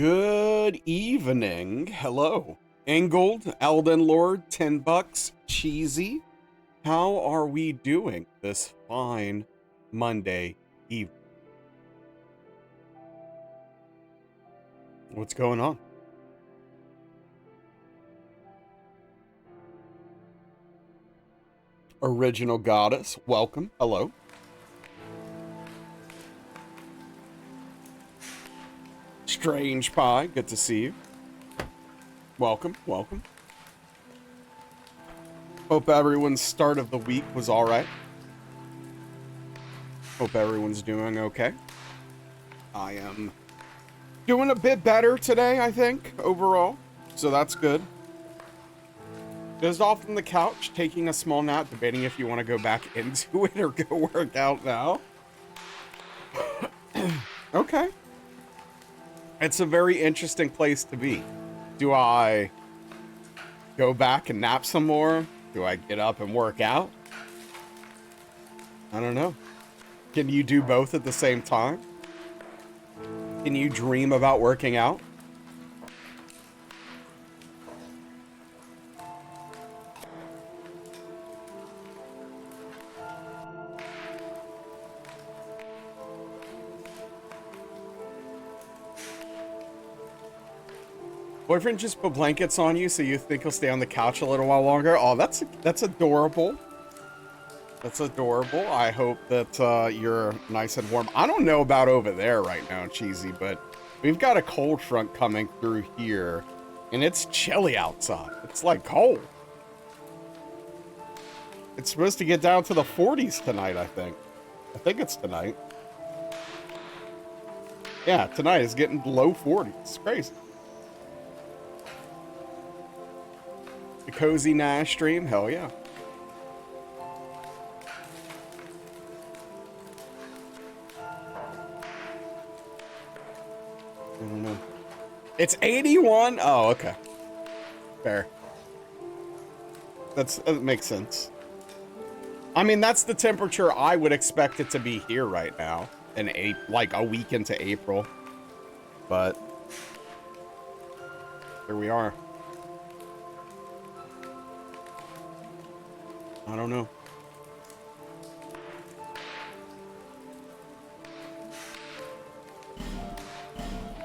Good evening. Hello. Angled, Elden Lord, 10 bucks, Cheesy. How are we doing this fine Monday evening? What's going on? Original Goddess, welcome. Hello. Strange Pie, good to see you. Welcome, welcome. Hope everyone's start of the week was all right. Hope everyone's doing okay. I am doing a bit better today, I think, overall. So that's good. Dozed off on the couch, taking a small nap, debating if you want to go back into it or go work out now. Okay. It's a very interesting place to be. Do I go back and nap some more? Do I get up and work out? I don't know. Can you do both at the same time? Can you dream about working out? Boyfriend just put blankets on you so you think he'll stay on the couch a little while longer. Oh, that's adorable. That's adorable. I hope that you're nice and warm. I don't know about over there right now, Cheesy, but we've got a cold front coming through here, and it's chilly outside. It's like cold. It's supposed to get down to the 40s tonight, I think. I think it's tonight. Yeah, tonight is getting low 40s. It's crazy. The Cozy Nash stream? Hell yeah. I don't know. It's 81? Oh, okay. Fair. That makes sense. I mean, that's the temperature I would expect it to be here right now. Like a week into April. But here we are. I don't know.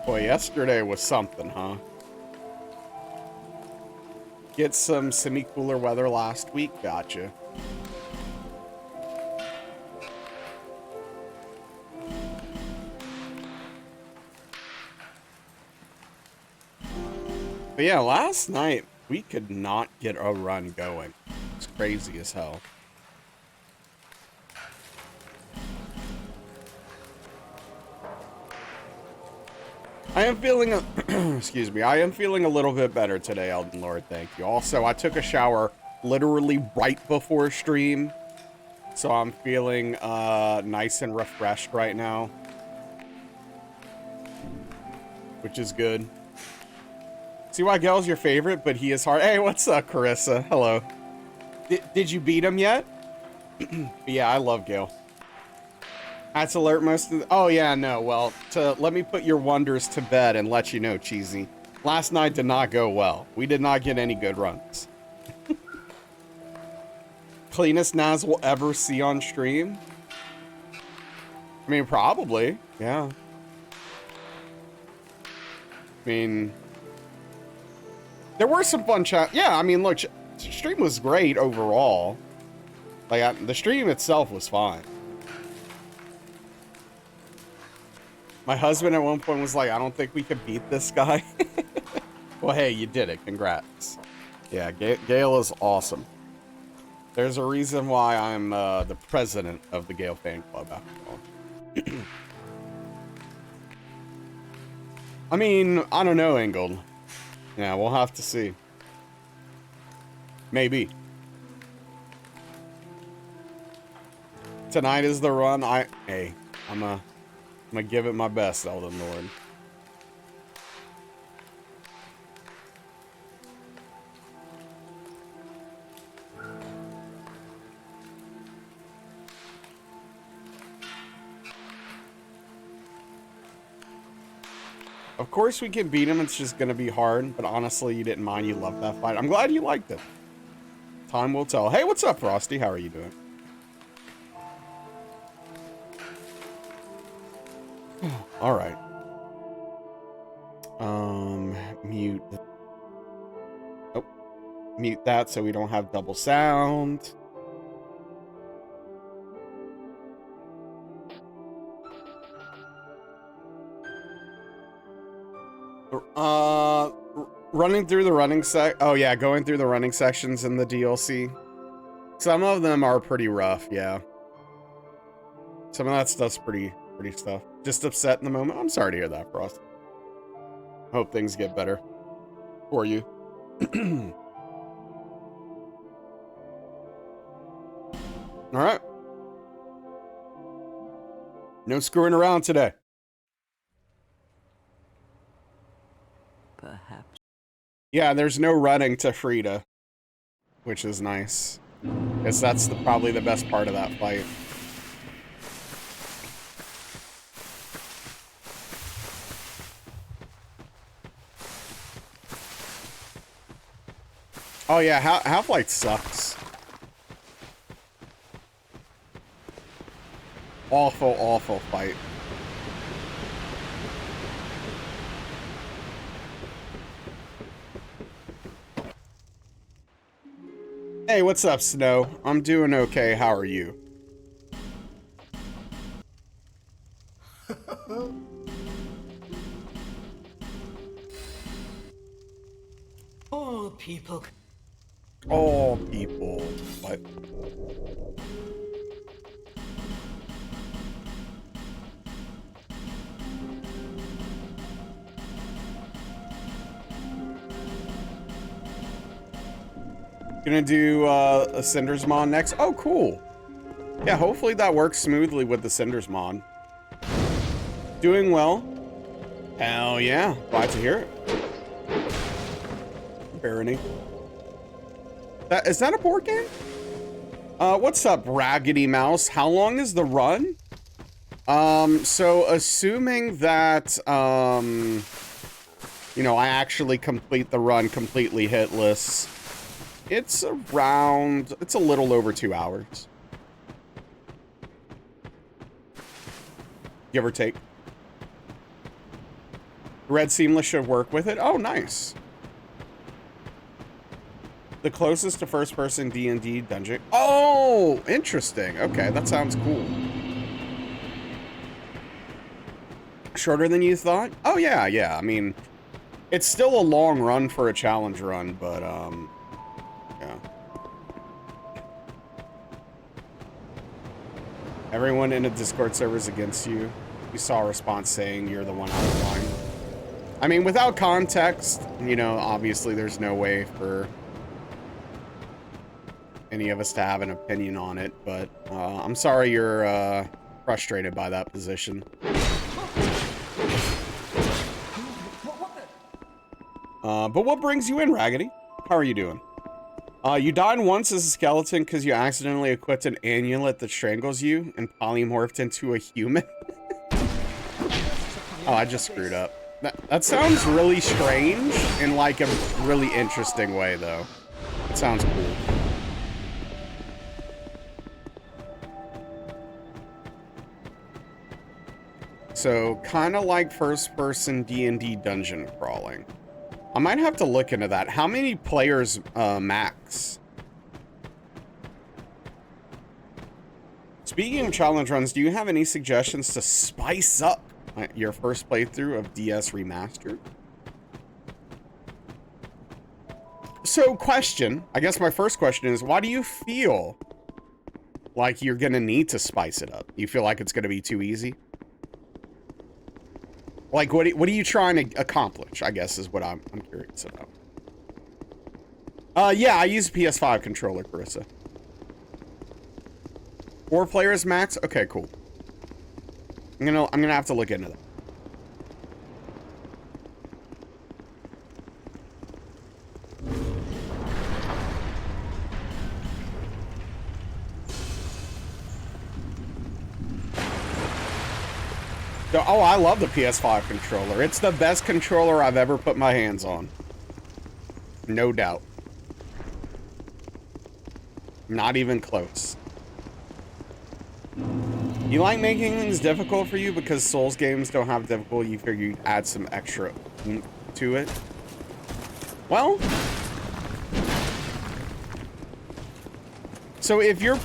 Boy, yesterday was something, huh? Get some semi-cooler weather last week? Gotcha. But yeah, last night, we could not get a run going. It's crazy as hell. I am feeling excuse me, I am feeling a little bit better today, Elden Lord, thank you. Also, I took a shower literally right before stream, so I'm feeling nice and refreshed right now, which is good. See why Gail's your favorite, but he is hard. Hey, what's up, Carissa? Hello. Did you beat him yet? Yeah, I love Gale. That's alert most of the, oh yeah, no, well, let me put your wonders to bed and let you know, Cheesy. Last night did not go well. We did not get any good runs. Cleanest Naz we'll ever see on stream? I mean, probably, yeah. I mean, there were some fun chat. Yeah, I mean, look, stream was great overall. Like, the stream itself was fine. My husband at one point was like, I don't think we could beat this guy. Well, hey, you did it. Congrats. Yeah, Gale is awesome. There's a reason why I'm the president of the Gale fan club after all. I mean, I don't know, Engel. Yeah, we'll have to see. Maybe. Tonight is the run. Hey, I'm gonna give it my best, Elden Lord. Of course we can beat him, it's just gonna be hard, but honestly, you didn't mind, you loved that fight. I'm glad you liked it. Time will tell. Hey, what's up, Frosty? How are you doing? All right. Mute. Oh, mute that so we don't have double sound. Running through the running oh yeah, going through the running sections in the DLC. Some of them are pretty rough, yeah. Some of that stuff's pretty stuff. Just upset in the moment. I'm sorry to hear that, Frost. Hope things get better for you. All right. No screwing around today. Perhaps. Yeah, there's no running to Frida, which is nice. Because that's probably the best part of that fight. Oh yeah, Half-Life sucks. Awful, awful fight. Hey, what's up, Snow? I'm doing okay. How are you? All people. All people. What? Gonna do a Cinders mod next. Oh, cool. Yeah, hopefully that works smoothly with the Cinders mod. Doing well. Hell yeah. Glad to hear it. Barony. Is that a board game? What's up, Raggedy Mouse? How long is the run? So assuming that, you know, I actually complete the run completely hitless, it's a little over 2 hours. Give or take. Red Seamless should work with it. Oh, nice. The closest to first-person D&D dungeon. Oh, interesting. Okay, that sounds cool. Shorter than you thought? Oh, yeah, yeah. I mean, it's still a long run for a challenge run, but, yeah. Everyone in a Discord server is against you. You saw a response saying you're the one out of line. I mean, without context, you know, obviously there's no way for any of us to have an opinion on it, but I'm sorry you're frustrated by that position. But what brings you in, Raggedy? How are you doing? You died once as a skeleton because you accidentally equipped an amulet that strangles you and polymorphed into a human. Oh, I just screwed up. That sounds really strange in like a really interesting way, though. It sounds cool. So, kind of like first-person D&D dungeon crawling. I might have to look into that. How many players max? Speaking of challenge runs, do you have any suggestions to spice up your first playthrough of DS Remastered? So, question. I guess my first question is, why do you feel like you're gonna need to spice it up? You feel like it's gonna be too easy? Like, what are you trying to accomplish, I guess, is what I'm curious about. Yeah, I use a PS5 controller, Carissa. 4 players max? Okay, cool. I'm gonna have to look into that. Oh, I love the PS5 controller. It's the best controller I've ever put my hands on. No doubt. Not even close. You like making things difficult for you because Souls games don't have difficulty. You figure you add some extra oomph to it. Well, so if you're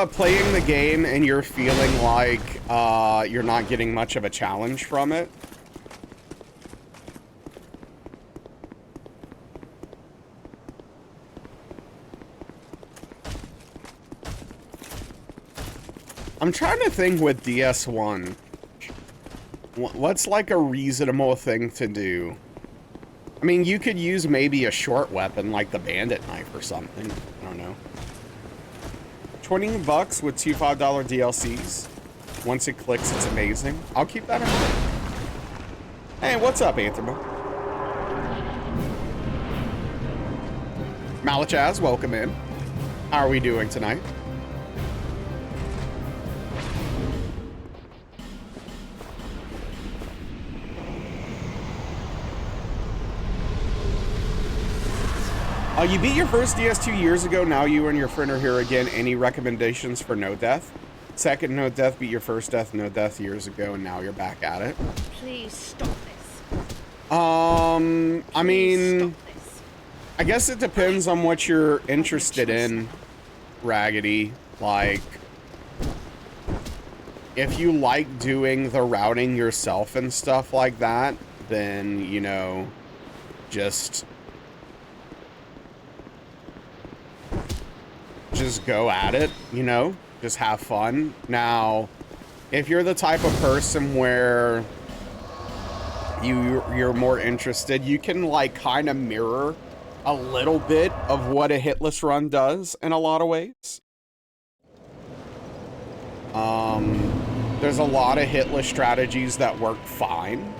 playing the game and you're feeling like you're not getting much of a challenge from it, I'm trying to think with DS1, what's like a reasonable thing to do? I mean, you could use maybe a short weapon like the bandit knife or something. I don't know. 20 bucks with two $5 DLCs. Once it clicks, it's amazing. I'll keep that in mind. Hey, what's up, Anthema? Malachaz, welcome in. How are we doing tonight? You beat your first DS2 years ago. Now you and your friend are here again. Any recommendations for No Death? Second No Death, beat your first death, No Death years ago, and now you're back at it. Please stop this. I mean, I guess it depends on what you're interested in, Raggedy. Like, if you like doing the routing yourself and stuff like that, then, you know, just go at it, you know, just have fun. Now, if you're the type of person where you're more interested, you can like kind of mirror a little bit of what a hitless run does in a lot of ways. There's a lot of hitless strategies that work fine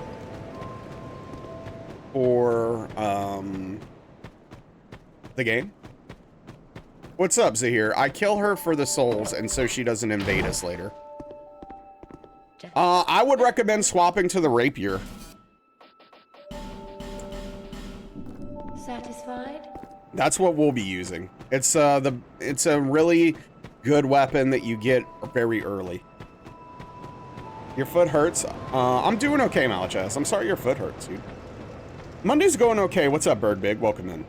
for the game. What's up, Zahir? I kill her for the souls, and so she doesn't invade us later. I would recommend swapping to the rapier. Satisfied? That's what we'll be using. It's a really good weapon that you get very early. Your foot hurts. I'm doing okay, Malachas. I'm sorry your foot hurts, dude. Monday's going okay. What's up, Bird Big? Welcome in.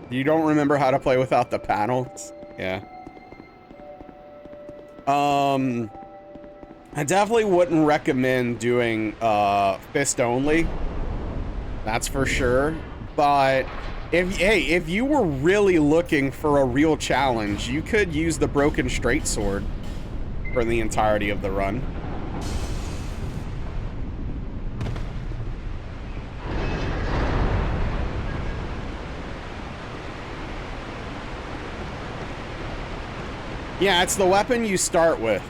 You don't remember how to play without the panels? Yeah. I definitely wouldn't recommend doing fist only. That's for sure. But if you were really looking for a real challenge, you could use the broken straight sword for the entirety of the run. Yeah, it's the weapon you start with.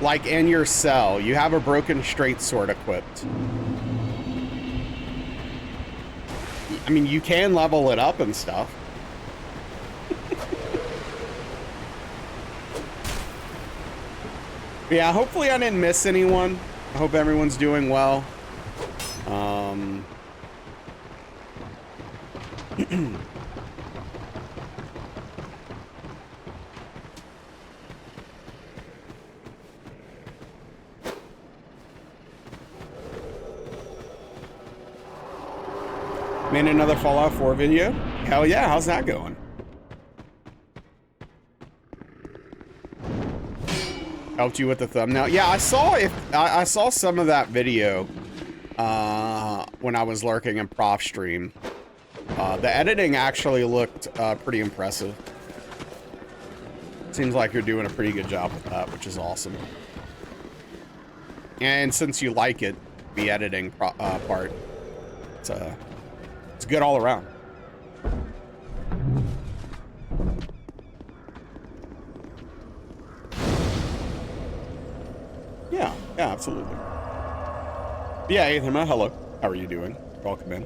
Like in your cell, you have a broken straight sword equipped. I mean, you can level it up and stuff. Yeah, hopefully I didn't miss anyone. I hope everyone's doing well. Made another Fallout 4 video. Hell yeah, how's that going? Helped you with the thumbnail. Yeah, I saw some of that video when I was lurking in Prof stream. The editing actually looked pretty impressive. Seems like you're doing a pretty good job with that, which is awesome. And since you like it, the editing part, it's good all around. Yeah, absolutely. Yeah, Aethema, hello. How are you doing? Welcome in.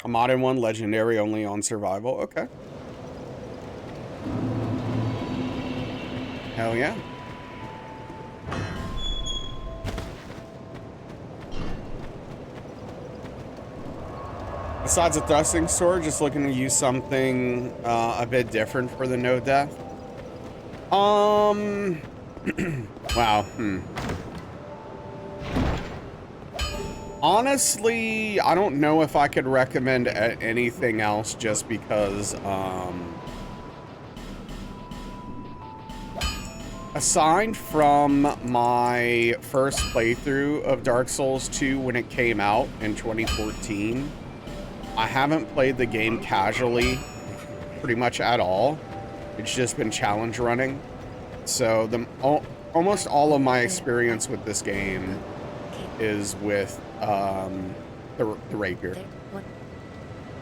A modern one, legendary only on survival. Okay. Hell yeah. Besides a thrusting sword, just looking to use something a bit different for the no death. Wow. Honestly, I don't know if I could recommend anything else just because, aside from my first playthrough of Dark Souls 2 when it came out in 2014, I haven't played the game casually pretty much at all. It's just been challenge running. So almost all of my experience with this game is with the rapier.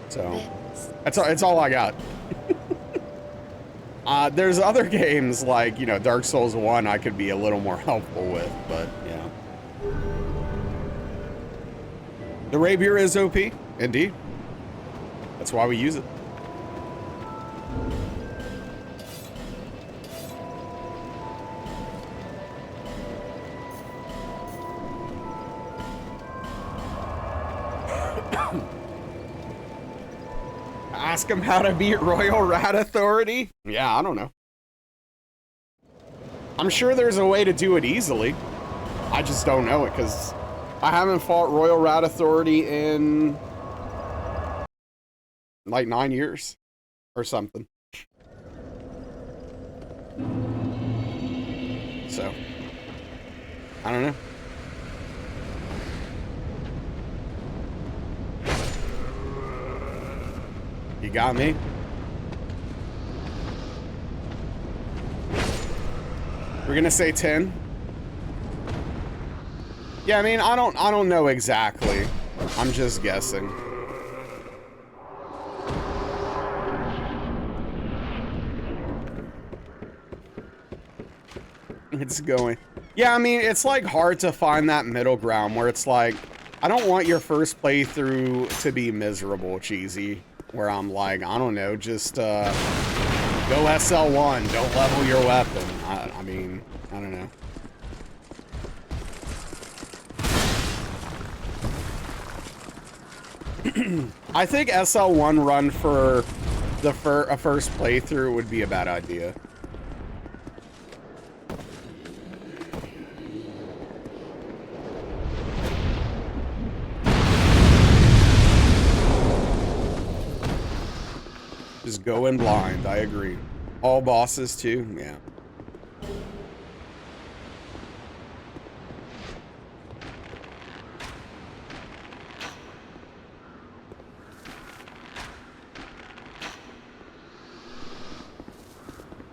So that's all I got. There's other games like, you know, Dark Souls 1 I could be a little more helpful with, but yeah. The rapier is OP, indeed. That's why we use it. Ask him how to beat Royal Rat Authority? Yeah, I don't know. I'm sure there's a way to do it easily. I just don't know it because I haven't fought Royal Rat Authority in like 9 years or something. So, I don't know. You got me. We're gonna say 10. Yeah, I mean, I don't know exactly. I'm just guessing. It's going. Yeah, I mean, it's like hard to find that middle ground where it's like, I don't want your first playthrough to be miserable, cheesy. Where I'm like, I don't know, just go SL1, don't level your weapon. I mean, I don't know. I think SL1 run for the a first playthrough would be a bad idea. Just go in blind, I agree. All bosses too, yeah.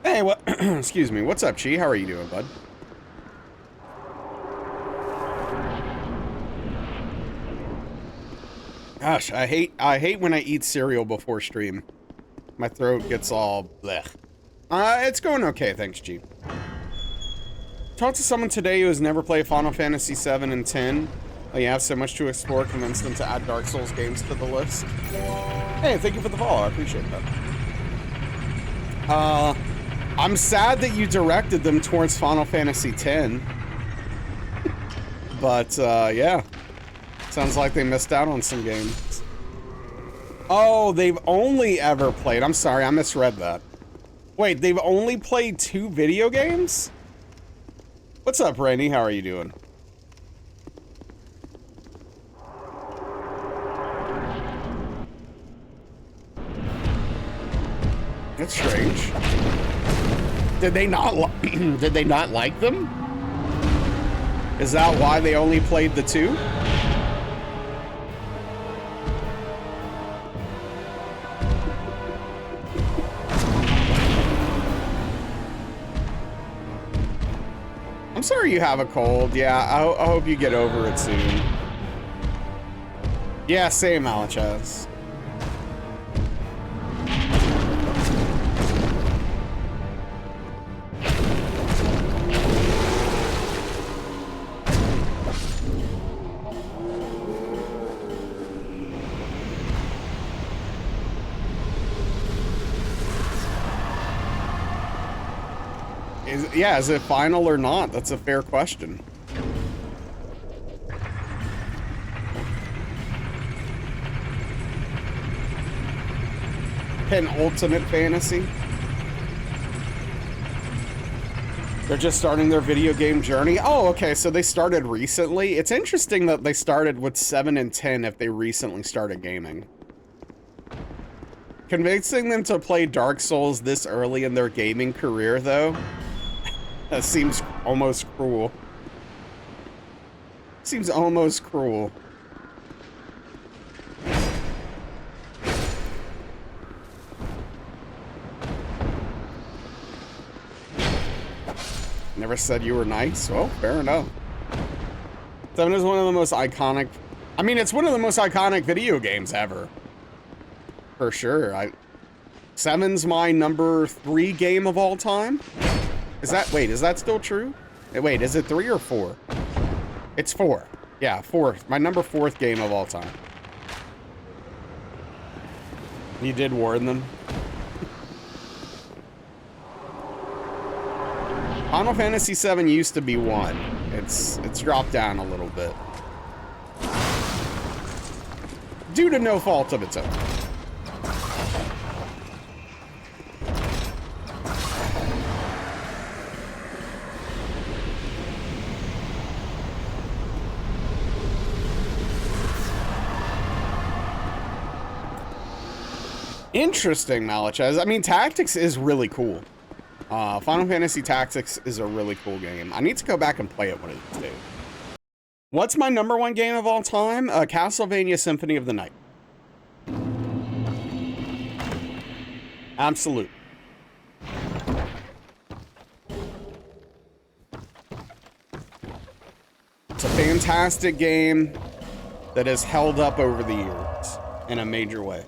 Hey, what? Excuse me. What's up, Chi? How are you doing, bud? Gosh, I hate when I eat cereal before stream. My throat gets all blech. It's going okay, thanks, G. Talked to someone today who has never played Final Fantasy 7 and 10. You have so much to explore, convinced them to add Dark Souls games to the list. Hey, thank you for the follow, I appreciate that. I'm sad that you directed them towards Final Fantasy 10. But, yeah. Sounds like they missed out on some games. Oh, they've only ever played... I'm sorry, I misread that. Wait, they've only played 2 video games? What's up, Rainy? How are you doing? That's strange. Did they not did they not like them? Is that why they only played the 2? I'm sorry you have a cold. Yeah, I hope you get over it soon. Yeah, same, Alachaz. Yeah, is it final or not? That's a fair question. Penultimate fantasy. They're just starting their video game journey. Oh, okay, so they started recently. It's interesting that they started with 7 and 10 if they recently started gaming. Convincing them to play Dark Souls this early in their gaming career, though, that seems almost cruel. Seems almost cruel. Never said you were nice? Well, fair enough. 7 is one of the most iconic... I mean, it's one of the most iconic video games ever. For sure. 7's my number 3 game of all time? Is that... Wait, is that still true? Wait, is it 3 or 4? It's 4. Yeah, 4. My number 4th game of all time. You did warn them. Final Fantasy VII used to be 1. It's dropped down a little bit. Due to no fault of its own. Interesting, Malachaz. I mean, Tactics is really cool. Final Fantasy Tactics is a really cool game. I need to go back and play it one of these days. What's my number 1 game of all time? Castlevania Symphony of the Night. Absolute. It's a fantastic game that has held up over the years in a major way.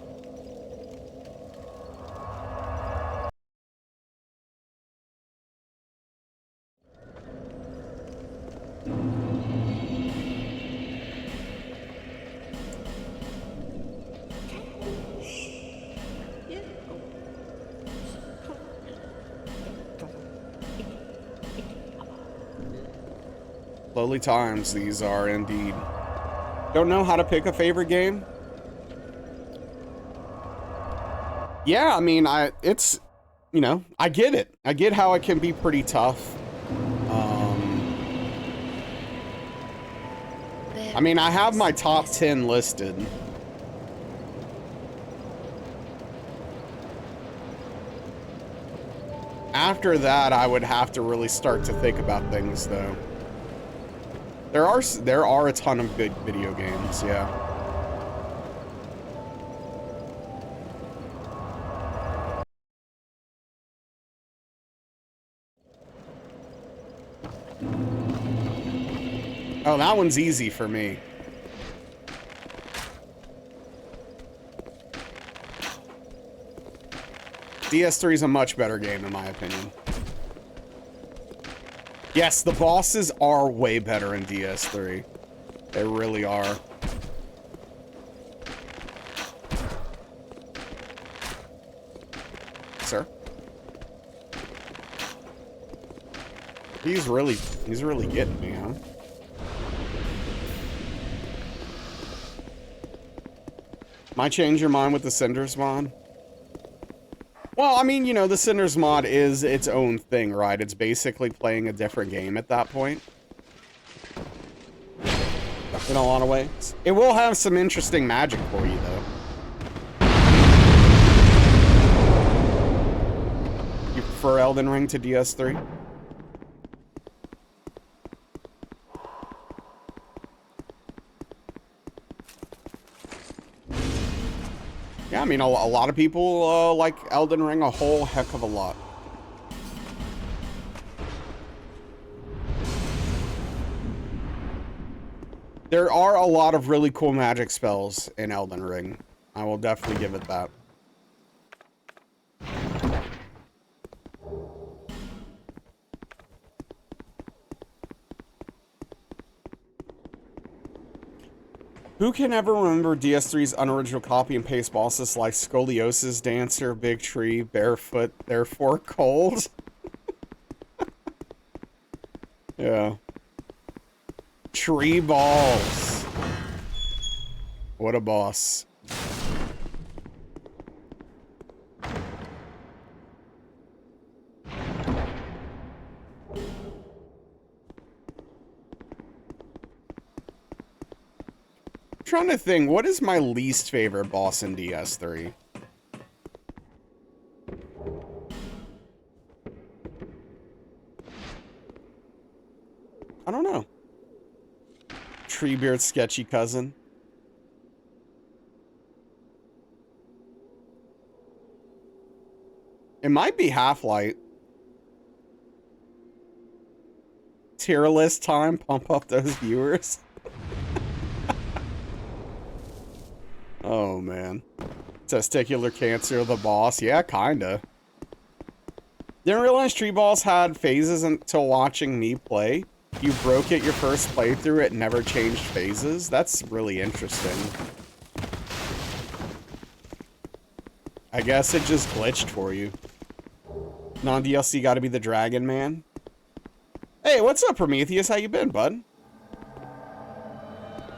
Slowly times these are indeed. Don't know how to pick a favorite game? Yeah, I mean, it's, you know, I get it. I get how it can be pretty tough. I mean, I have my top 10 listed. After that, I would have to really start to think about things, though. There are a ton of good video games, yeah. Oh, that one's easy for me. DS3 is a much better game, in my opinion. Yes, the bosses are way better in DS3. They really are. Sir? He's really getting me, huh? Might change your mind with the Cinders mod? Well, I mean, you know, the Cinders mod is its own thing, right? It's basically playing a different game at that point. In a lot of ways. It will have some interesting magic for you, though. You prefer Elden Ring to DS3? Yeah, I mean, a lot of people like Elden Ring a whole heck of a lot. There are a lot of really cool magic spells in Elden Ring. I will definitely give it that. Who can ever remember DS3's unoriginal copy and paste bosses like Scoliosis, Dancer, Big Tree, Barefoot, Therefore Cold? Yeah. Tree balls. What a boss. Trying to think, what is my least favorite boss in DS3? I don't know. Treebeard's sketchy cousin. It might be Half-Light. Tier list time, pump up those viewers. Oh, man. Testicular cancer, the boss. Yeah, kinda. Didn't realize tree balls had phases until watching me play. You broke it your first playthrough, it never changed phases? That's really interesting. I guess it just glitched for you. Non-DLC gotta be the Dragon Man. Hey, what's up, Prometheus? How you been, bud?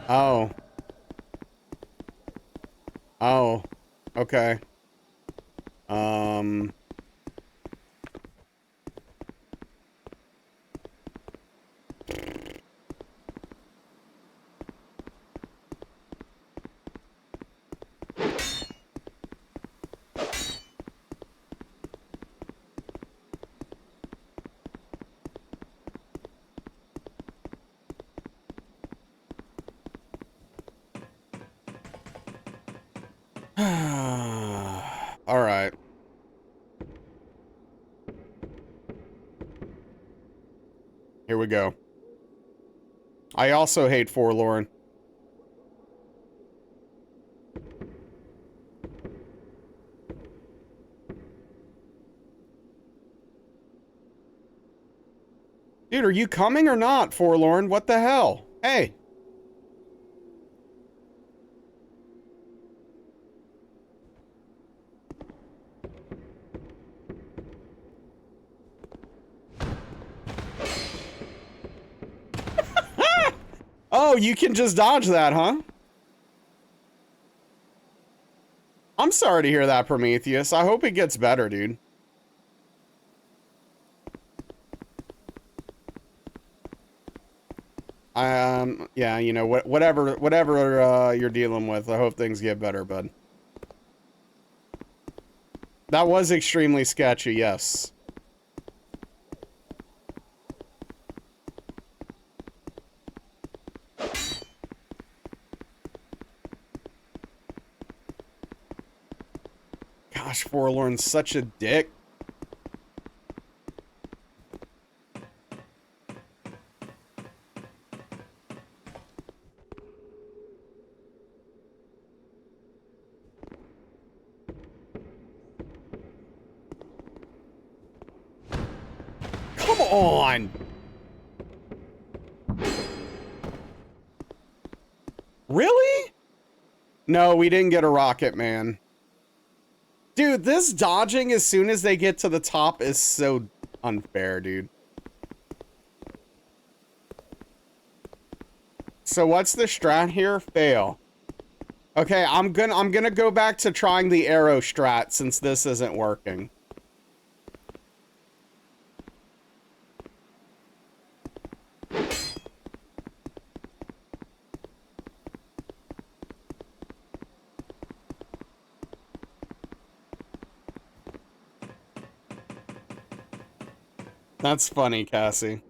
Oh. Oh. Okay. All right. Here we go. I also hate Forlorn. Dude, are you coming or not, Forlorn? What the hell? Hey. Oh, you can just dodge that, huh? I'm sorry to hear that, Prometheus. I hope it gets better, dude. Yeah, you know, whatever you're dealing with, I hope things get better, bud. That was extremely sketchy, yes. Gosh, Forlorn's such a dick. Come on! Really? No, we didn't get a rocket, man. Dude, this dodging as soon as they get to the top is so unfair, dude. So what's the strat here? Fail. Okay, I'm gonna go back to trying the arrow strat since this isn't working. That's funny, Cassie.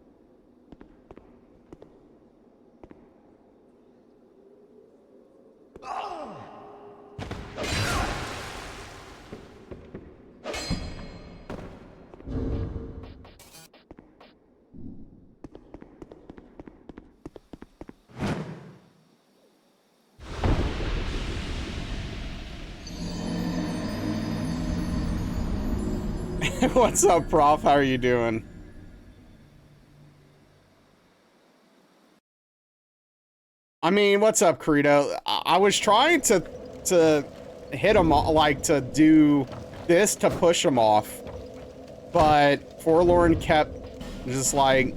What's up, Prof? How are you doing? I mean, what's up, Credo? I was trying to hit him, like, to do this to push him off, but Forlorn kept just, like,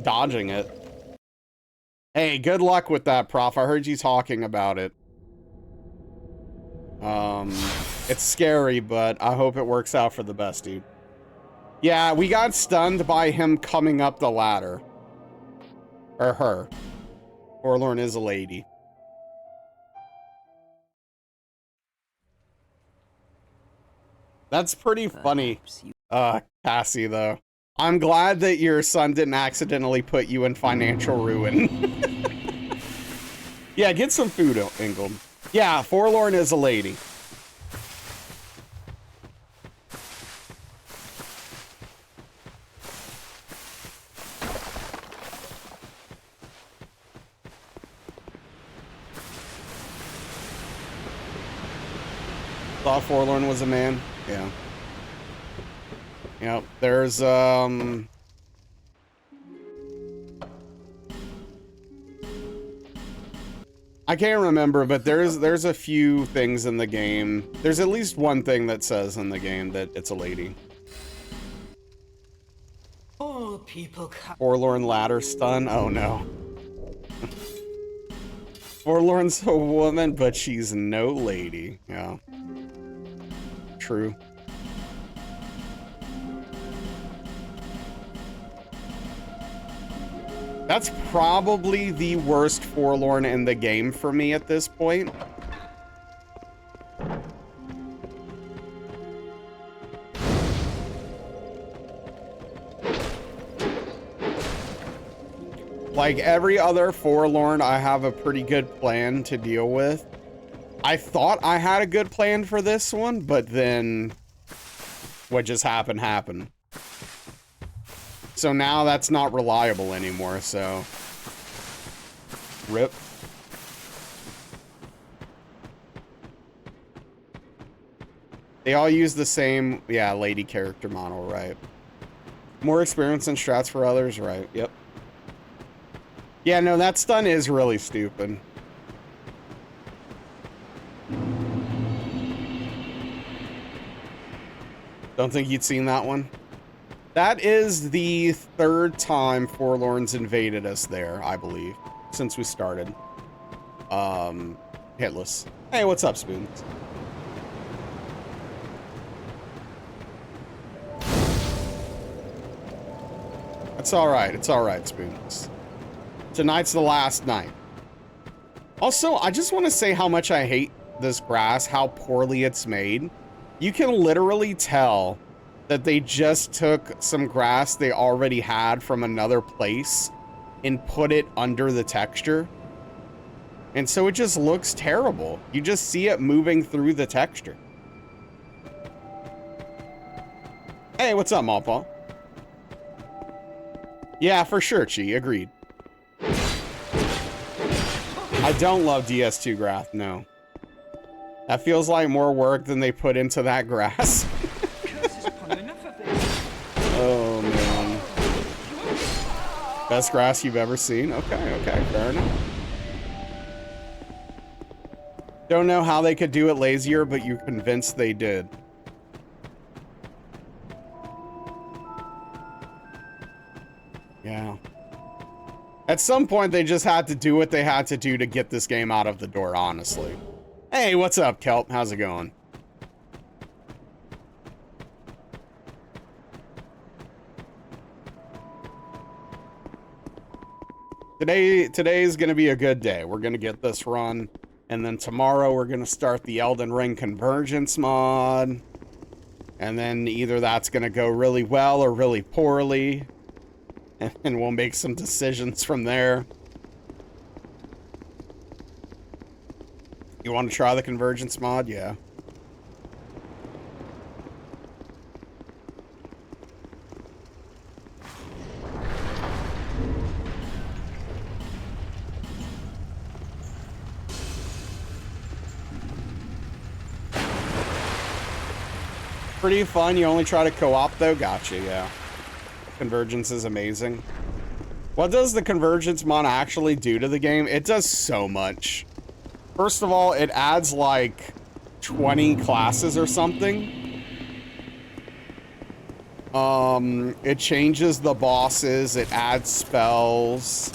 dodging it. Hey, good luck with that, Prof. I heard you talking about it. It's scary, but I hope it works out for the best, dude. Yeah, we got stunned by him coming up the ladder. Or her. Forlorn is a lady. That's pretty funny, Cassie, though. I'm glad that your son didn't accidentally put you in financial ruin. Yeah, get some food, Ingold. Yeah, Forlorn is a lady. Thought Forlorn was a man. Yeah. Yep. There's I can't remember, but there's a few things in the game. There's at least one thing that says in the game that it's a lady. All people Forlorn ladder stun. Oh no. Forlorn's a woman, but she's no lady. Yeah. True. That's probably the worst Forlorn in the game for me at this point. Like every other Forlorn, I have a pretty good plan to deal with. I thought I had a good plan for this one, but then what just happened. So now that's not reliable anymore, so rip. They all use the same, yeah, lady character model, right? More experience and strats for others, right? Yep. Yeah, no, that stun is really stupid. Don't think you'd seen that one? That is the third time Forlorn's invaded us there, I believe, since we started. Hitless. Hey, what's up, Spoons? It's alright, Spoons. Tonight's the last night. Also, I just want to say how much I hate this grass, how poorly it's made. You can literally tell that they just took some grass they already had from another place and put it under the texture. And so it just looks terrible. You just see it moving through the texture. Hey, what's up, Mawpaw? Yeah, for sure, Chi. Agreed. I don't love DS2 graph, no. That feels like more work than they put into that grass. Oh, man. Best grass you've ever seen? Okay, fair enough. Don't know how they could do it lazier, but you're convinced they did. Yeah. At some point, they just had to do what they had to do to get this game out of the door, honestly. Hey, what's up, Kelp? How's it going? Today's gonna be a good day. We're gonna get this run, and then tomorrow we're gonna start the Elden Ring Convergence mod, and then either that's gonna go really well or really poorly, and we'll make some decisions from there. You want to try the Convergence mod? Yeah. Pretty fun. You only try to co-op though? Gotcha, yeah. Convergence is amazing. What does the Convergence mod actually do to the game? It does so much. First of all, it adds like 20 classes or something. It changes the bosses. It adds spells.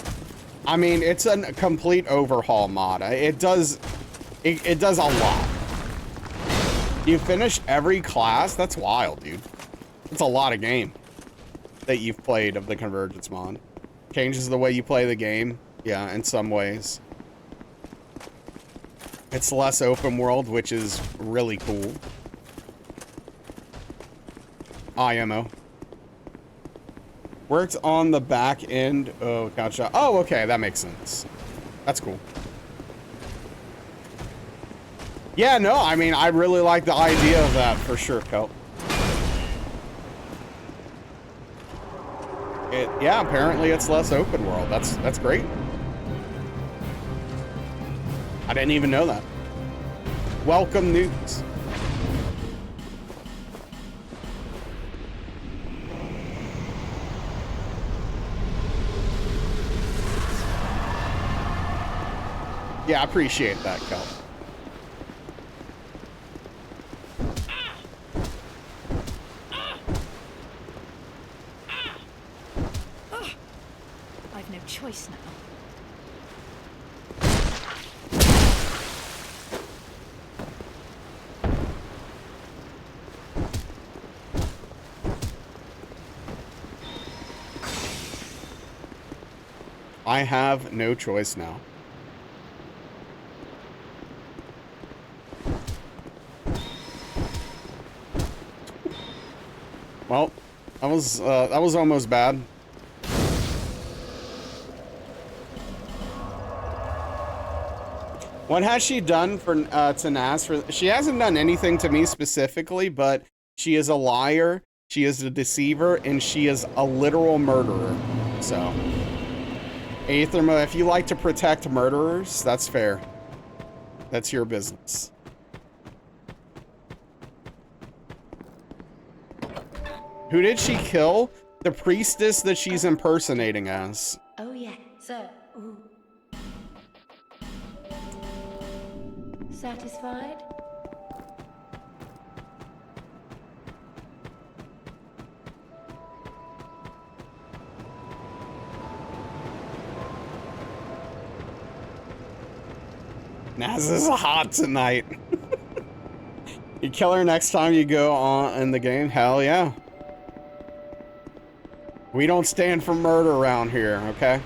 I mean, it's a complete overhaul mod. It does a lot. You finished every class? That's wild, dude. That's a lot of game that you've played of the Convergence mod. Changes the way you play the game. Yeah, in some ways. It's less open world, which is really cool. IMO. Worked on the back end. Oh, gotcha. Oh, okay, that makes sense. That's cool. Yeah, no, I mean, I really like the idea of that for sure, Kelp. Yeah, apparently it's less open world. That's great. I didn't even know that. Welcome news. Yeah, I appreciate that, Kelp. I've no choice now. I have no choice now. Well, that was almost bad. What has she done for to Nas? She hasn't done anything to me specifically, but she is a liar, she is a deceiver, and she is a literal murderer. So, Aethermo, if you like to protect murderers, that's fair. That's your business. Who did she kill? The priestess that she's impersonating as. Oh yeah, sir. Ooh. Satisfied? Naz is hot tonight. You kill her next time you go on in the game? Hell yeah. We don't stand for murder around here, okay?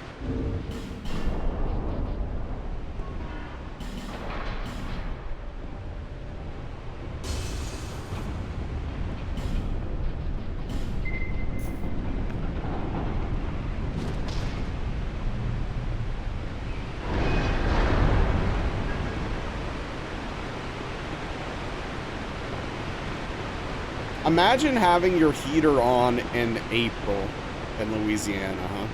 Imagine having your heater on in April in Louisiana, huh?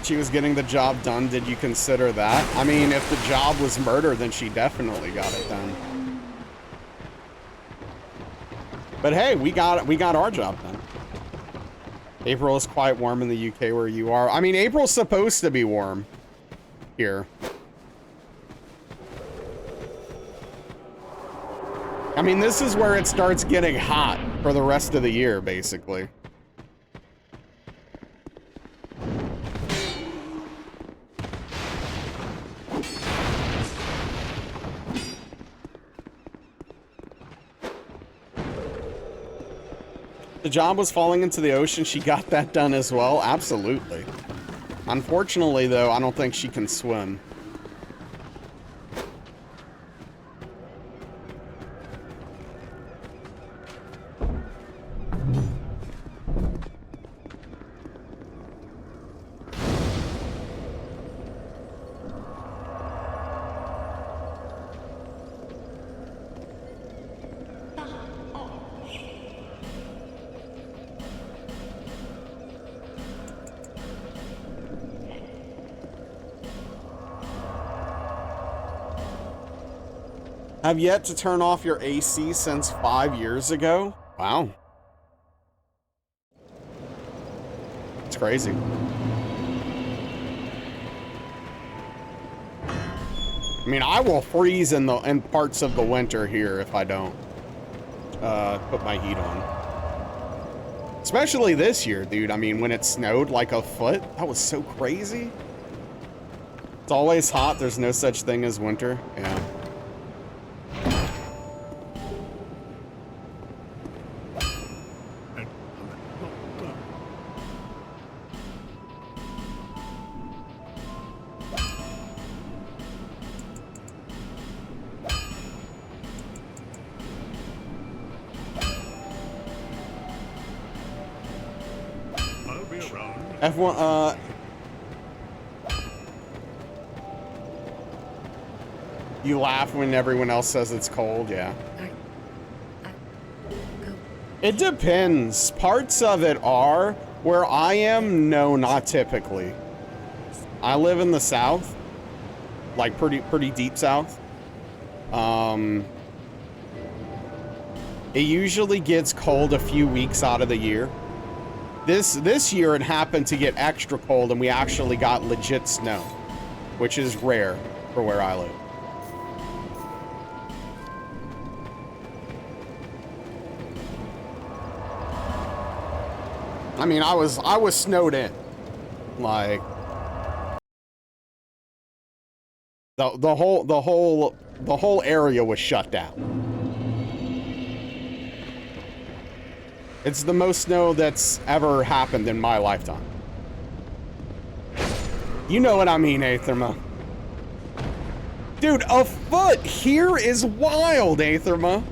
She was getting the job done. Did you consider that? I mean, if the job was murder, then she definitely got it done. But hey, we got our job done. April is quite warm in the UK where you are. I mean, April's supposed to be warm here. I mean, this is where it starts getting hot for the rest of the year, basically. The job was falling into the ocean. She got that done as well. Absolutely. Unfortunately, though, I don't think she can swim. Have yet to turn off your AC since 5 years ago? Wow. It's crazy. I mean, I will freeze in parts of the winter here if I don't put my heat on. Especially this year, dude. I mean, when it snowed like a foot, that was so crazy. It's always hot. There's no such thing as winter. Yeah. F1, you laugh when everyone else says it's cold, yeah. It depends. Parts of it are. Where I am, no, not typically. I live in the south. Like pretty deep south. It usually gets cold a few weeks out of the year. This year it happened to get extra cold and we actually got legit snow, which is rare for where I live. I mean, I was snowed in. Like the whole area was shut down. It's the most snow that's ever happened in my lifetime. You know what I mean, Aetherma. Dude, a foot here is wild, Aetherma.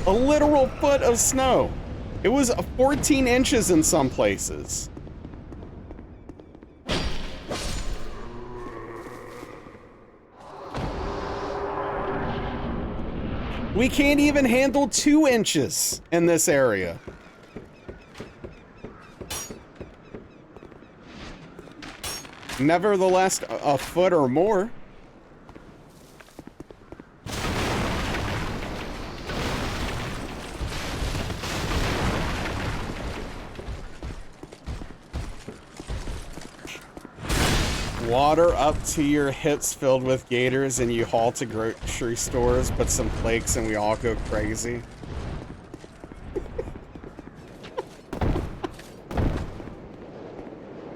A literal foot of snow. It was 14 inches in some places. We can't even handle 2 inches in this area. Nevertheless, a foot or more. Water up to your hips filled with gators and you haul to grocery stores, but some flakes and we all go crazy.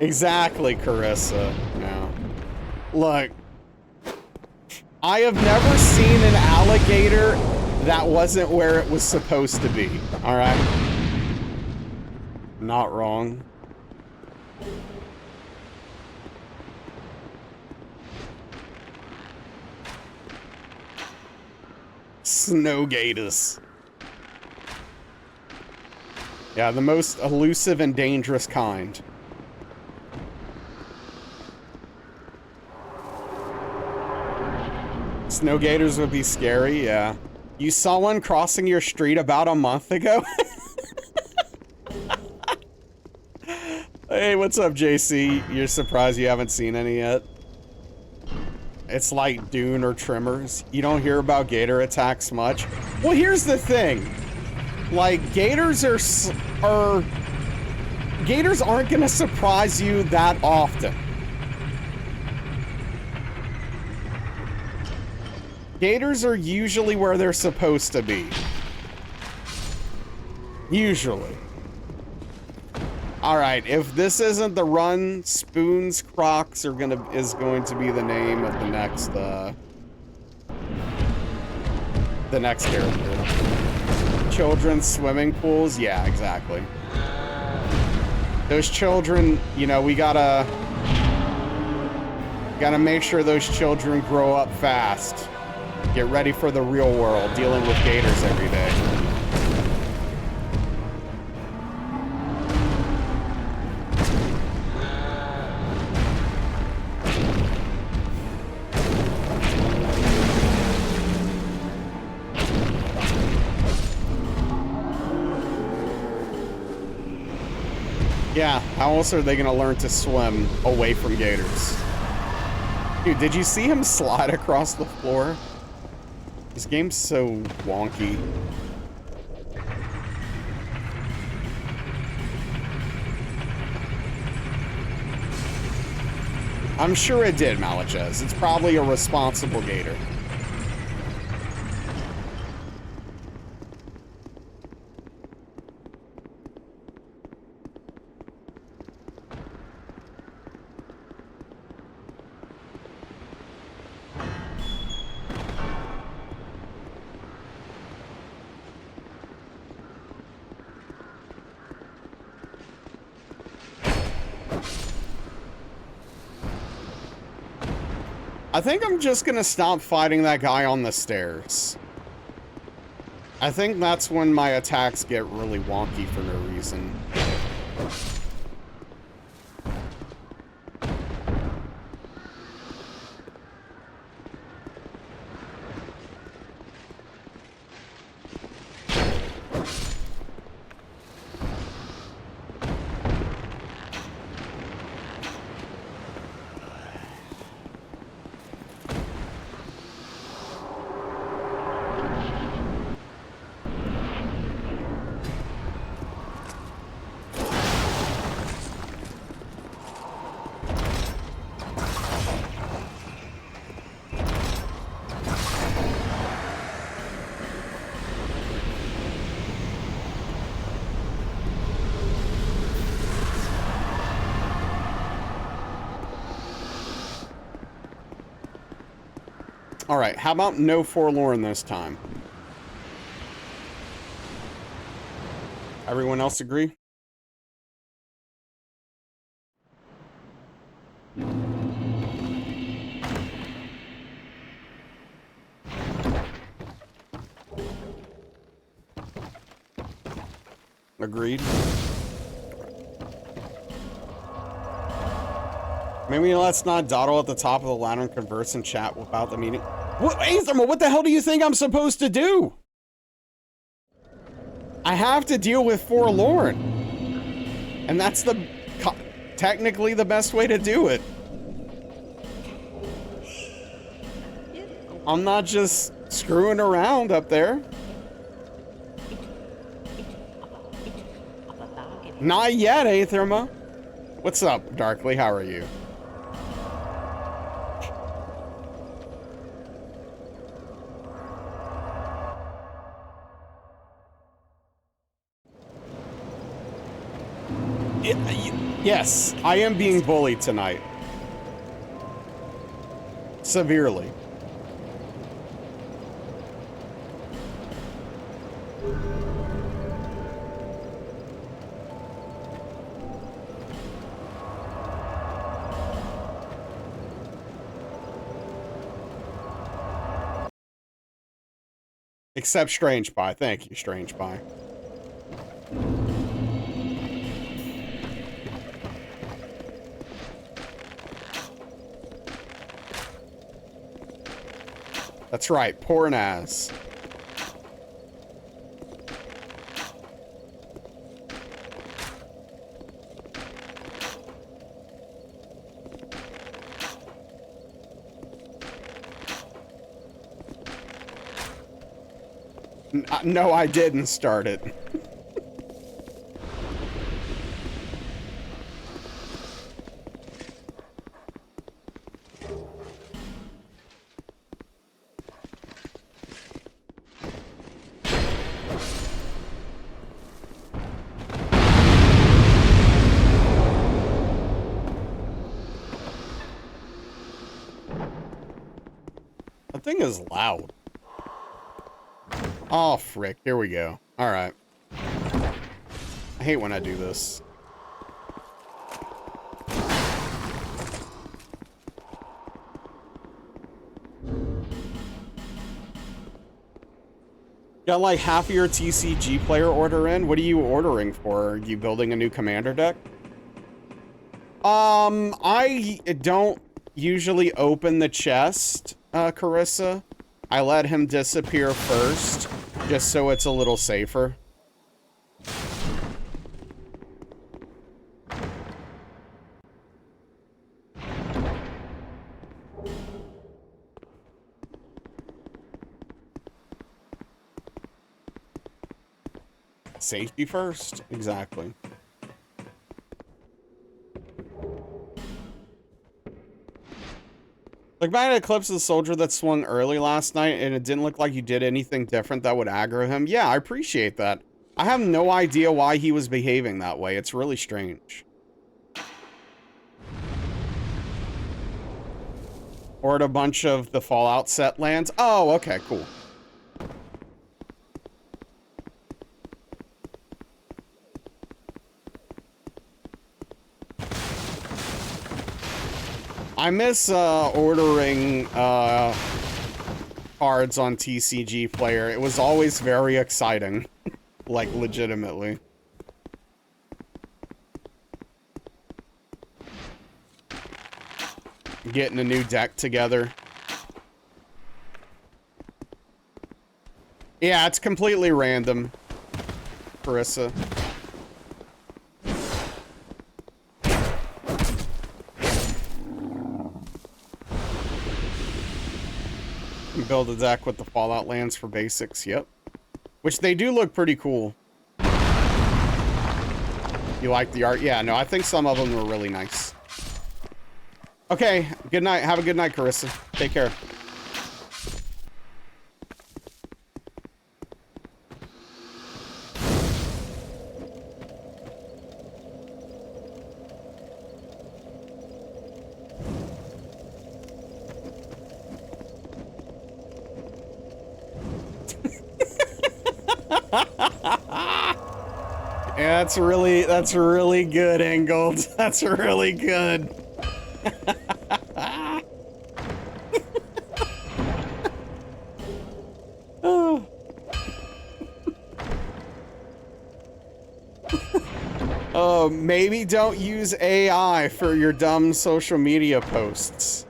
Exactly, Carissa. No. Look, I have never seen an alligator that wasn't where it was supposed to be. All right? Not wrong. Snow gators. Yeah, the most elusive and dangerous kind. Snow gators would be scary, yeah. You saw one crossing your street about a month ago? Hey, what's up, JC? You're surprised you haven't seen any yet? It's like Dune or Tremors. You don't hear about gator attacks much. Well, here's the thing. Like, gators gators aren't gonna surprise you that often. Gators are usually where they're supposed to be. Usually. Alright, if this isn't the run, Spoons Crocs is going to be the name of the next character. Children's swimming pools? Yeah, exactly. Those children, you know, we gotta make sure those children grow up fast. Get ready for the real world, dealing with gators every day. Yeah, how else are they gonna learn to swim away from gators? Dude, did you see him slide across the floor? This game's so wonky. I'm sure it did, Malachez. It's probably a responsible gator. I think I'm just gonna stop fighting that guy on the stairs. I think that's when my attacks get really wonky for no reason. Alright, how about no forlorn this time? Everyone else agree? Agreed. Maybe let's not dawdle at the top of the ladder and converse and chat without the meeting. What, Aetherma, what the hell do you think I'm supposed to do? I have to deal with forlorn. And that's the technically the best way to do it. I'm not just screwing around up there. Not yet, Aetherma. What's up, Darkly? How are you? Yes, I am being bullied tonight. Severely. Except Strange Pie. Thank you, Strange Pie. That's right, poor an ass. No, I didn't start it. That thing is loud. Oh, frick. Here we go. All right. I hate when I do this. Got like half of your TCG player order in? What are you ordering for? Are you building a new commander deck? I don't usually open the chest, Carissa. I let him disappear first, just so it's a little safer. Safety first, exactly. Like back at Eclipse of the Soldier that swung early last night and it didn't look like you did anything different that would aggro him. Yeah, I appreciate that. I have no idea why he was behaving that way. It's really strange. Or at a bunch of the Fallout set lands. Oh, okay, cool. I miss ordering cards on TCG Player. It was always very exciting. Like, legitimately. Getting a new deck together. Yeah, it's completely random, Carissa. Build a deck with the Fallout lands for basics, yep. Which they do look pretty cool. You like the art? Yeah, no, I think some of them were really nice. Okay, good night. Have a good night, Carissa. Take care. Yeah, that's really good, Angled. That's really good. Oh. Oh, maybe don't use AI for your dumb social media posts.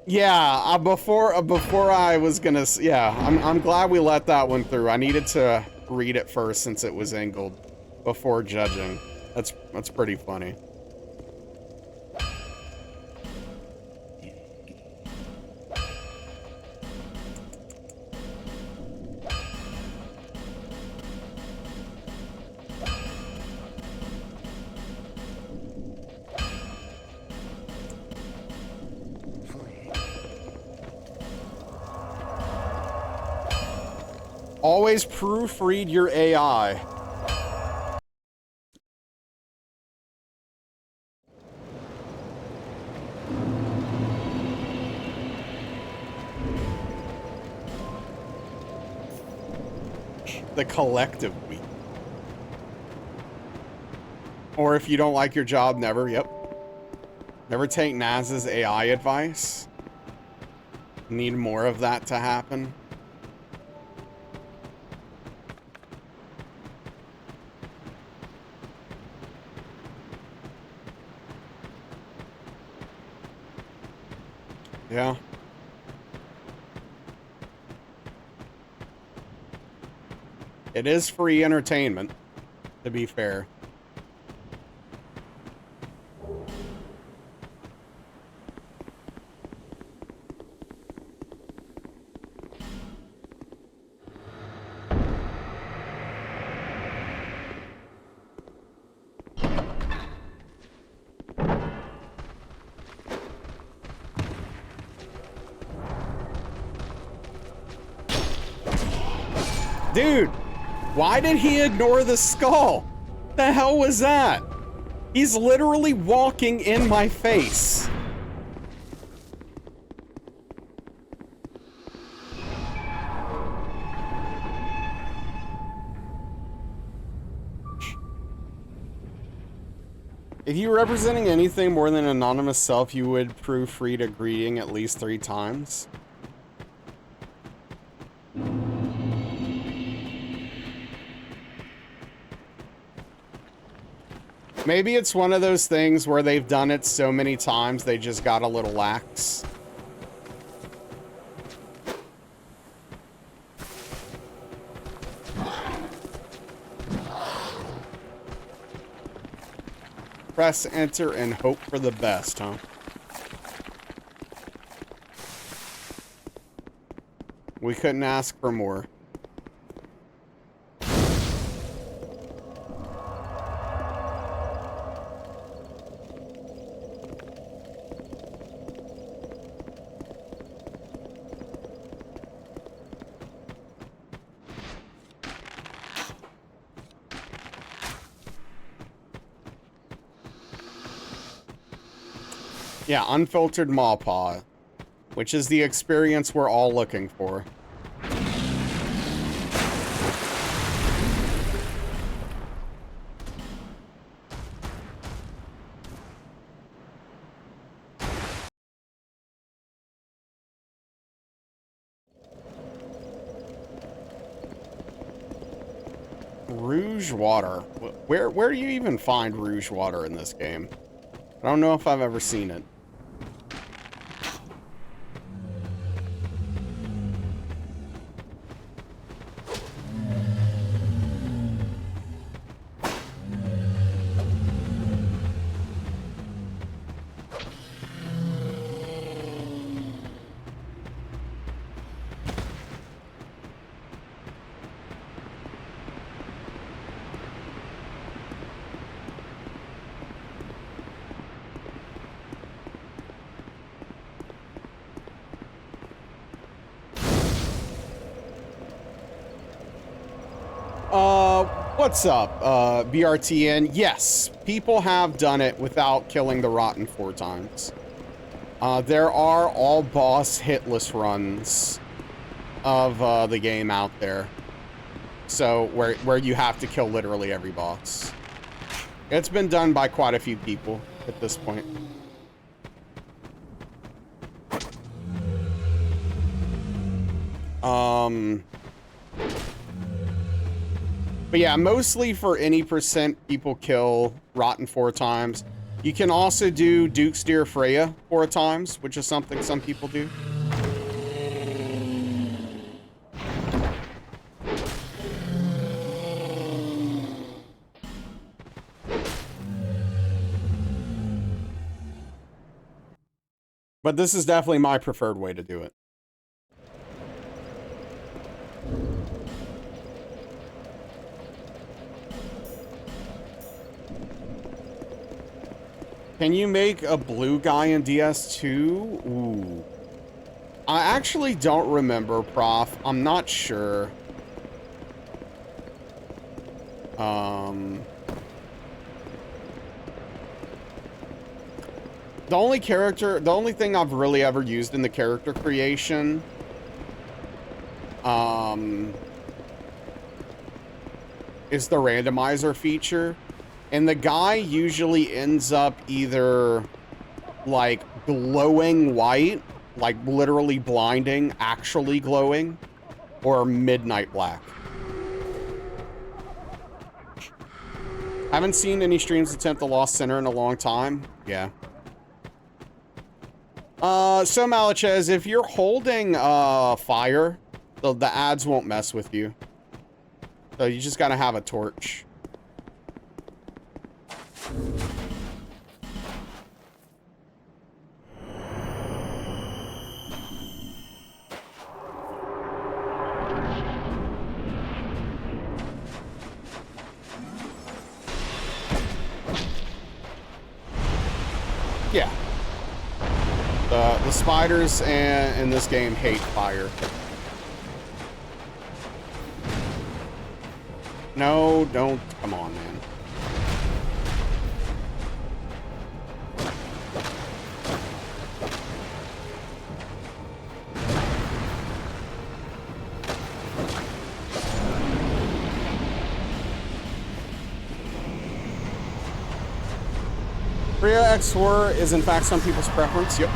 Yeah, before I was gonna, yeah, I'm glad we let that one through. I needed to read it first since it was angled before judging. That's pretty funny. Always proofread your AI. The collective week. Or if you don't like your job, never, yep. Never take Naz's AI advice. Need more of that to happen. Yeah. It is free entertainment, to be fair. Dude, why did he ignore the skull? The hell was that? He's literally walking in my face. If you were representing anything more than an anonymous self, you would proofread a greeting at least 3 times. Maybe it's one of those things where they've done it so many times they just got a little lax. Press enter and hope for the best, huh? We couldn't ask for more. Yeah, unfiltered Mawpaw, which is the experience we're all looking for. Rouge water. Where do you even find rouge water in this game? I don't know if I've ever seen it. What's up, BRTN? Yes, people have done it without killing the Rotten 4 times. There are all boss hitless runs of the game out there. So, where you have to kill literally every boss. It's been done by quite a few people at this point. But yeah, mostly for any percent people kill Rotten 4 times. You can also do Duke's Deer Freya 4 times, which is something some people do. But this is definitely my preferred way to do it. Can you make a blue guy in DS2? Ooh. I actually don't remember, Prof. I'm not sure. The only thing I've really ever used in the character creation, is the randomizer feature. And the guy usually ends up either, like, glowing white, like literally blinding, actually glowing, or midnight black. Haven't seen any streams attempt the Lost Center in a long time. Yeah. So Malachez, if you're holding, fire, the ads won't mess with you. So you just gotta have a torch. Yeah. The spiders in this game hate fire. No, don't. Come on, man. Freya X4 is in fact some people's preference. Yep.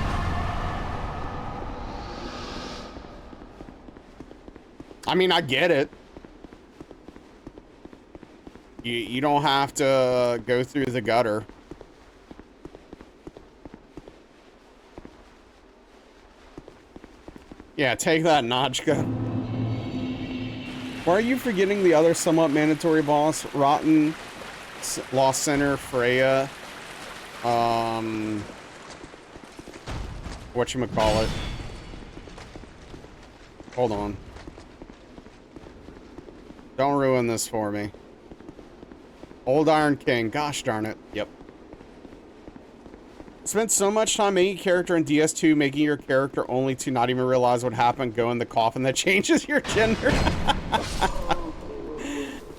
I mean, I get it. You don't have to go through the gutter. Yeah, take that, Notchka. Why are you forgetting the other somewhat mandatory boss? Rotten, Lost Center, Freya, whatchamacallit. Hold on. Don't ruin this for me. Old Iron King. Gosh darn it. Yep. Spent so much time making a character in DS2, making your character only to not even realize what happened, go in the coffin that changes your gender.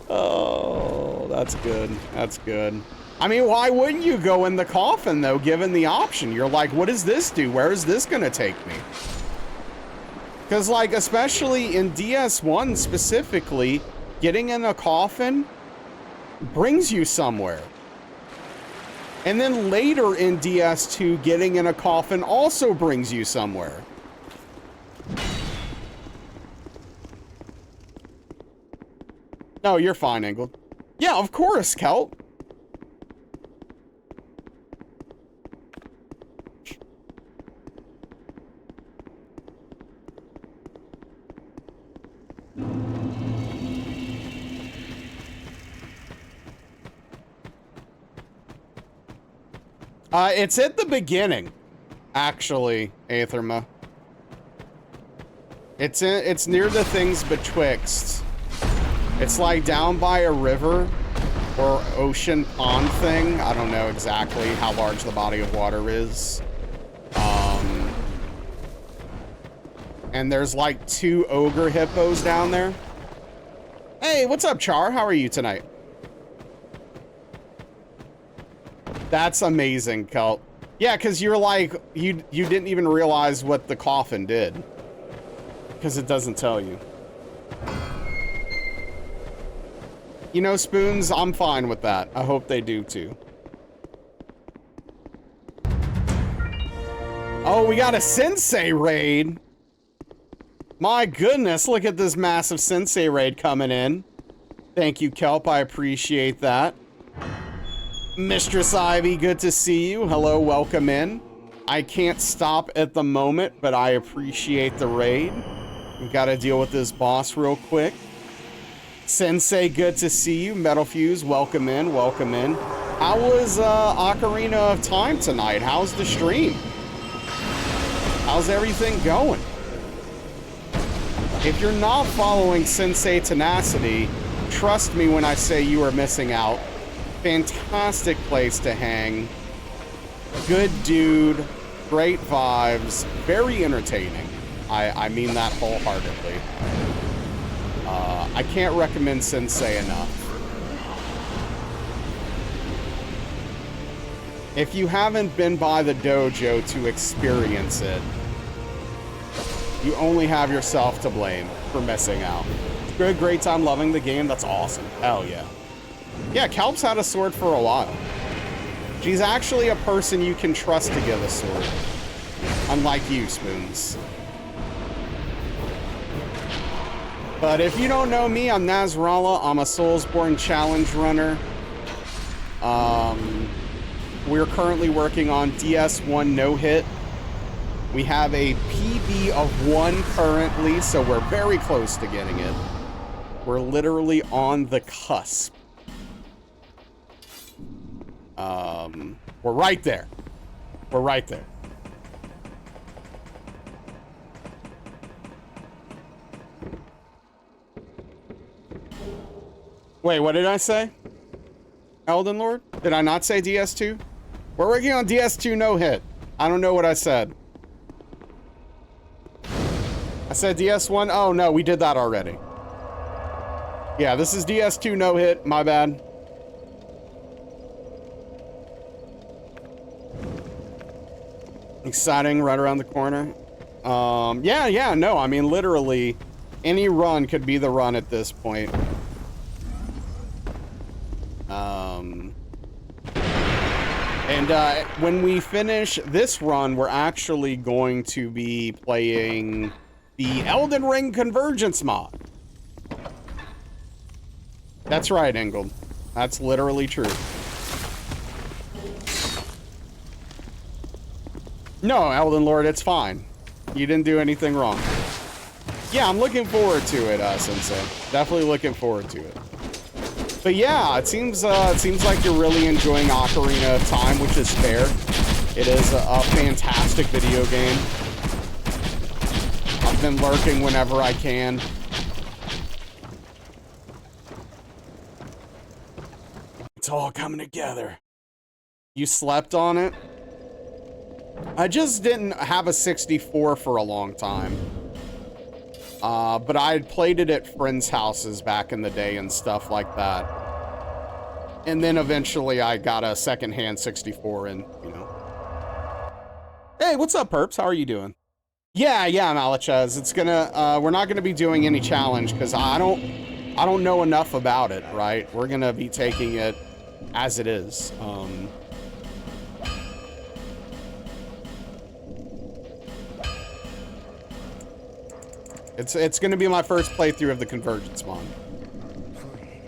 Oh, that's good. That's good. I mean, why wouldn't you go in the coffin, though, given the option? You're like, what does this do? Where is this going to take me? Because, like, especially in DS1 specifically, getting in a coffin brings you somewhere. And then later in DS2, getting in a coffin also brings you somewhere. No, you're fine, Engled. Yeah, of course, Kelp. It's at the beginning, actually, Aetherma. It's near the things betwixt. It's like down by a river or ocean pond thing. I don't know exactly how large the body of water is. And there's like 2 ogre hippos down there. Hey, what's up, Char? How are you tonight? That's amazing, Kelp. Yeah, because you're like, you didn't even realize what the coffin did. Because it doesn't tell you. You know, Spoons, I'm fine with that. I hope they do too. Oh, we got a Sensei raid. My goodness, look at this massive Sensei raid coming in. Thank you, Kelp. I appreciate that. Mistress Ivy, good to see you. Hello, welcome in. I can't stop at the moment, but I appreciate the raid. We've got to deal with this boss real quick. Sensei, good to see you. Metal Fuse, welcome in, welcome in. How was Ocarina of Time tonight? How's the stream? How's everything going? If you're not following Sensei Tenacity, trust me when I say you are missing out. Fantastic place to hang. Good dude. Great vibes. Very entertaining. I mean that wholeheartedly. I can't recommend Sensei enough. If you haven't been by the dojo to experience it, you only have yourself to blame for missing out. Good, great time loving the game. That's awesome. Hell yeah. Yeah, Kelp's had a sword for a while. She's actually a person you can trust to give a sword. Unlike you, Spoons. But if you don't know me, I'm Nasrallah. I'm a Soulsborne challenge runner. We're currently working on DS1 no-hit. We have a PB of 1 currently, so we're very close to getting it. We're literally on the cusp. We're right there. We're right there. Wait, what did I say? Elden Lord? Did I not say DS2? We're working on DS2 no hit. I don't know what I said. I said DS1? Oh no, we did that already. Yeah, this is DS2 no hit. My bad. Exciting, right around the corner. Yeah, no, I mean, literally, any run could be the run at this point. When we finish this run, we're actually going to be playing the Elden Ring Convergence mod. That's right, Engold. That's literally true. No, Elden Lord, it's fine. You didn't do anything wrong. Yeah, I'm looking forward to it, Sensei. Definitely looking forward to it. But yeah, it seems like you're really enjoying Ocarina of Time, which is fair. It is a fantastic video game. I've been lurking whenever I can. It's all coming together. You slept on it? I just didn't have a 64 for a long time. But I had played it at friends' houses back in the day and stuff like that. And then eventually I got a secondhand 64 and, you know. Hey, what's up, Perps? How are you doing? Yeah, Malachez. It's gonna, we're not gonna be doing any challenge because I don't know enough about it, right? We're gonna be taking it as it is. It's gonna be my first playthrough of the Convergence mod.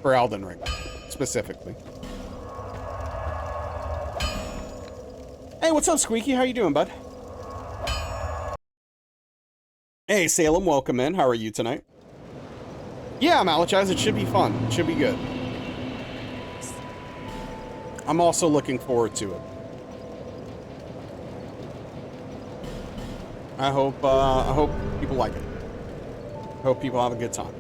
For Elden Ring, specifically. Hey, what's up, Squeaky? How you doing, bud? Hey, Salem, welcome in. How are you tonight? Yeah, Malachize, it should be fun. It should be good. I'm also looking forward to it. I hope people like it. I hope people have a good time.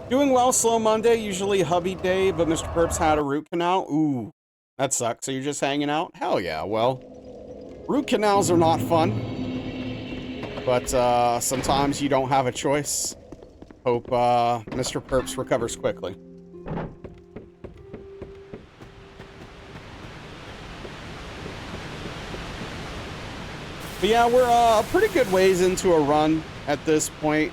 Doing well, slow Monday, usually hubby day, but Mr. Burps had a root canal. Ooh, that sucks. So you're just hanging out? Hell yeah, well, root canals are not fun, but sometimes you don't have a choice. Hope Mr. Perps recovers quickly. But yeah, we're pretty good ways into a run at this point.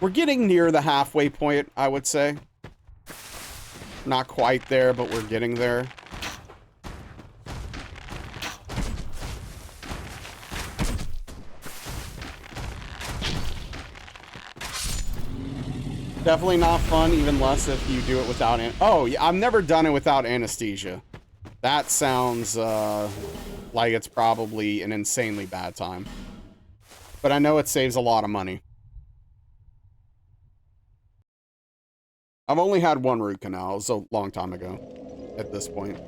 We're getting near the halfway point, I would say. Not quite there, but we're getting there. Definitely not fun, even less if you do it without oh, yeah, I've never done it without anesthesia. That sounds like it's probably an insanely bad time. But I know it saves a lot of money. I've only had one root canal. It was a long time ago at this point.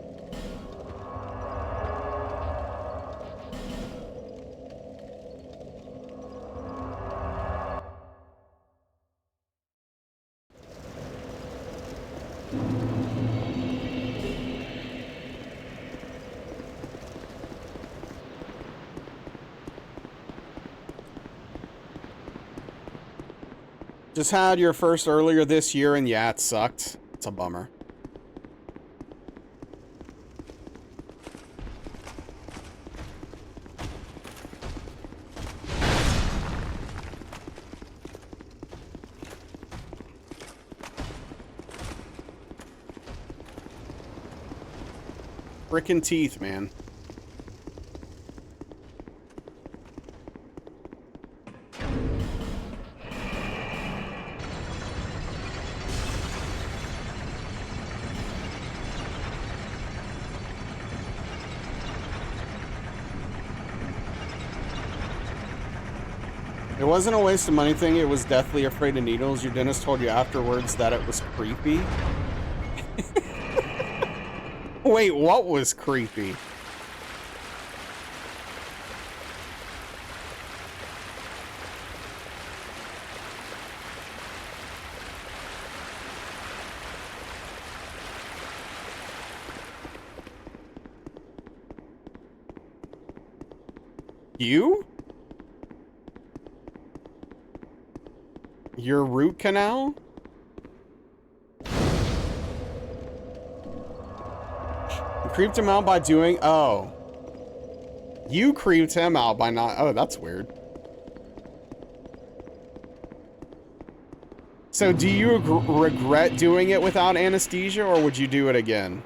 Just had your first earlier this year, and yeah, it sucked. It's a bummer. Frickin' teeth, man. It wasn't a waste of money thing, it was deathly afraid of needles. Your dentist told you afterwards that it was creepy. Wait, what was creepy? You? Your root canal? You creeped him out by doing... Oh. You creeped him out by not... Oh, that's weird. So do you regret doing it without anesthesia, or would you do it again?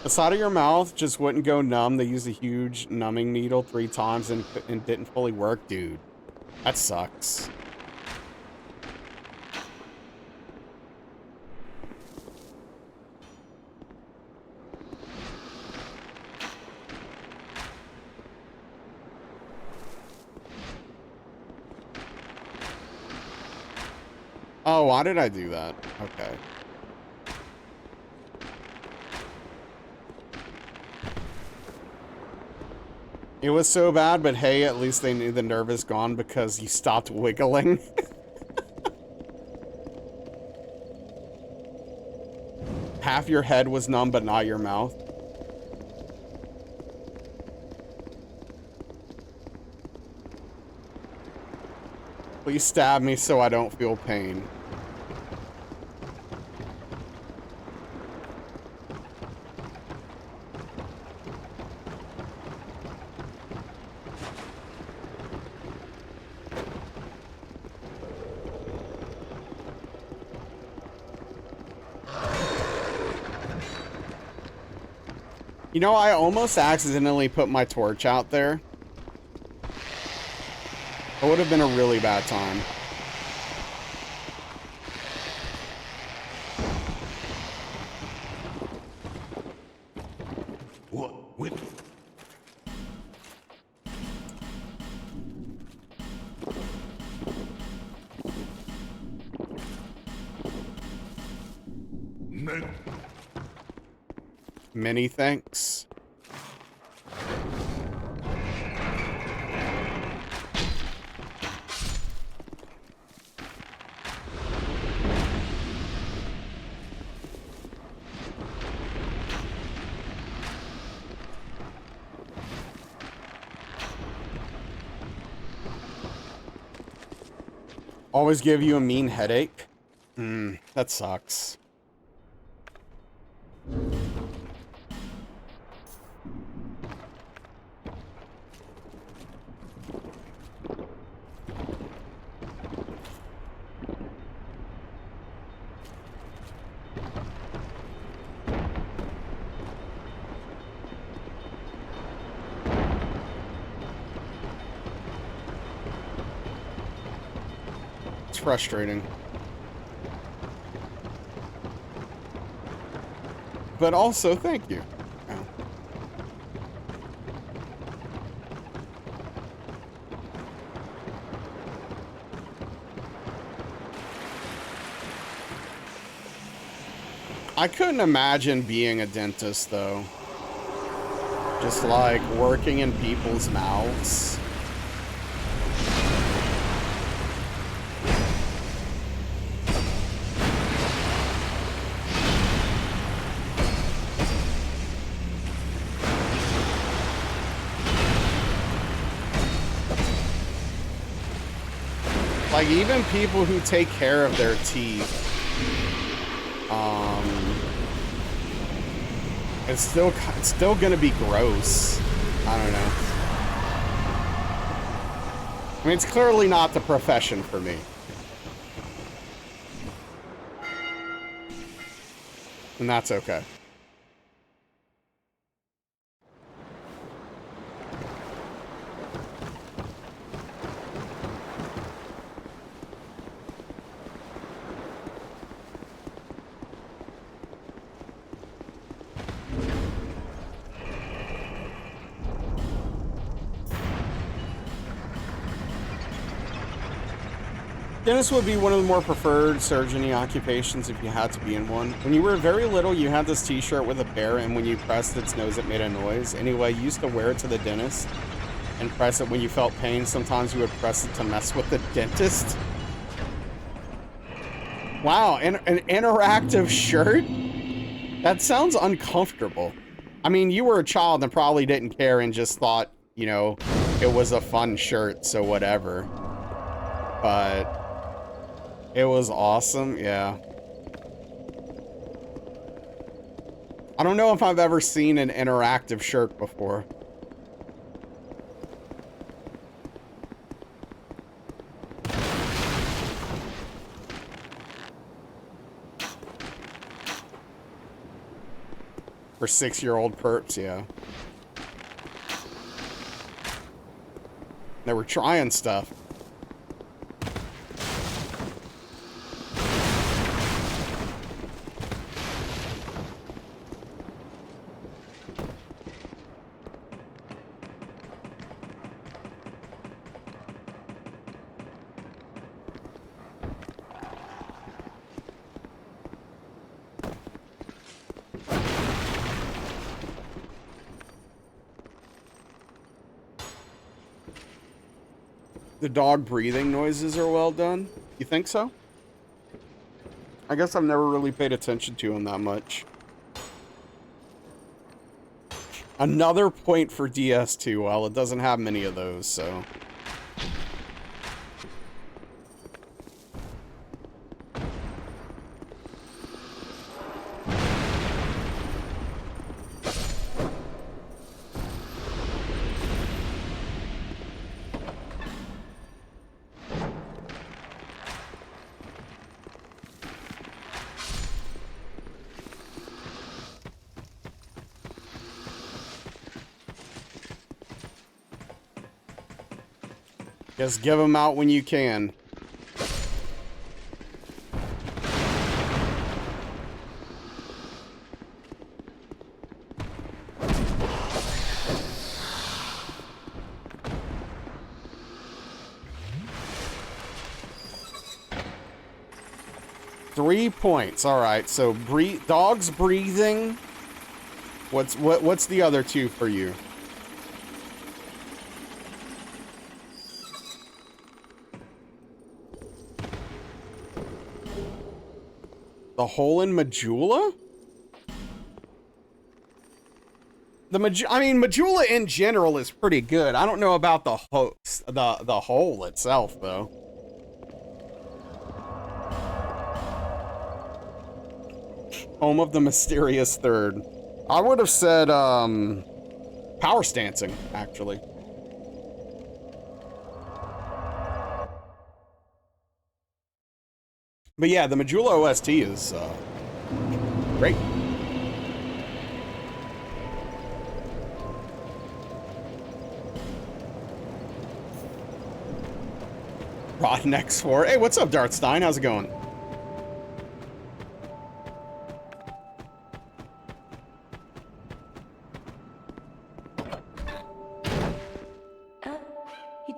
The side of your mouth just wouldn't go numb. They used a huge numbing needle 3 times and didn't fully work. Dude, that sucks. Oh, why did I do that? Okay. It was so bad, but hey, at least they knew the nerve is gone because you stopped wiggling. Half your head was numb, but not your mouth. Please stab me so I don't feel pain. You know, I almost accidentally put my torch out there. It would have been a really bad time. What? With no. Many thanks. Always give you a mean headache? That sucks. It's frustrating. But also, thank you. Oh. I couldn't imagine being a dentist, though. Just like working in people's mouths. Like, even people who take care of their teeth, it's still gonna be gross. I don't know. I mean, it's clearly not the profession for me. And that's okay. Dentist would be one of the more preferred surgery occupations if you had to be in one. When you were very little, you had this t-shirt with a bear, and when you pressed its nose, it made a noise. Anyway, you used to wear it to the dentist and press it when you felt pain. Sometimes you would press it to mess with the dentist. Wow, an interactive shirt? That sounds uncomfortable. I mean, you were a child and probably didn't care and just thought, you know, it was a fun shirt, so whatever. But it was awesome, yeah. I don't know if I've ever seen an interactive shirt before. For 6-year-old perps, yeah. They were trying stuff. The dog breathing noises are well done. You think so? I guess I've never really paid attention to them that much. Another point for DS2. Well, it doesn't have many of those, so... Just give them out when you can. Three points. All right. So dogs breathing. What's the other two for you? The hole in Majula? I mean, Majula in general is pretty good. I don't know about the host, the hole itself though. Home of the mysterious third. I would have said power stancing, actually. But yeah, the Majula OST is great. Rod next 4. Hey, what's up, Dartstein? How's it going?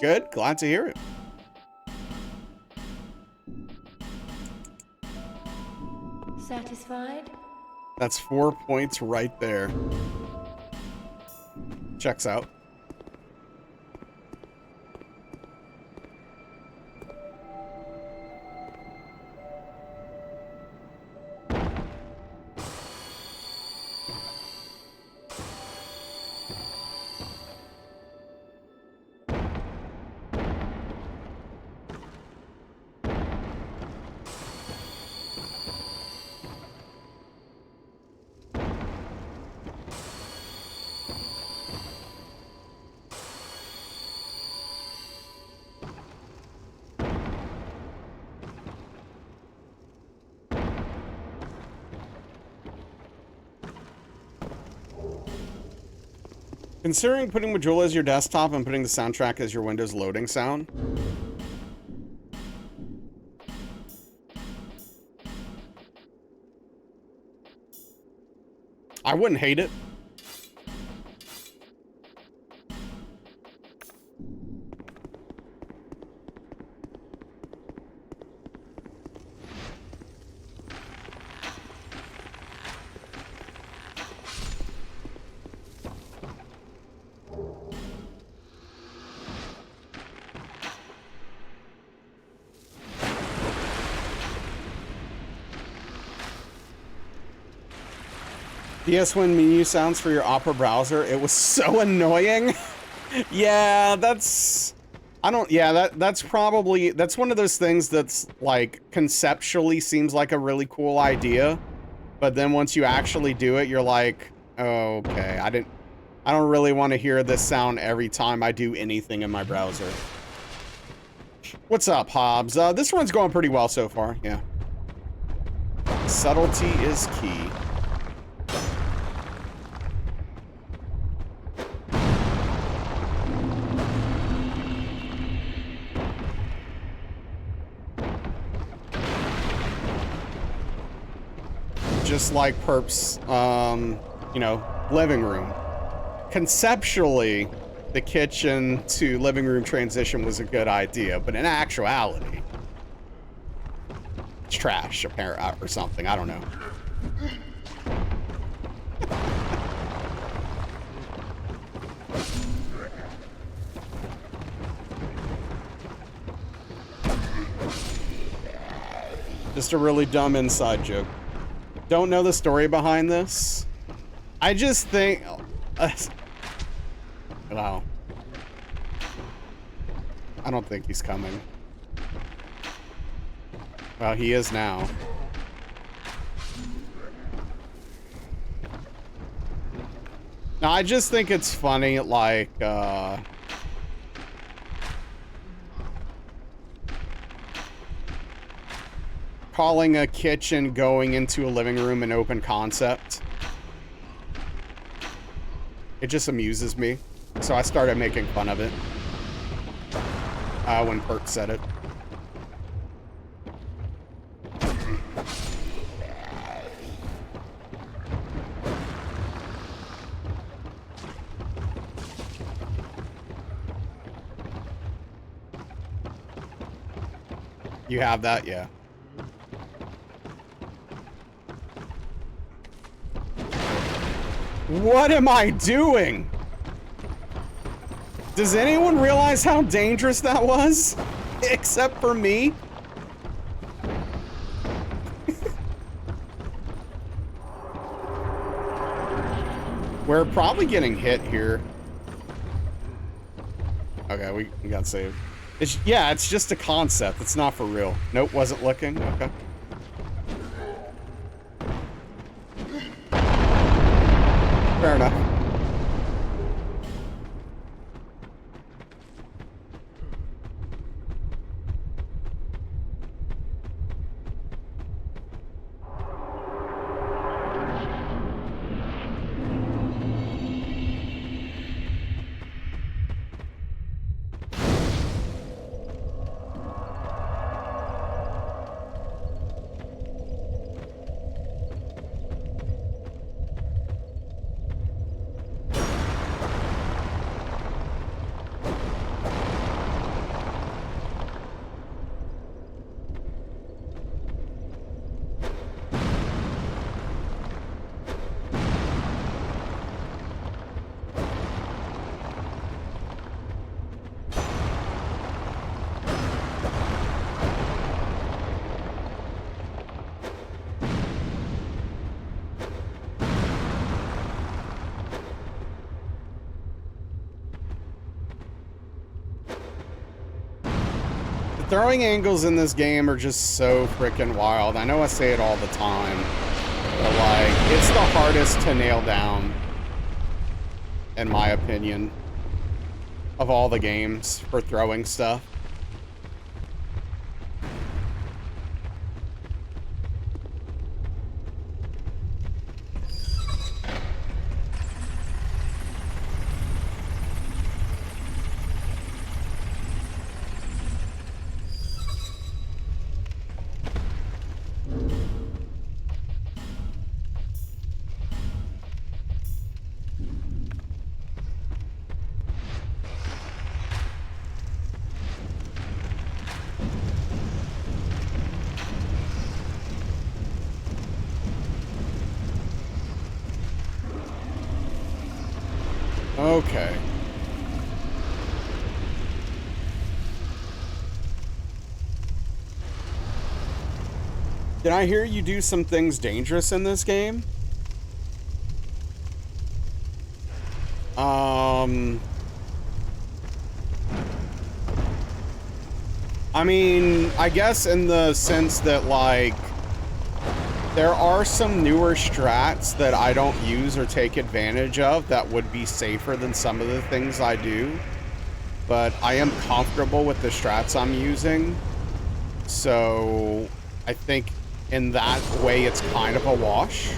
Good. Glad to hear it. Satisfied? That's 4 points right there. Checks out. Considering putting Majula as your desktop and putting the soundtrack as your Windows loading sound. I wouldn't hate it. DS1 menu sounds for your Opera browser. It was so annoying. Yeah, that's probably one of those things that's like conceptually seems like a really cool idea, but then once you actually do it, you're like, oh, okay, I don't really want to hear this sound every time I do anything in my browser. What's up, Hobbs? This one's going pretty well so far. Yeah. Subtlety is key. Just like Perp's, you know, living room. Conceptually, the kitchen to living room transition was a good idea, but in actuality, it's trash, apparently, or something. I don't know. Just a really dumb inside joke. Don't know the story behind this. I just think... wow. I don't think he's coming. Well, he is now. No, I just think it's funny, like, calling a kitchen going into a living room an open concept. It just amuses me. So I started making fun of it. when Perk said it. You have that? Yeah. What am I doing? Does anyone realize how dangerous that was? Except for me? We're probably getting hit here. Okay, we got saved. Yeah, it's just a concept. It's not for real. Nope, wasn't looking. Okay. Fair enough. Throwing angles in this game are just so freaking wild. I know I say it all the time, but like, it's the hardest to nail down, in my opinion, of all the games for throwing stuff. Okay. Did I hear you do some things dangerous in this game? I mean, I guess in the sense that, like, there are some newer strats that I don't use or take advantage of that would be safer than some of the things I do. But I am comfortable with the strats I'm using. So I think in that way it's kind of a wash.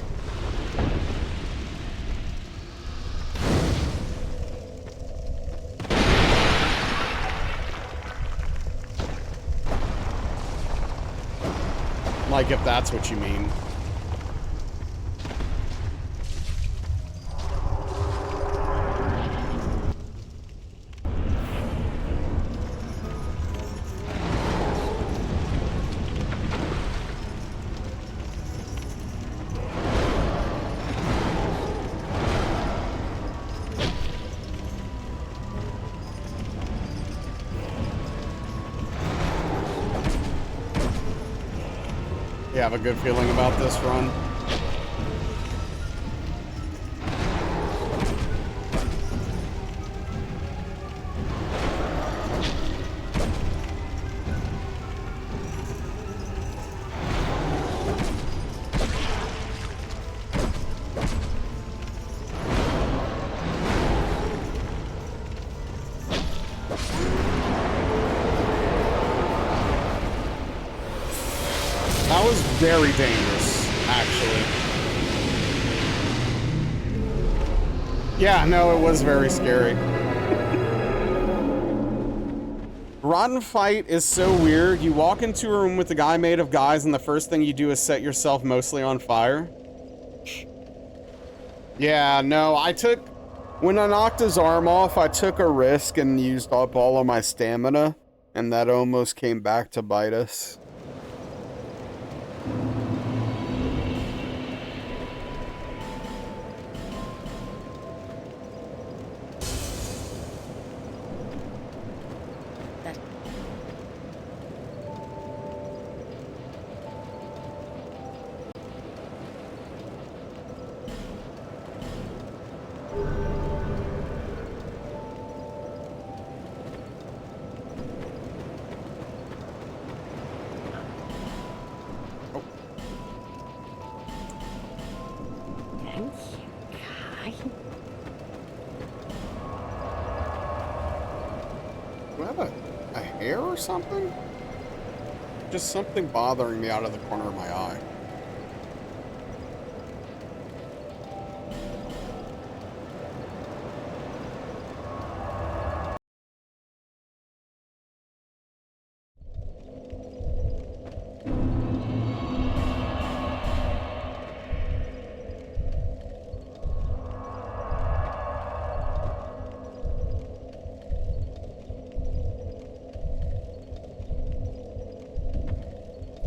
Like, if that's what you mean. You have a good feeling about this run? That was very dangerous, actually. Yeah, no, it was very scary. Rotten Fight is so weird. You walk into a room with a guy made of guys, and the first thing you do is set yourself mostly on fire. Yeah, no, when I knocked his arm off, I took a risk and used up all of my stamina, and that almost came back to bite us. Do I have a hair or something? Just something bothering me out of the corner of my eye.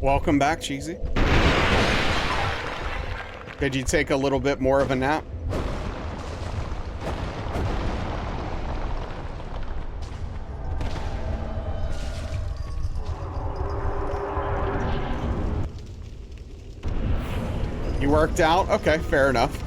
Welcome back, Cheesy. Did you take a little bit more of a nap? You worked out? Okay, fair enough.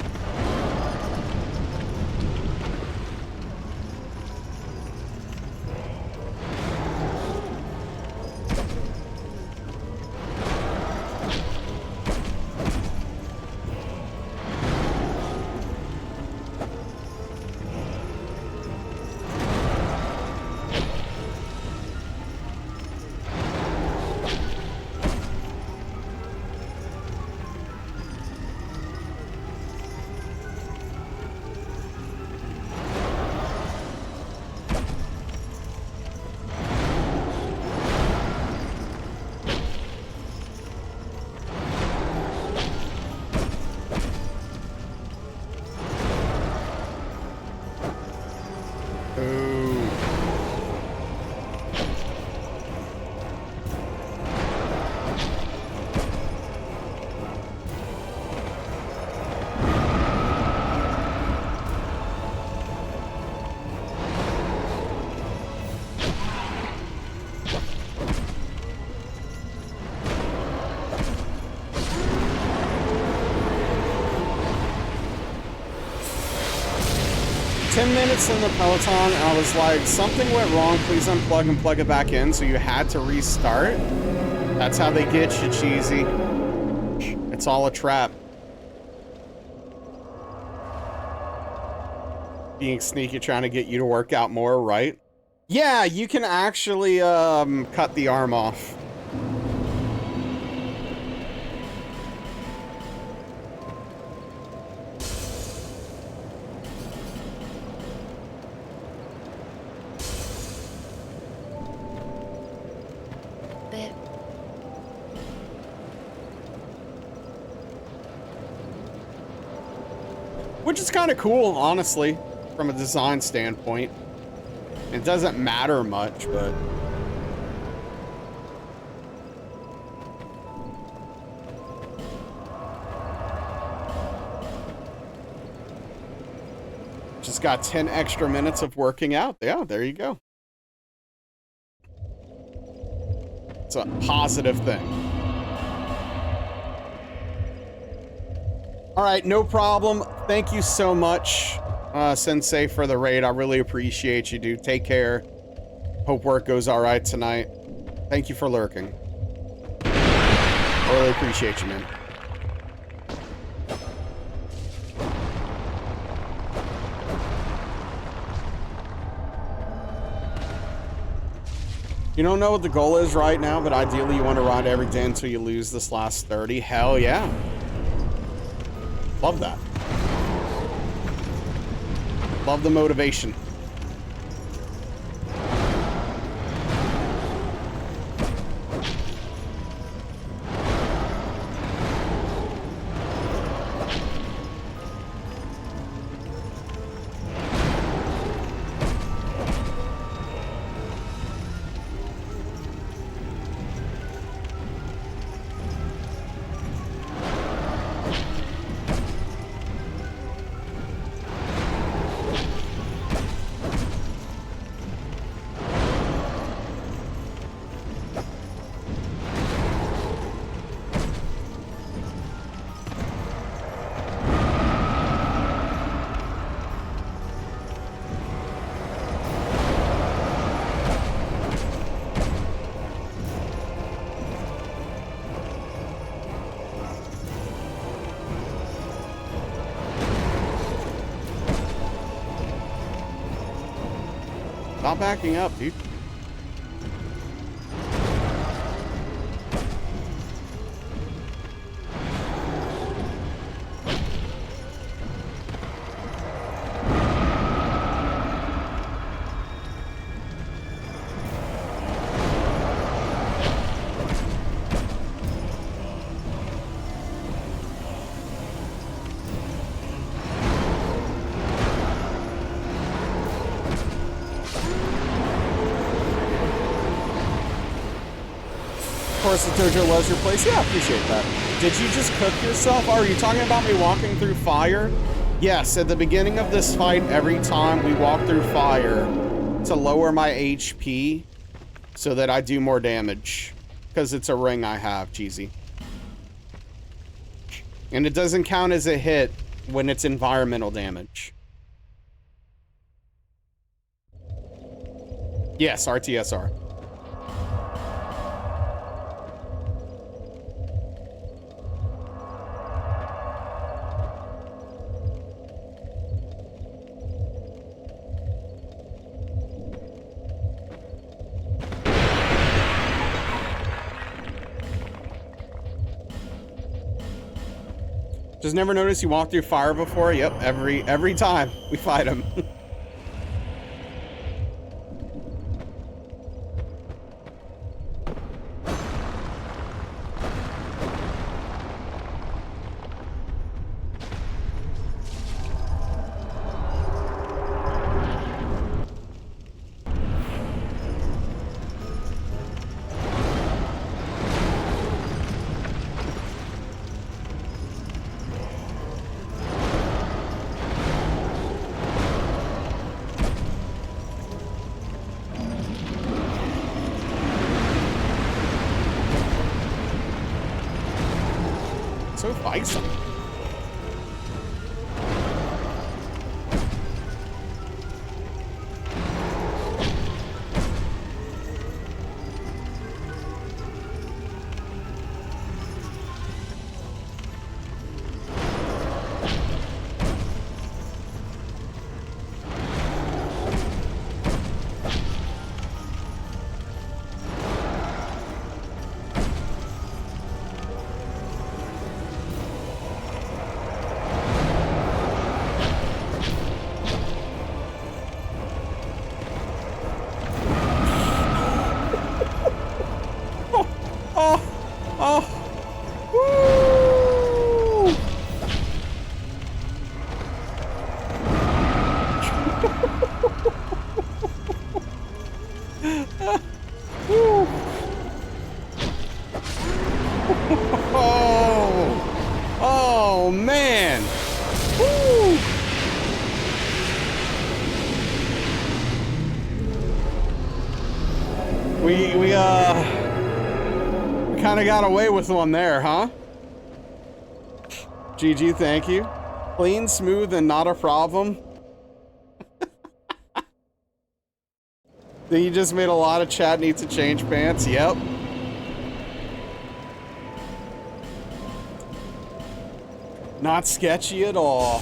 Minutes in the Peloton, and I was like, something went wrong, please unplug and plug it back in, so you had to restart. That's how they get you, Cheesy. It's all a trap. Being sneaky, trying to get you to work out more, right? Yeah, you can actually cut the arm off. Which is kind of cool, honestly, from a design standpoint. It doesn't matter much, but... just got 10 extra minutes of working out. Yeah, there you go. It's a positive thing. All right, no problem. Thank you so much, Sensei, for the raid. I really appreciate you, dude. Take care. Hope work goes all right tonight. Thank you for lurking. I really appreciate you, man. You don't know what the goal is right now, but ideally you want to ride every day until you lose this last 30. Hell yeah. Love that. Love the motivation. Stop backing up, dude. Of course, the Tojo loves your place. Yeah, I appreciate that. Did you just cook yourself? Are you talking about me walking through fire? Yes, at the beginning of this fight, every time we walk through fire to lower my HP so that I do more damage. Because it's a ring I have, Cheesy. And it doesn't count as a hit when it's environmental damage. Yes, RTSR. Just never noticed you walked through fire before? Yep, every time we fight him. So feisty. Oh man. Woo. We kind of got away with one there, huh? GG, thank you. Clean, smooth, and not a problem. Think you just made a lot of chat need to change pants? Yep. Not sketchy at all.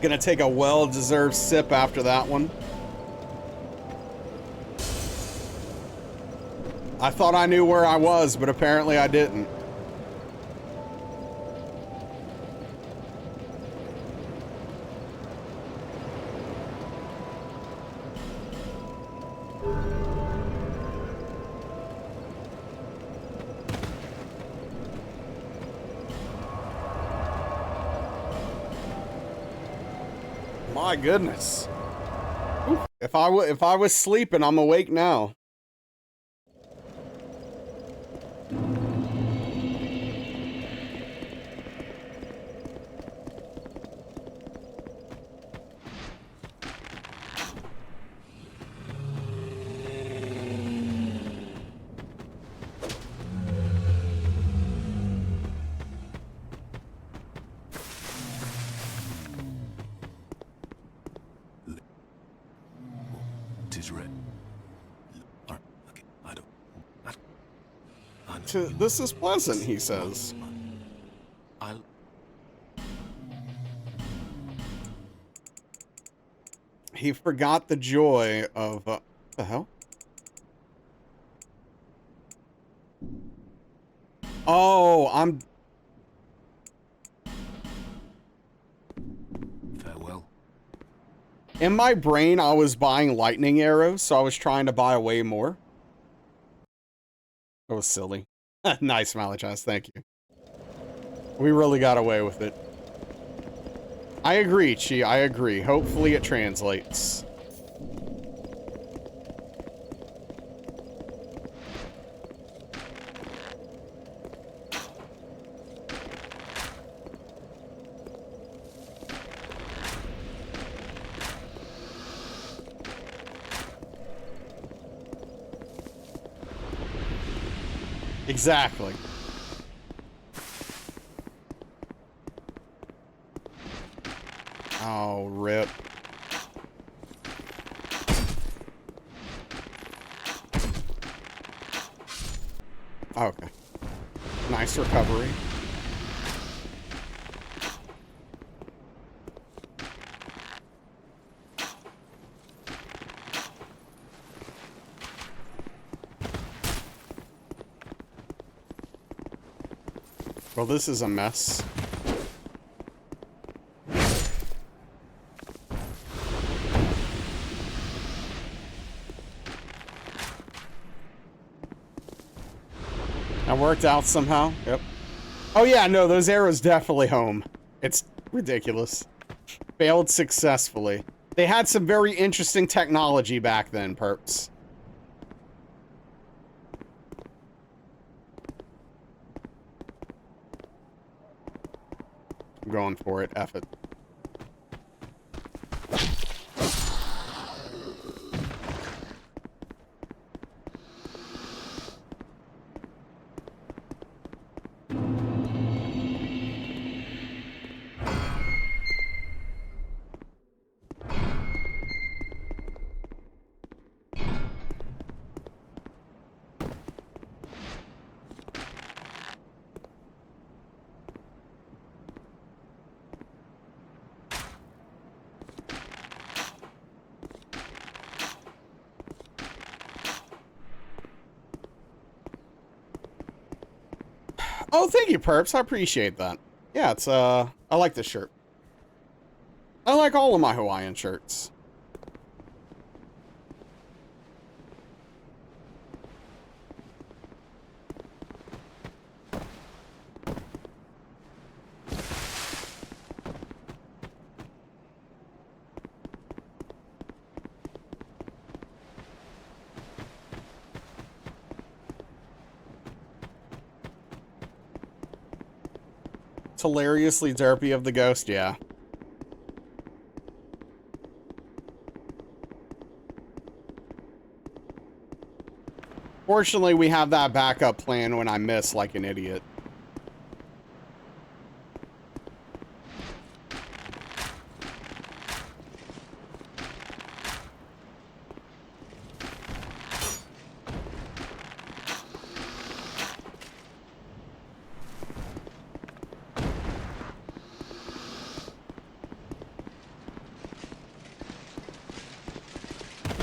Gonna take a well-deserved sip after that one. I thought I knew where I was, but apparently I didn't. My goodness. Oof. If I was sleeping, I'm awake now. This is pleasant, he says. He forgot the joy of, what the hell? Oh, Farewell. in my brain, I was buying lightning arrows, so I was trying to buy way more. That was silly. Nice, Malachas, thank you. We really got away with it. I agree, Chi, I agree. Hopefully it translates. Exactly. Oh, rip. Okay. Nice recovery. Well, this is a mess. That worked out somehow. Yep. Oh yeah, no, those arrows definitely home. It's ridiculous. Failed successfully. They had some very interesting technology back then, perps. I'm going for it. F it. Oh, thank you, perps. I appreciate that. Yeah, it's, I like this shirt. I like all of my Hawaiian shirts. It's hilariously derpy of the ghost, yeah. Fortunately, we have that backup plan when I miss like an idiot.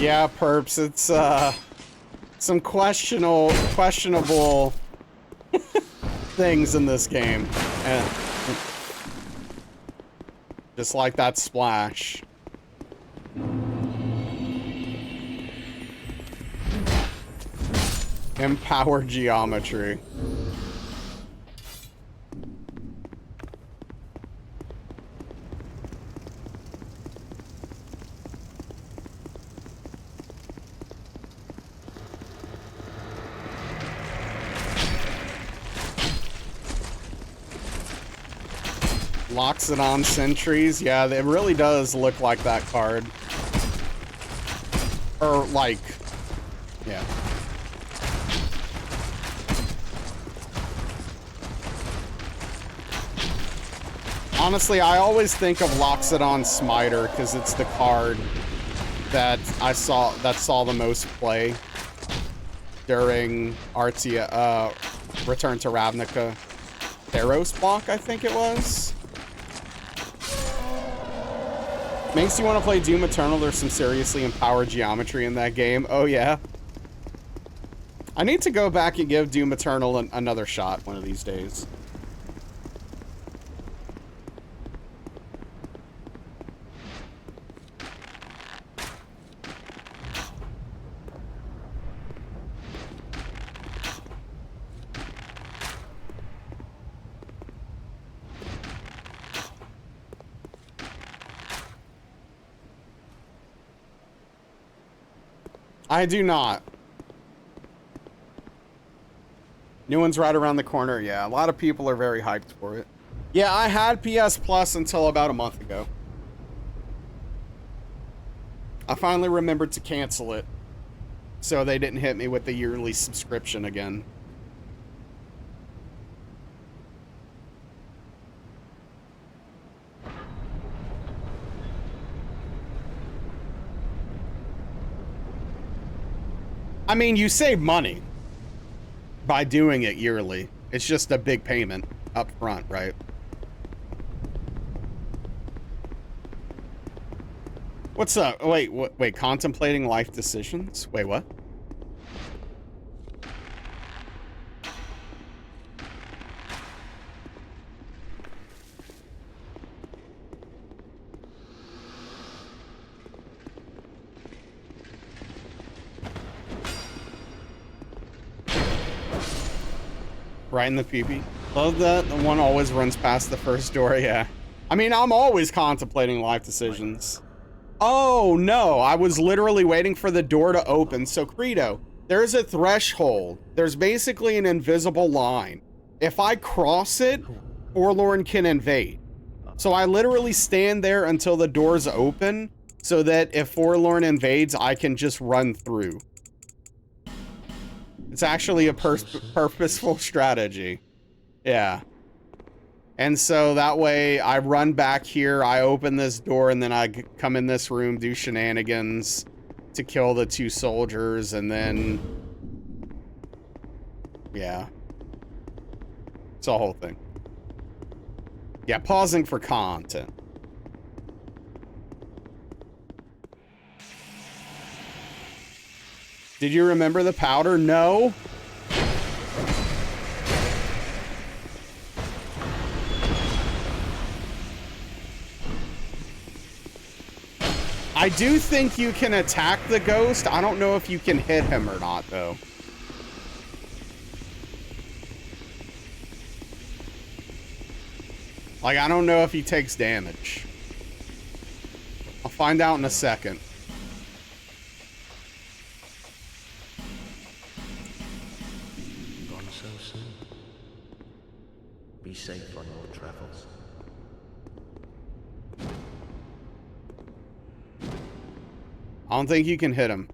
Yeah, perps, it's, some questionable things in this game. Just like that splash. Empower geometry. Loxodon sentries, yeah, it really does look like that card. Or, like, yeah. Honestly, I always think of Loxodon Smiter because it's the card that saw the most play during Artia, Return to Ravnica Theros block, I think it was. Makes you want to play Doom Eternal. There's some seriously empowered geometry in that game. Oh, yeah. I need to go back and give Doom Eternal another shot one of these days. I do not. New one's right around the corner. Yeah, a lot of people are very hyped for it. Yeah, I had PS Plus until about a month ago. I finally remembered to cancel it, so they didn't hit me with the yearly subscription again. I mean, you save money by doing it yearly. It's just a big payment up front, right? What's up? Wait, contemplating life decisions? Wait, what? Right in the pee-pee. Love that the one always runs past the first door, yeah. I mean, I'm always contemplating life decisions. Oh, no, I was literally waiting for the door to open. So, Credo, there's a threshold. There's basically an invisible line. If I cross it, Forlorn can invade. So I literally stand there until the doors open so that if Forlorn invades, I can just run through. It's actually a purposeful strategy. Yeah. And so that way I run back here, I open this door, and then I come in this room, do shenanigans to kill the two soldiers, and then... yeah. It's a whole thing. Yeah, pausing for content. Did you remember the powder? No. I do think you can attack the ghost. I don't know if you can hit him or not, though. Like, I don't know if he takes damage. I'll find out in a second. Gone so soon. Be safe on your travels. I don't think you can hit him.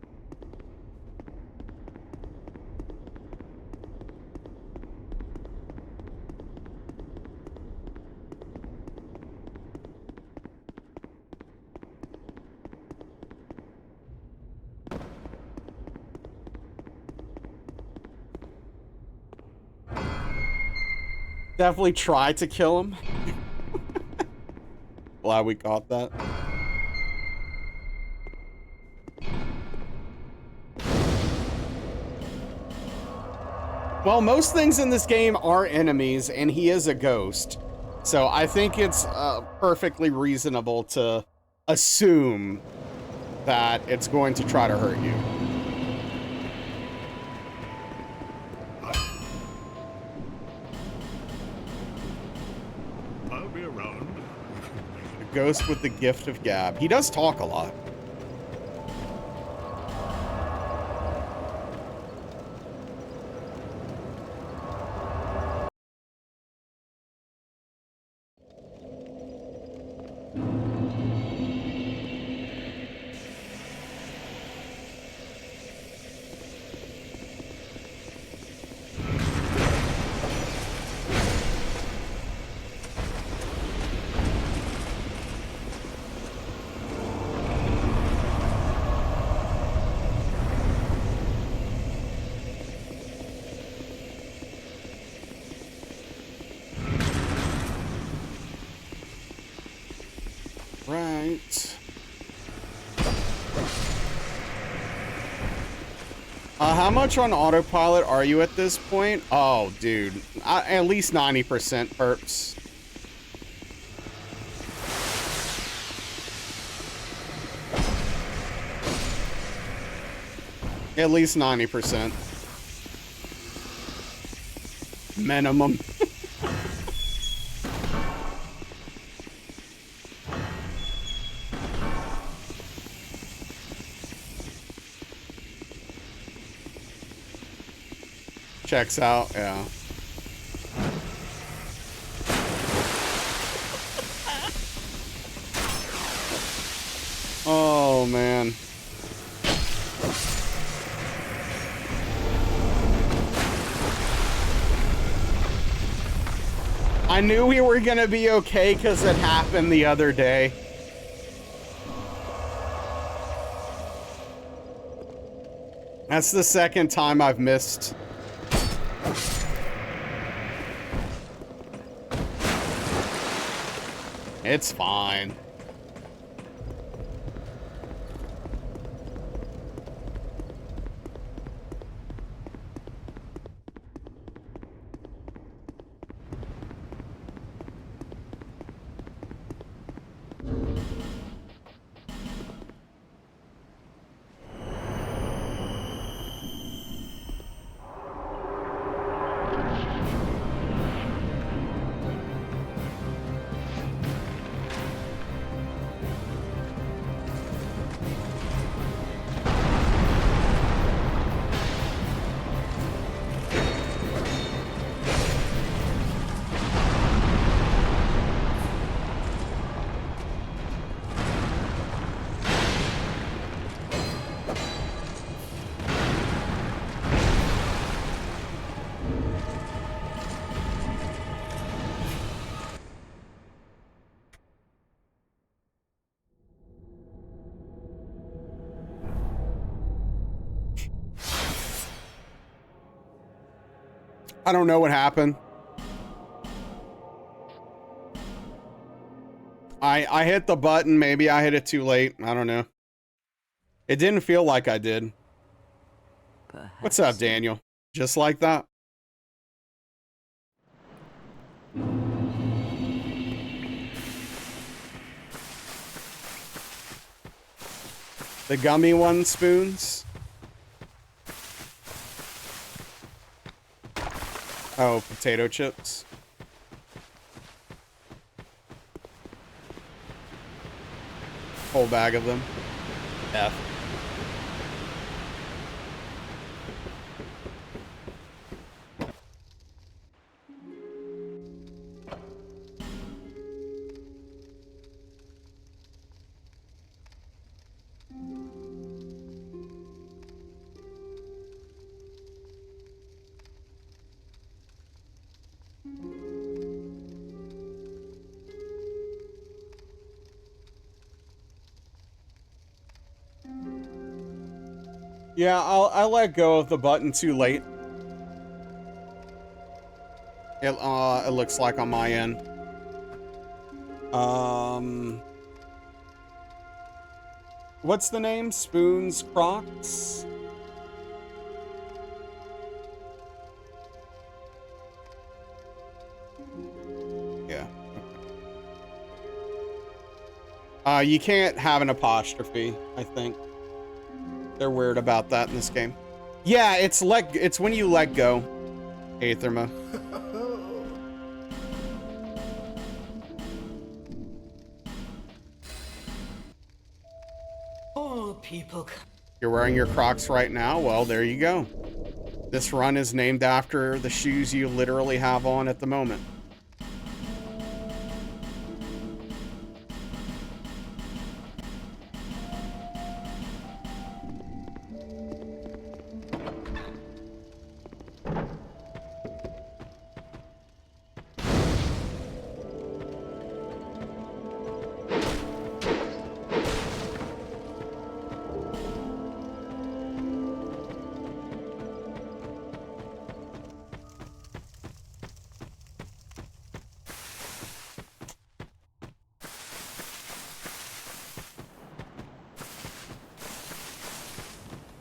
Definitely try to kill him. Glad we caught that. Well, most things in this game are enemies, and he is a ghost. So I think it's perfectly reasonable to assume that it's going to try to hurt you. I'll be around. The ghost with the gift of gab. He does talk a lot. How much on autopilot are you at this point? Oh, dude. At least 90% perps. At least 90%. Minimum. Checks out, yeah. Oh, man. I knew we were gonna be okay because it happened the other day. That's the second time I've missed. It's fine. I don't know what happened. I hit the button. Maybe I hit it too late. I don't know. It didn't feel like I did. What's up, Daniel? Just like that? The gummy one spoons? Oh, potato chips. Whole bag of them. F. Yeah, I let go of the button too late. It looks like on my end. What's the name? Spoons Crocs? Yeah. You can't have an apostrophe, I think. They're weird about that in this game. Yeah, it's when you let go. Aetherma. All people. You're wearing your Crocs right now? Well, there you go. This run is named after the shoes you literally have on at the moment.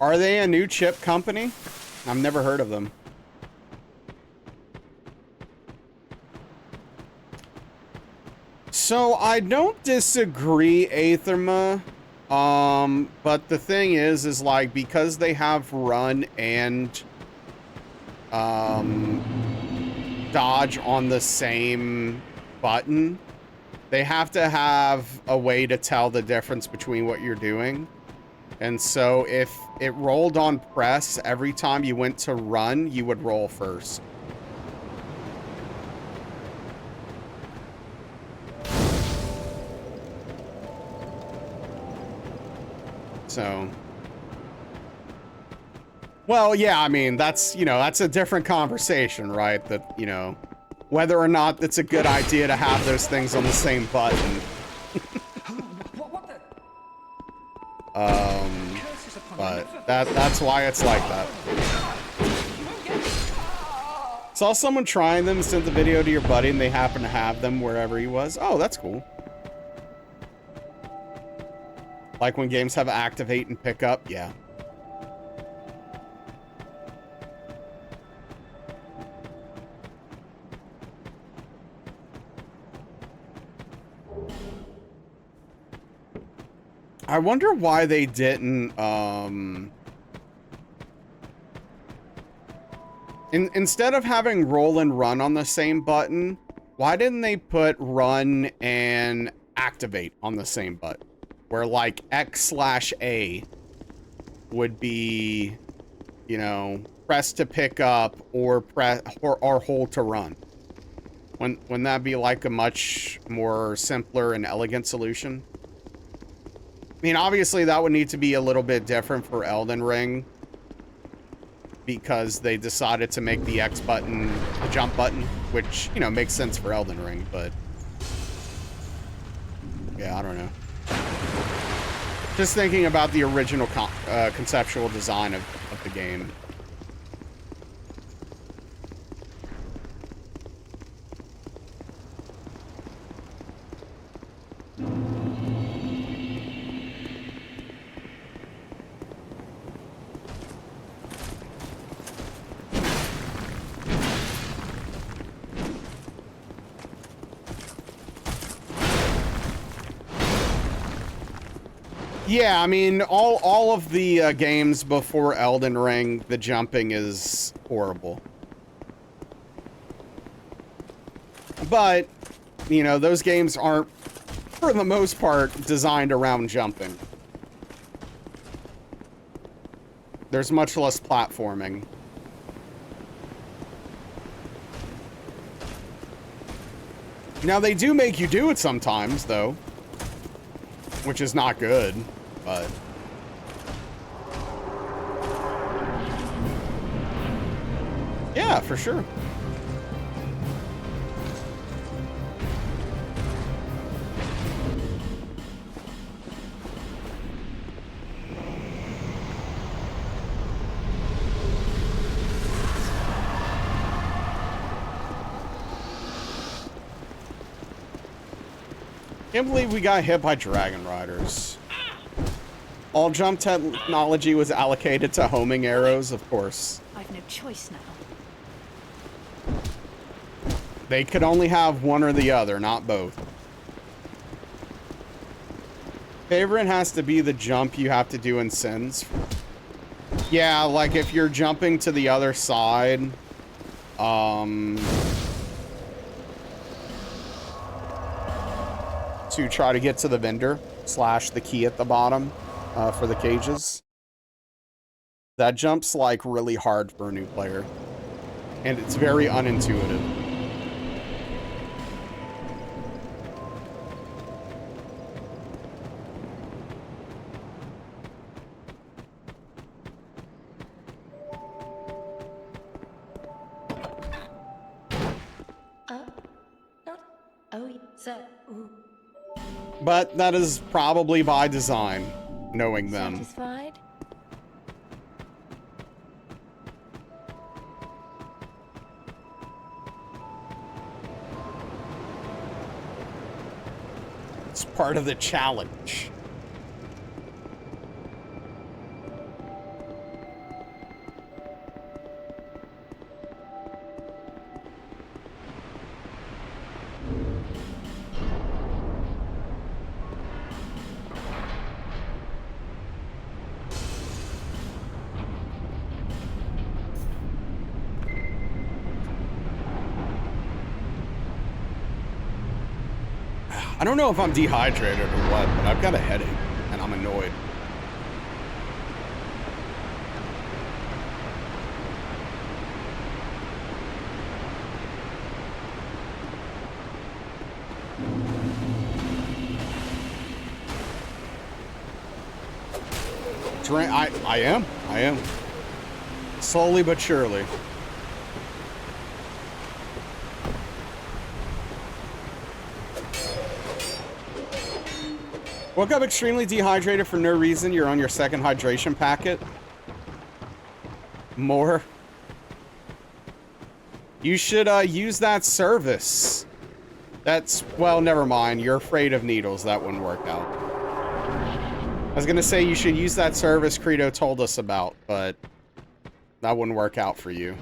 Are they a new chip company? I've never heard of them. So I don't disagree, Aetherma. But the thing is like, because they have run and dodge on the same button, they have to have a way to tell the difference between what you're doing. And so if it rolled on press every time you went to run, you would roll first. So, well, yeah, I mean, that's, you know, that's a different conversation, right? That, you know, whether or not it's a good idea to have those things on the same button. But that's why it's like that. Saw someone trying them, sent the video to your buddy, and they happen to have them wherever he was. Oh, that's cool. Like when games have activate and pick up, yeah. I wonder why they didn't, instead of having roll and run on the same button, why didn't they put run and activate on the same button? Where like X/A would be, you know, press to pick up or press or hold to run. Wouldn't that be like a much more simpler and elegant solution? I mean, obviously that would need to be a little bit different for Elden Ring because they decided to make the X button the jump button, which, you know, makes sense for Elden Ring, but yeah, I don't know. Just thinking about the original conceptual design of the game. Yeah, I mean, all of the games before Elden Ring, the jumping is horrible. But, you know, those games aren't, for the most part, designed around jumping. There's much less platforming. Now, they do make you do it sometimes, though, which is not good, but... yeah, for sure. Can't believe we got hit by Dragon Riders. All jump technology was allocated to homing arrows, of course. I've no choice now. They could only have one or the other, not both. Favorite has to be the jump you have to do in Sins. Yeah, like if you're jumping to the other side, to try to get to the vendor / the key at the bottom for the cages. That jump's like really hard for a new player, and it's very unintuitive. But that is probably by design, knowing them. Satisfied? It's part of the challenge. I don't know if I'm dehydrated or what, but I've got a headache and I'm annoyed. I am. Slowly but surely. Woke up extremely dehydrated for no reason. You're on your second hydration packet. More. You should use that service. That's, well, never mind. You're afraid of needles. That wouldn't work out. I was gonna say you should use that service Credo told us about, but that wouldn't work out for you.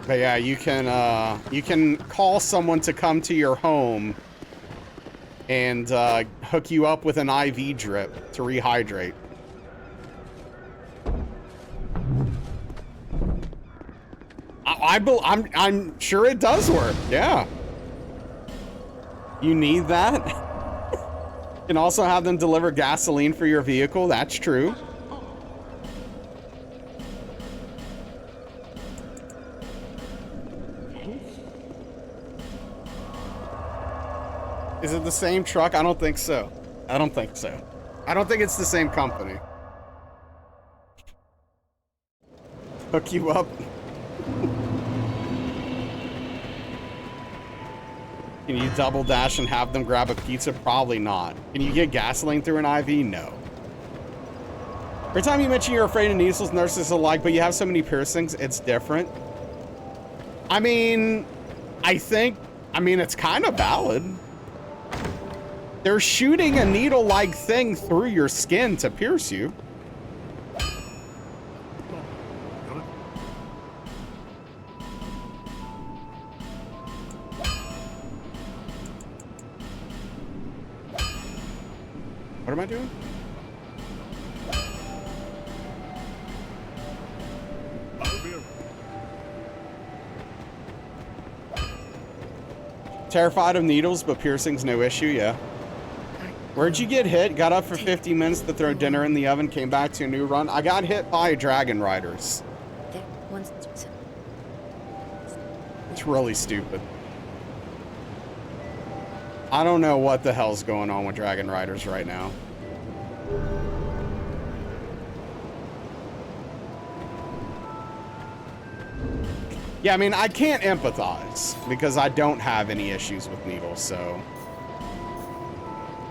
But yeah, you can call someone to come to your home and hook you up with an IV drip to rehydrate. I'm sure it does work. Yeah. You need that. You can also have them deliver gasoline for your vehicle. That's true. Is it the same truck? I don't think so. I don't think so. I don't think it's the same company. Hook you up. Can you double dash and have them grab a pizza? Probably not. Can you get gasoline through an IV? No. Every time you mention you're afraid of needles, nurses alike, but you have so many piercings, it's different. I mean, it's kind of valid. They're shooting a needle-like thing through your skin to pierce you. What am I doing? Terrified of needles, but piercings no issue, yeah. Where'd you get hit? Got up for 50 minutes to throw dinner in the oven, came back to a new run. I got hit by dragon riders. It's really stupid. I don't know what the hell's going on with dragon riders right now. Yeah, I mean, I can't empathize because I don't have any issues with needles, so...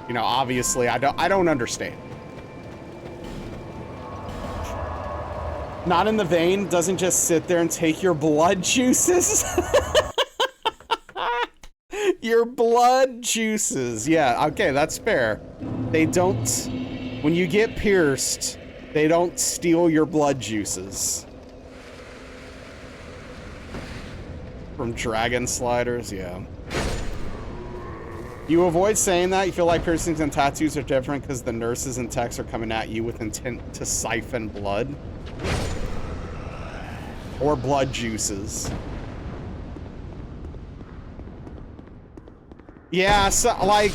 You know, obviously, I don't understand. Not in the vein, doesn't just sit there and take your blood juices. Your blood juices. Yeah, okay, that's fair. They don't, when you get pierced, they don't steal your blood juices. From dragon sliders, yeah. You avoid saying that. You feel like piercings and tattoos are different because the nurses and techs are coming at you with intent to siphon blood. Or blood juices. Yeah, so, like,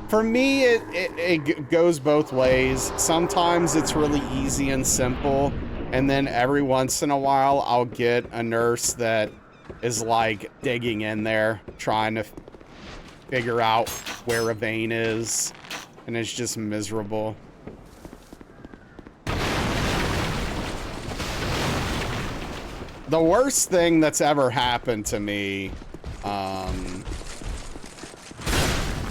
for me, it goes both ways. Sometimes it's really easy and simple, and then every once in a while, I'll get a nurse that is, like, digging in there, trying to figure out where a vein is, and it's just miserable. The worst thing that's ever happened to me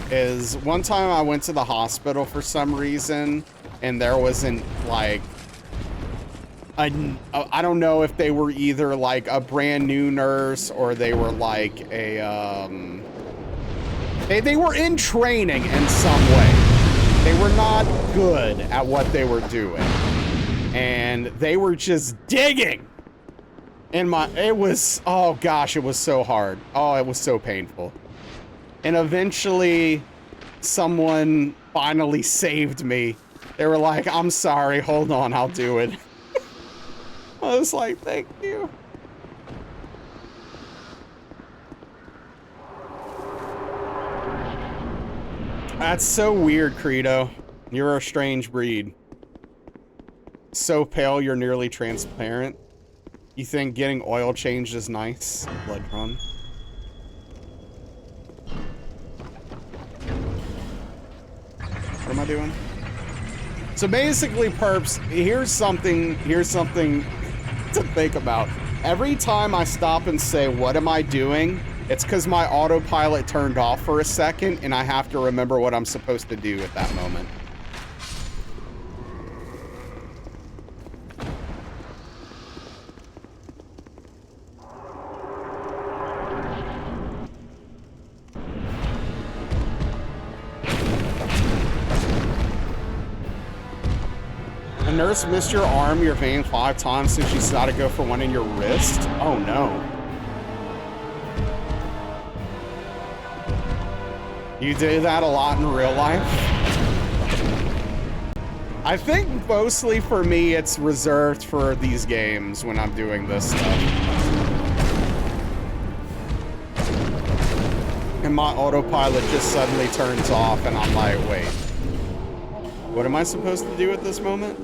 is one time I went to the hospital for some reason, and there wasn't like I don't know if they were either like a brand new nurse or they were like a they were in training in some way. They were not good at what they were doing, and they were just digging. And it was, oh gosh, it was so hard. Oh, it was so painful. And eventually someone finally saved me. They were like, I'm sorry, hold on, I'll do it. I was like, thank you. That's so weird, Credo. You're a strange breed. So pale, you're nearly transparent. You think getting oil changed is nice? Blood run. What am I doing? So basically, perps, here's something to think about. Every time I stop and say, what am I doing? It's because my autopilot turned off for a second and I have to remember what I'm supposed to do at that moment. A nurse missed your arm, your vein 5 times, so she's got to go for one in your wrist? Oh no. You do that a lot in real life? I think mostly for me it's reserved for these games when I'm doing this stuff. And my autopilot just suddenly turns off and I'm like, wait. What am I supposed to do at this moment?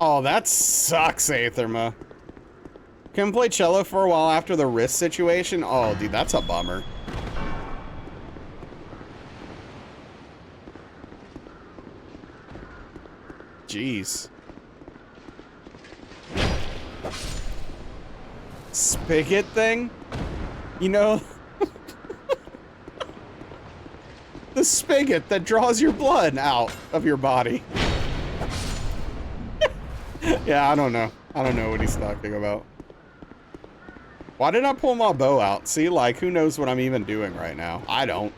Oh, that sucks, Aetherma. Couldn't play cello for a while after the wrist situation? Oh, dude, that's a bummer. Jeez. Spigot thing? You know... the spigot that draws your blood out of your body. Yeah, I don't know. I don't know what he's talking about. Why did I pull my bow out? See, like, who knows what I'm even doing right now? I don't.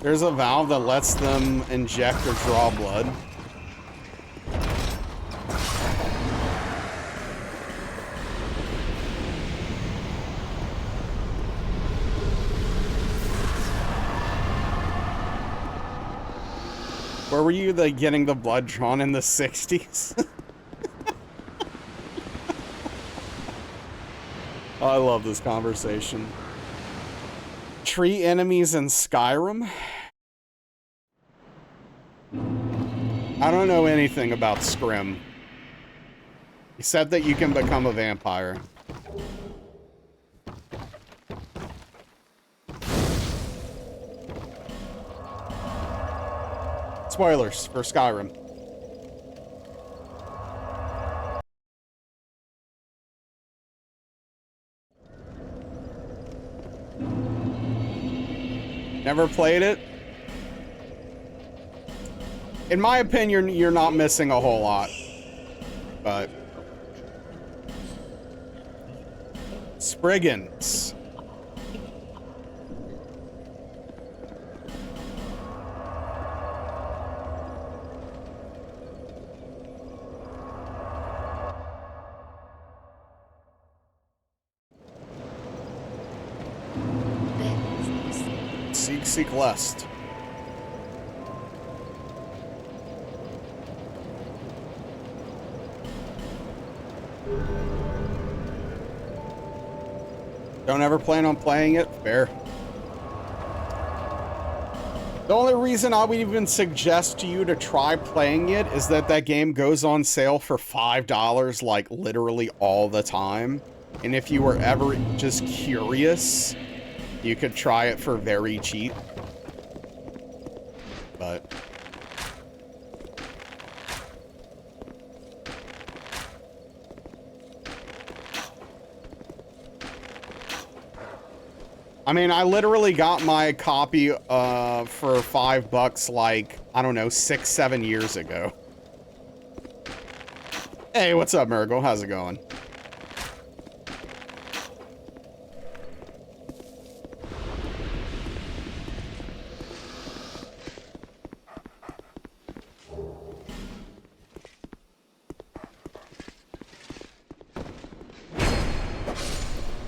There's a valve that lets them inject or draw blood. Where were you getting the blood drawn in the 60s? Oh, I love this conversation. Tree enemies in Skyrim? I don't know anything about Scrim. He said that you can become a vampire. Spoilers for Skyrim. Never played it? In my opinion, you're not missing a whole lot. But... Spriggans. Seek lest. Don't ever plan on playing it? Fair. The only reason I would even suggest to you to try playing it is that that game goes on sale for $5, like, literally all the time. And if you were ever just curious, you could try it for very cheap. But... I mean, I literally got my copy for $5 like, I don't know, 6-7 years ago. Hey, what's up, Miracle? How's it going?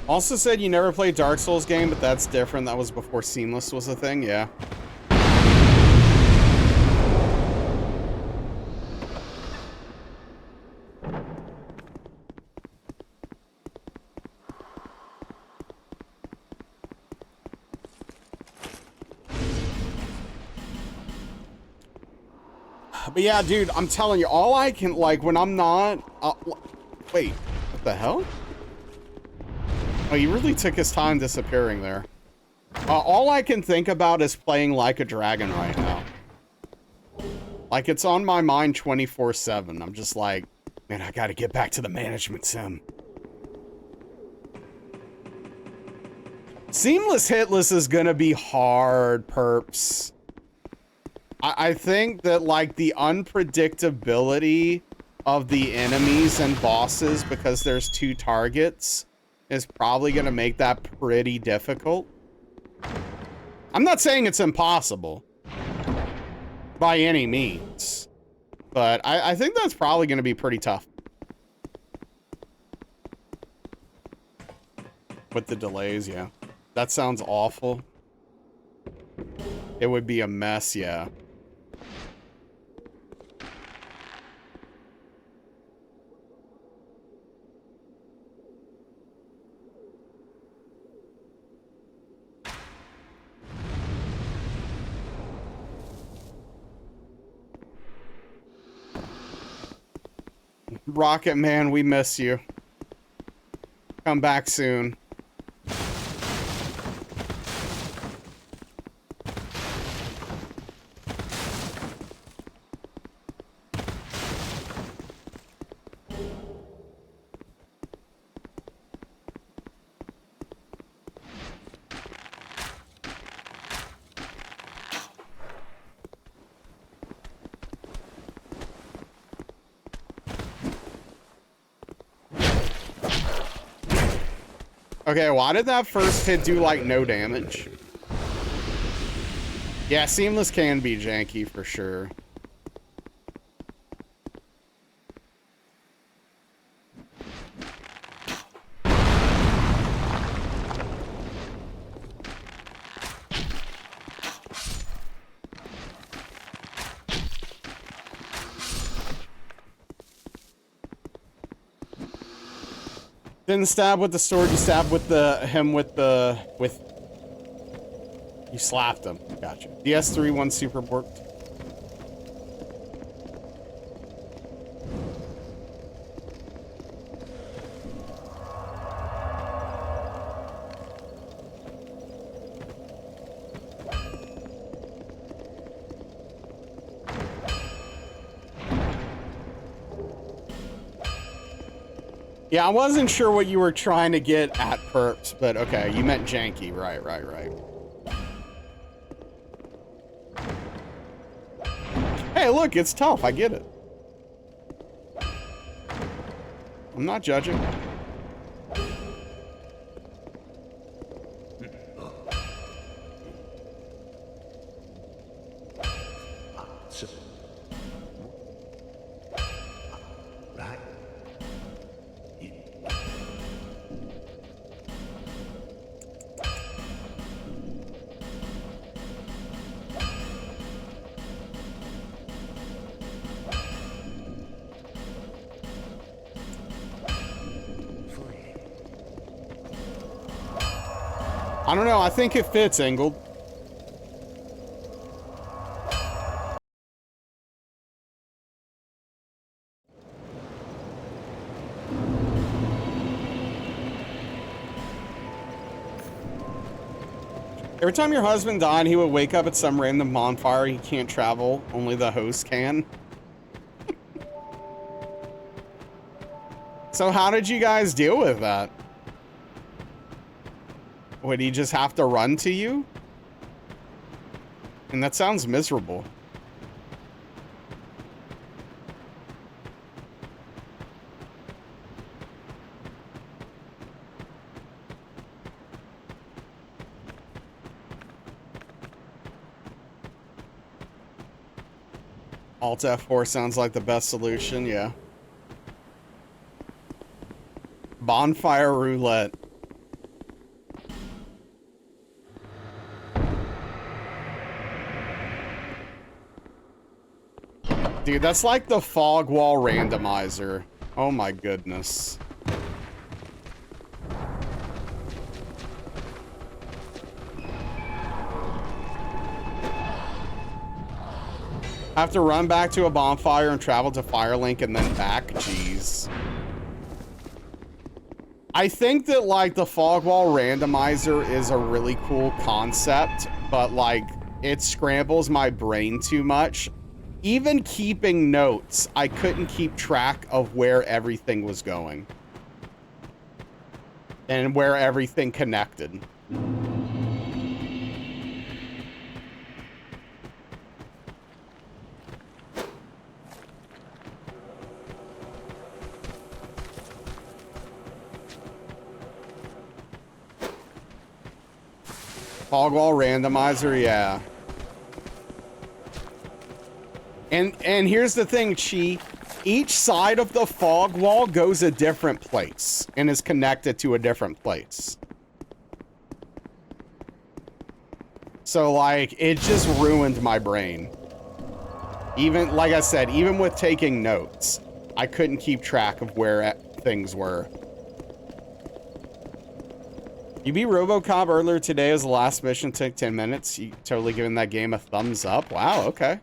Also said you never played Dark Souls game, but that's different. That was before Seamless was a thing, yeah. But yeah, dude, I'm telling you, all I can, like, when I'm not... wait, what the hell? Oh, he really took his time disappearing there. All I can think about is playing Like a Dragon right now. Like, it's on my mind 24/7. I'm just like, man, I gotta get back to the management sim. Seamless Hitless is gonna be hard, perps. I think that, like, the unpredictability of the enemies and bosses, because there's 2 targets, is probably going to make that pretty difficult. I'm not saying it's impossible by any means, but I think that's probably going to be pretty tough. With the delays, yeah. That sounds awful. It would be a mess, yeah. Rocket Man, we miss you. Come back soon. Okay, why did that first hit do, like, no damage? Yeah, Seamless can be janky for sure. Didn't stab with the sword, you stabbed with you slapped him. Gotcha. DS3 1 super borked. Yeah, I wasn't sure what you were trying to get at, perps, but okay, you meant janky. Right. Hey, look, it's tough. I get it. I'm not judging. I don't know. I think it fits, Engled. Every time your husband died, he would wake up at some random bonfire. He can't travel. Only the host can. So how did you guys deal with that? Would he just have to run to you? And that sounds miserable. Alt F4 sounds like the best solution, yeah. Bonfire roulette. Dude, that's like the fog wall randomizer. Oh my goodness. Have to run back to a bonfire and travel to Firelink and then back? Jeez. I think that, like, the fog wall randomizer is a really cool concept, but, like, it scrambles my brain too much. Even keeping notes, I couldn't keep track of where everything was going. And where everything connected. Fog wall randomizer, yeah. And here's the thing, Chi. Each side of the fog wall goes a different place and is connected to a different place. So, like, it just ruined my brain. Even, like I said, even with taking notes, I couldn't keep track of where things were. You beat RoboCop earlier today as the last mission took 10 minutes. You totally giving that game a thumbs up. Wow, okay.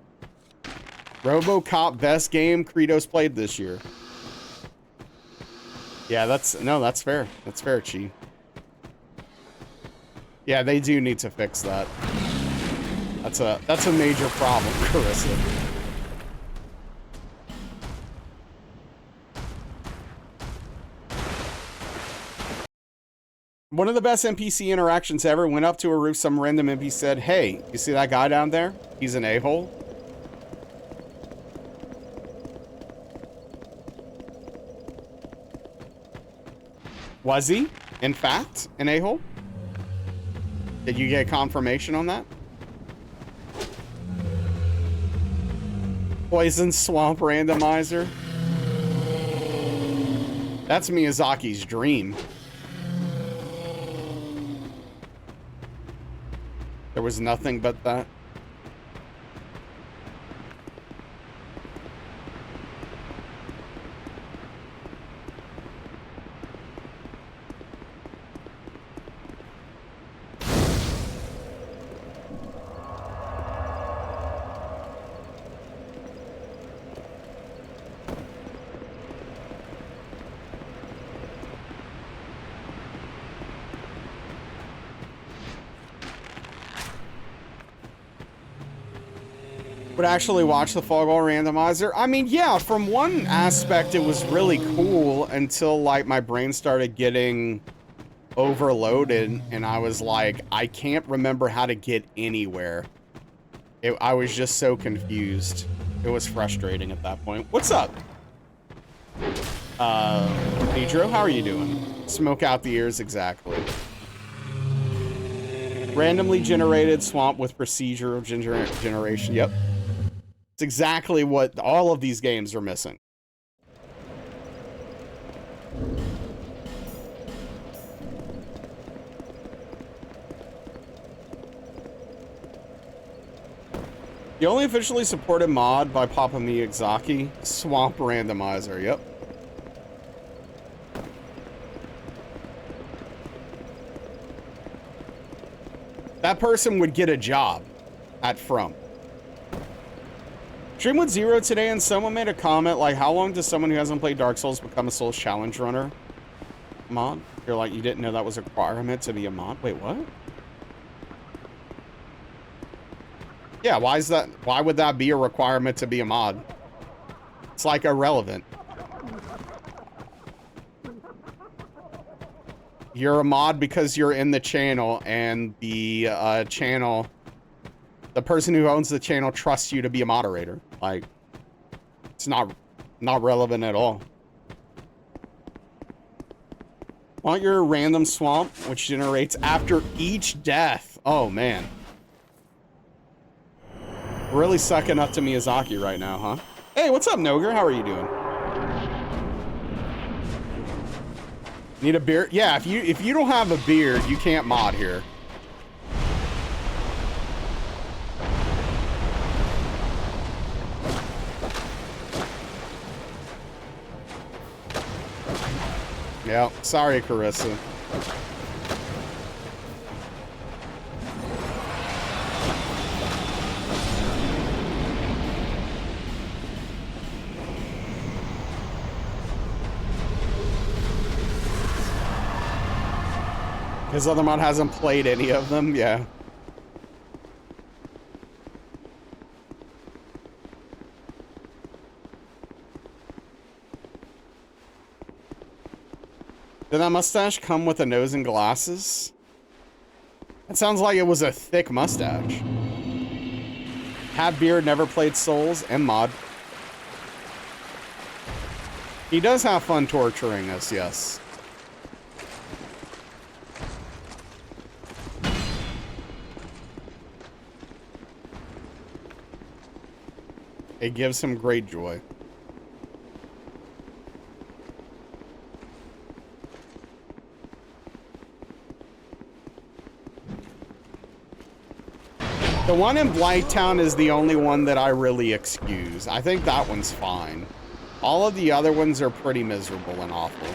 RoboCop best game Credo's played this year. Yeah, that's fair. That's fair, Chi. Yeah, they do need to fix that. That's a major problem, Carissa. One of the best NPC interactions ever. Went up to a roof, some random NPC said, "Hey, you see that guy down there? He's an a-hole." Was he, in fact, an a-hole? Did you get confirmation on that? Poison Swamp Randomizer. That's Miyazaki's dream. There was nothing but that. Would actually watch the Fog Wall Randomizer. I mean, yeah, from one aspect, it was really cool until, like, my brain started getting overloaded, and I was like, I can't remember how to get anywhere. I was just so confused. It was frustrating at that point. What's up? Pedro, how are you doing? Smoke out the ears, exactly. Randomly generated swamp with procedural generation. Yep. It's exactly what all of these games are missing. The only officially supported mod by Papa Miyazaki, Swamp Randomizer, yep. That person would get a job at From. Stream with Zero today, and someone made a comment like, how long does someone who hasn't played Dark Souls become a Souls Challenge runner mod? You're like, you didn't know that was a requirement to be a mod? Wait, what? Yeah, why is that? Why would that be a requirement to be a mod? It's like irrelevant. You're a mod because you're in the channel, and the channel, the person who owns the channel trusts you to be a moderator. Like, it's not relevant at all. Want your random swamp, which generates after each death. Oh, man. Really sucking up to Miyazaki right now, huh? Hey, what's up, Noger? How are you doing? Need a beard? Yeah, if you don't have a beard, you can't mod here. Yeah, sorry, Carissa. His other mod hasn't played any of them, yeah. Did that mustache come with a nose and glasses? It sounds like it was a thick mustache. Had beard, never played Souls, and mod. He does have fun torturing us, yes. It gives him great joy. The one in Blighttown is the only one that I really excuse. I think that one's fine. All of the other ones are pretty miserable and awful.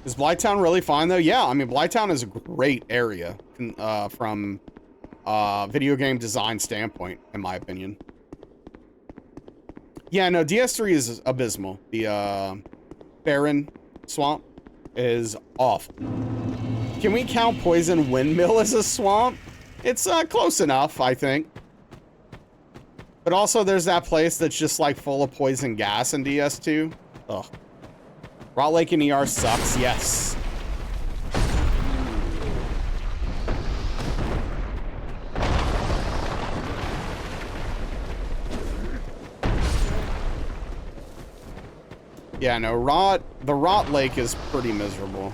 Is Blighttown really fine though? Yeah, I mean Blighttown is a great area from video game design standpoint, in my opinion. Yeah, no, DS3 is abysmal. The Barren Swamp is awful. Can we count Poison Windmill as a swamp? It's close enough, I think. But also there's that place that's just like full of poison gas in DS2. Ugh. Rot Lake in ER sucks, yes. Yeah, no, the Rot Lake is pretty miserable.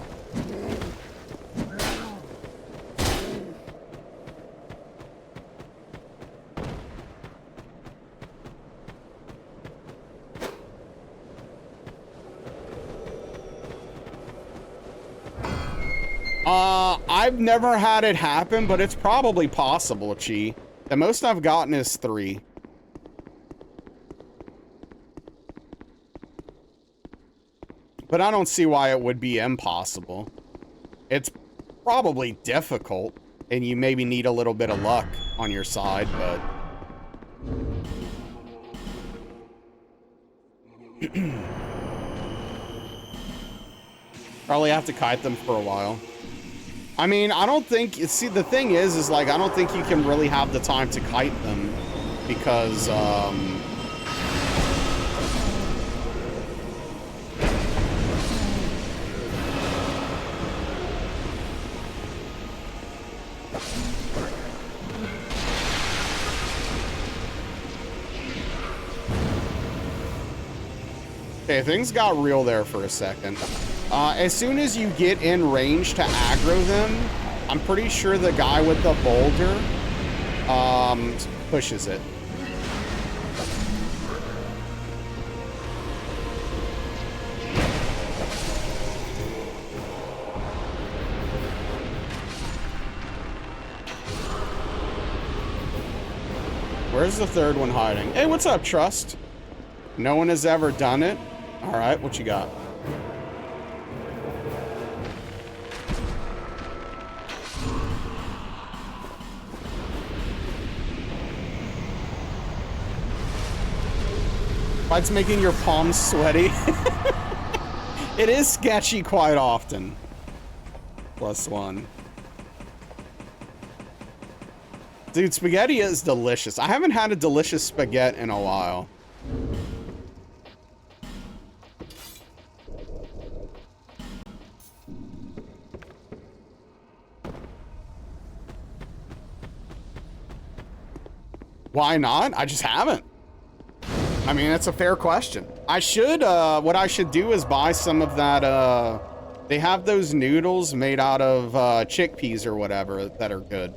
I've never had it happen, but it's probably possible, Chi. The most I've gotten is 3. But I don't see why it would be impossible. It's probably difficult, and you maybe need a little bit of luck on your side, but... Probably have to kite them for a while. I mean, I don't think... See, the thing is like, I don't think you can really have the time to kite them, because, Okay, things got real there for a second. As soon as you get in range to aggro them, I'm pretty sure the guy with the boulder pushes it. Where's the third one hiding? Hey, what's up, Trust? No one has ever done it? All right, what you got? What's making your palms sweaty? It is sketchy quite often. +1. Dude, spaghetti is delicious. I haven't had a delicious spaghetti in a while. Why not? I just haven't. I mean, that's a fair question. I should, what I should do is buy some of that, they have those noodles made out of, chickpeas or whatever that are good.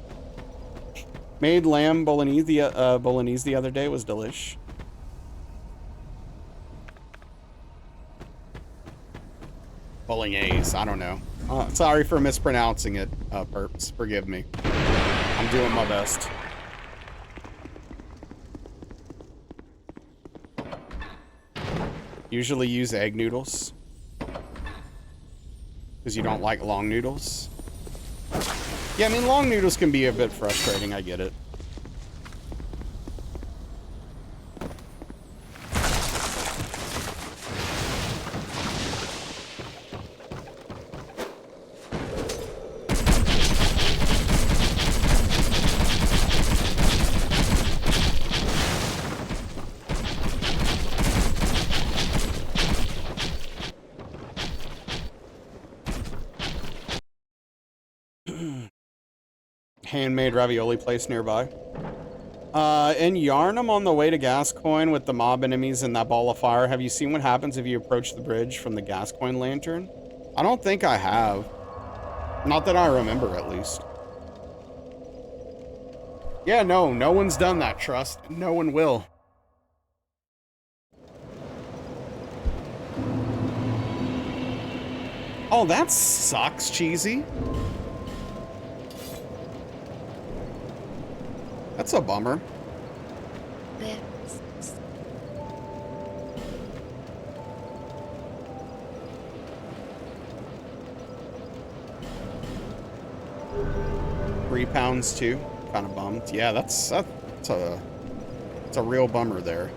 Made lamb bolognese the other day. Was delish. Bolognese, I don't know. Sorry for mispronouncing it, Perps. Forgive me. I'm doing my best. Usually use egg noodles. Because you don't like long noodles. Yeah, I mean, long noodles can be a bit frustrating, I get it. Handmade ravioli place nearby. In Yarnum on the way to Gascoigne with the mob enemies and that ball of fire, have you seen what happens if you approach the bridge from the Gascoigne lantern? I don't think I have. Not that I remember, at least. Yeah, no one's done that, trust. No one will. Oh, that sucks, Cheesy. That's a bummer. Lips. 3 pounds too. Kind of bummed. Yeah, that's a real bummer there.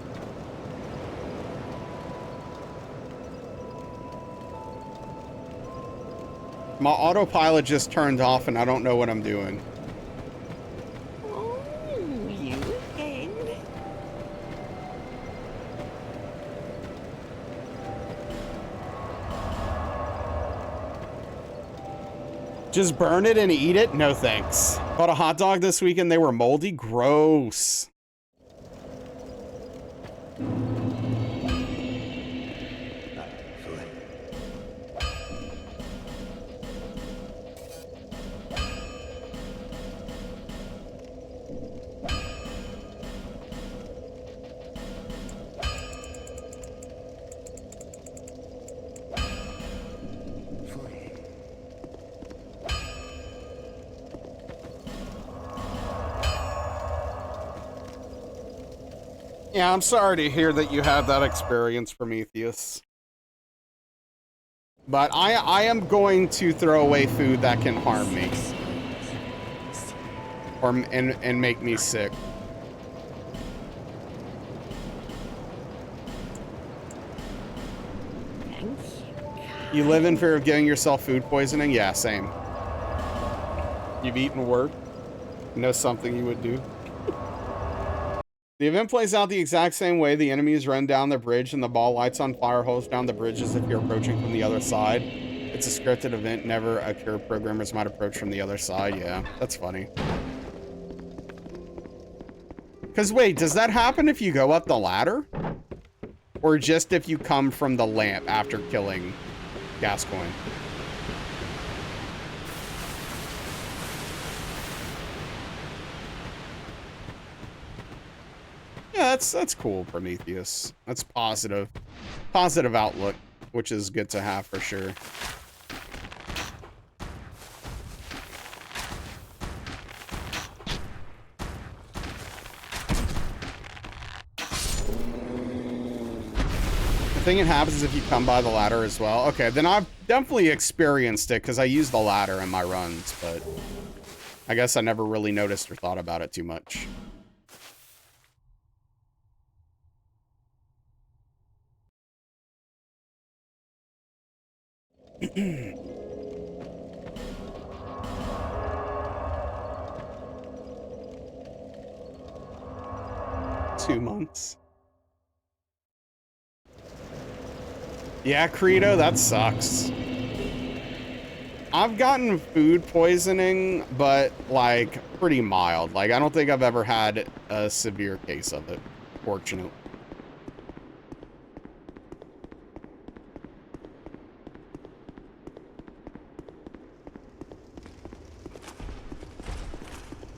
My autopilot just turned off and I don't know what I'm doing. Just burn it and eat it? No thanks. Bought a hot dog this weekend. They were moldy. Gross. Yeah, I'm sorry to hear that you had that experience, Prometheus. But I am going to throw away food that can harm me. And make me sick. You live in fear of getting yourself food poisoning? Yeah, same. You've eaten word? You know something you would do? The event plays out the exact same way. The enemies run down the bridge and the ball lights on fire hose down the bridge as if you're approaching from the other side. It's a scripted event, never occur. Programmers might approach from the other side. Yeah, that's funny. Because wait, does that happen if you go up the ladder? Or just if you come from the lamp after killing Gascoigne? Yeah, that's cool, Prometheus. That's positive. Positive outlook, which is good to have for sure. The thing that happens is if you come by the ladder as well. Okay, then I've definitely experienced it because I use the ladder in my runs, but I guess I never really noticed or thought about it too much. 2 months. Yeah, Credo, that sucks. I've gotten food poisoning, but like pretty mild. Like I don't think I've ever had a severe case of it, fortunately.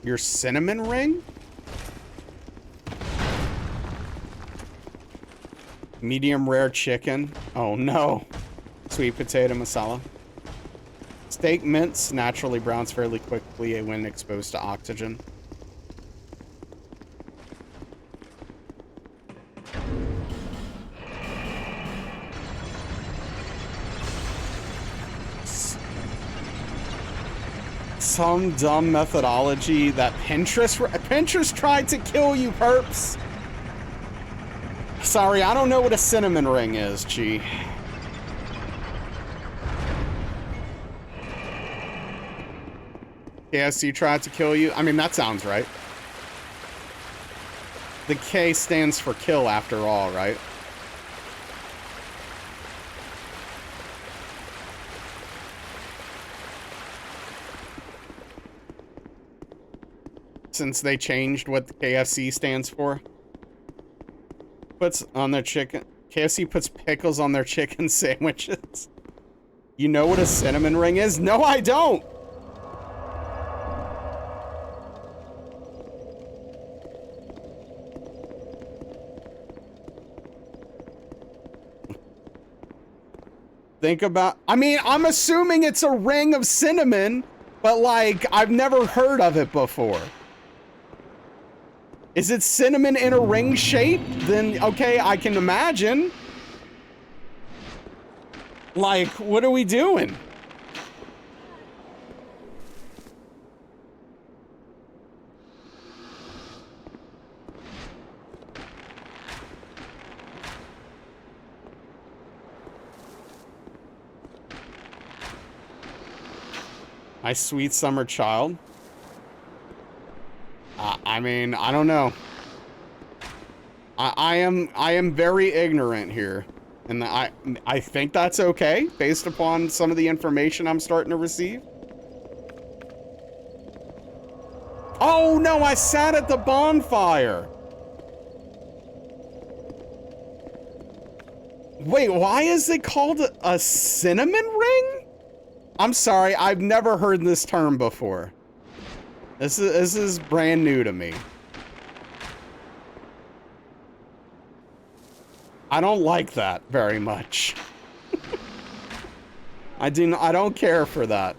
Your cinnamon ring? Medium rare chicken. Oh no. Sweet potato masala. Steak mince naturally browns fairly quickly when exposed to oxygen. Some dumb methodology that Pinterest tried to kill you, perps. Sorry, I don't know what a cinnamon ring is, Chi. KFC tried to kill you? I mean, that sounds right. The K stands for kill after all, right? Since they changed what the KFC stands for. Puts on their chicken. KFC puts pickles on their chicken sandwiches. You know what a cinnamon ring is? No, I don't! Think about, I mean, I'm assuming it's a ring of cinnamon, but like, I've never heard of it before. Is it cinnamon in a ring shape? Then, okay, I can imagine. Like, what are we doing? My sweet summer child. I mean, I don't know. I am very ignorant here, and I think that's okay based upon some of the information I'm starting to receive. Oh no, I sat at the bonfire. Wait, why is it called a cinnamon ring? I'm sorry, I've never heard this term before. This is brand new to me. I don't like that very much. I don't care for that.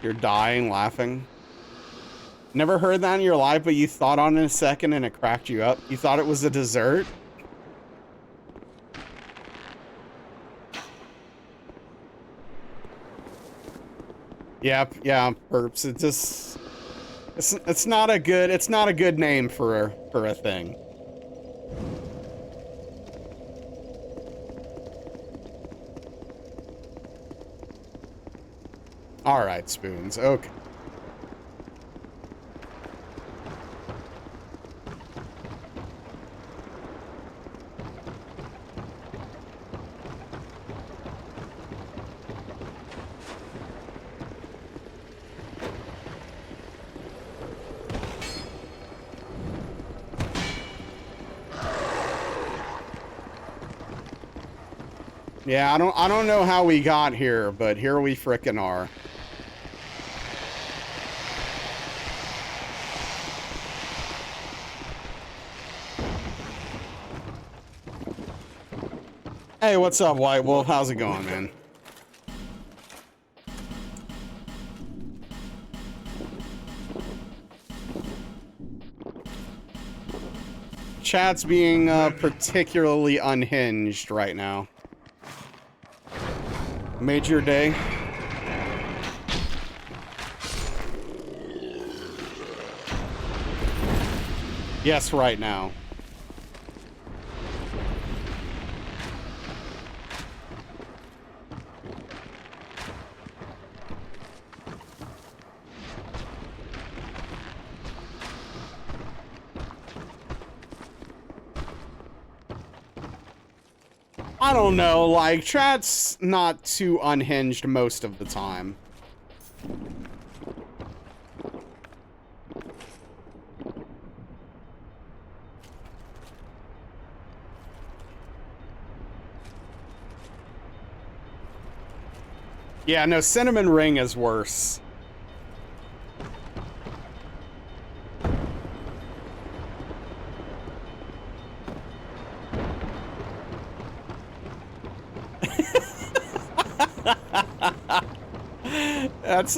You're dying laughing. Never heard that in your life, but you thought on it a second and it cracked you up. You thought it was a dessert? Yep, yeah, perps. It just it's not a good name for a thing. All right, spoons. Okay. Yeah, I don't know how we got here, but here we frickin' are. Hey, what's up, White Wolf? How's it going, man? Chat's being particularly unhinged right now. Made your day? Yes, right now. I don't know, like, chat's not too unhinged most of the time. Yeah, no, cinnamon ring is worse.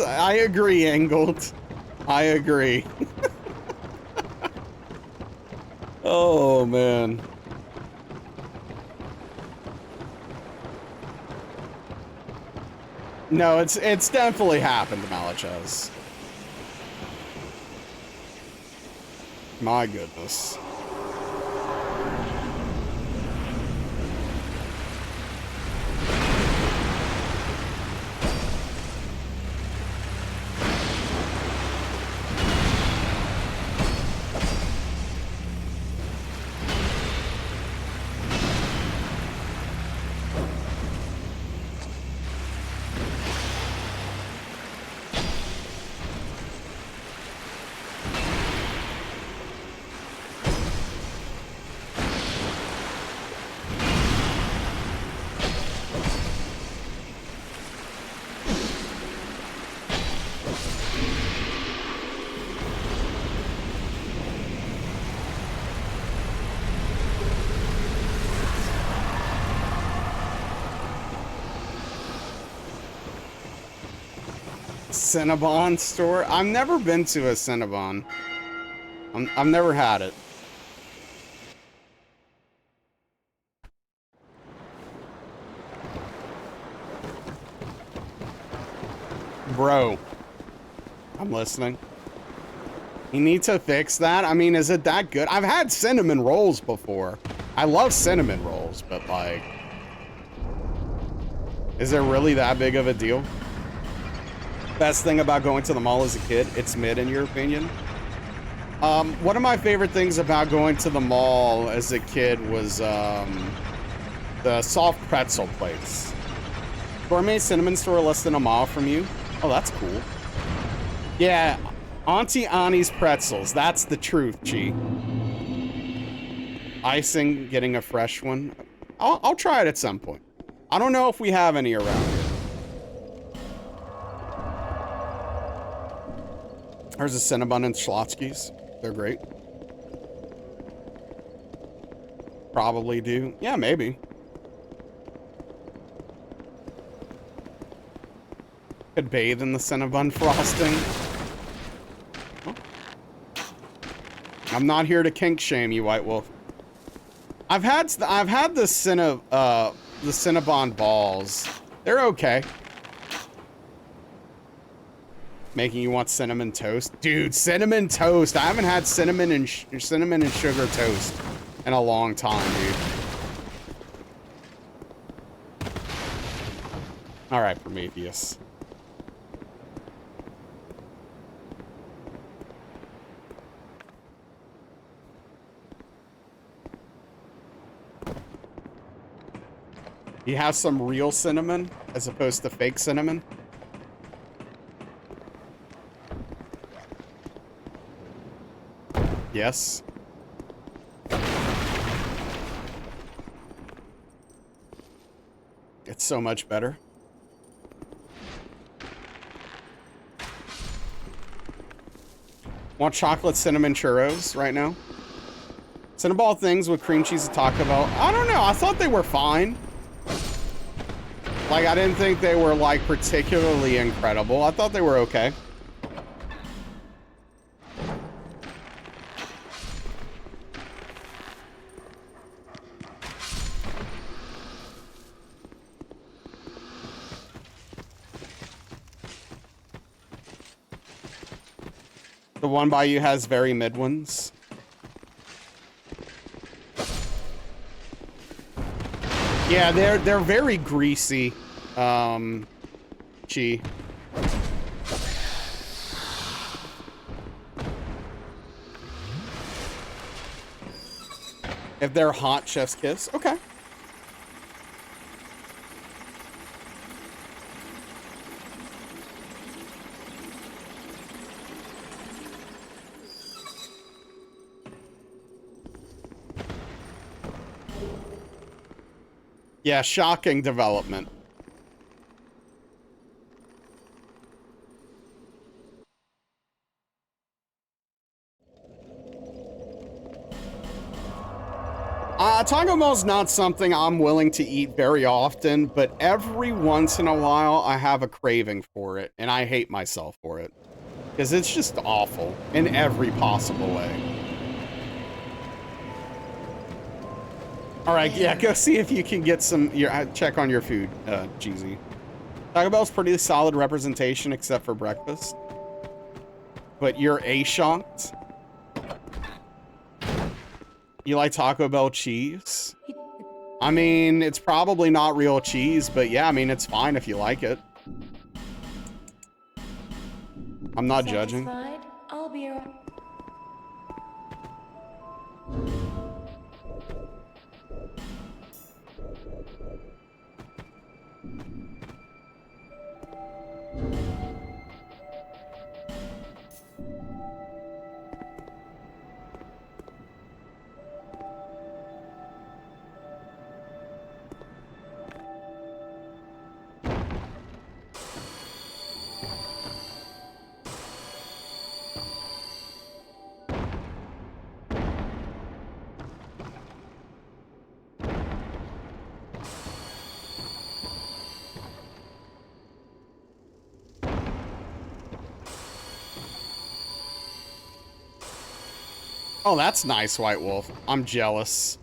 I agree, Angled. I agree. Oh, man. No, it's definitely happened, Malachez. My goodness. Cinnabon store? I've never been to a Cinnabon. I've never had it. Bro, I'm listening. You need to fix that? I mean, is it that good? I've had cinnamon rolls before. I love cinnamon rolls, but like... Is it really that big of a deal? Best thing about going to the mall as a kid? It's mid, in your opinion? One of my favorite things about going to the mall as a kid was the soft pretzel place. Gourmet cinnamon store less than a mile from you. Oh, that's cool. Yeah, Auntie Annie's pretzels. That's the truth, Chi. Icing, getting a fresh one. I'll try it at some point. I don't know if we have any around here. There's a Cinnabon and Schlotsky's. They're great. Probably do. Yeah, maybe. Could bathe in the Cinnabon frosting. Oh. I'm not here to kink shame you, White Wolf. I've had the Cinnabon balls. They're okay. Making you want cinnamon toast, dude. Cinnamon toast. I haven't had cinnamon and sugar toast in a long time, dude. All right, Prometheus. You have some real cinnamon as opposed to fake cinnamon. Yes. It's so much better. Want chocolate cinnamon churros right now? Cinnabon things with cream cheese and Taco Bell. I don't know. I thought they were fine. Like, I didn't think they were, like, particularly incredible. I thought they were okay. The one by you has very mid ones. Yeah, they're very greasy. Chi. If they're hot, chef's kiss. Okay. Yeah, shocking development. Taco Bell's not something I'm willing to eat very often, but every once in a while I have a craving for it, and I hate myself for it. Because it's just awful in every possible way. Alright, yeah, go see if you can get some, check on your food, Cheesy. Taco Bell's pretty solid representation except for breakfast. But you're A-shocked? You like Taco Bell cheese? I mean, it's probably not real cheese, but yeah, I mean, it's fine if you like it. I'm not judging. Satisfied? I'll be around. Oh, that's nice, White Wolf. I'm jealous.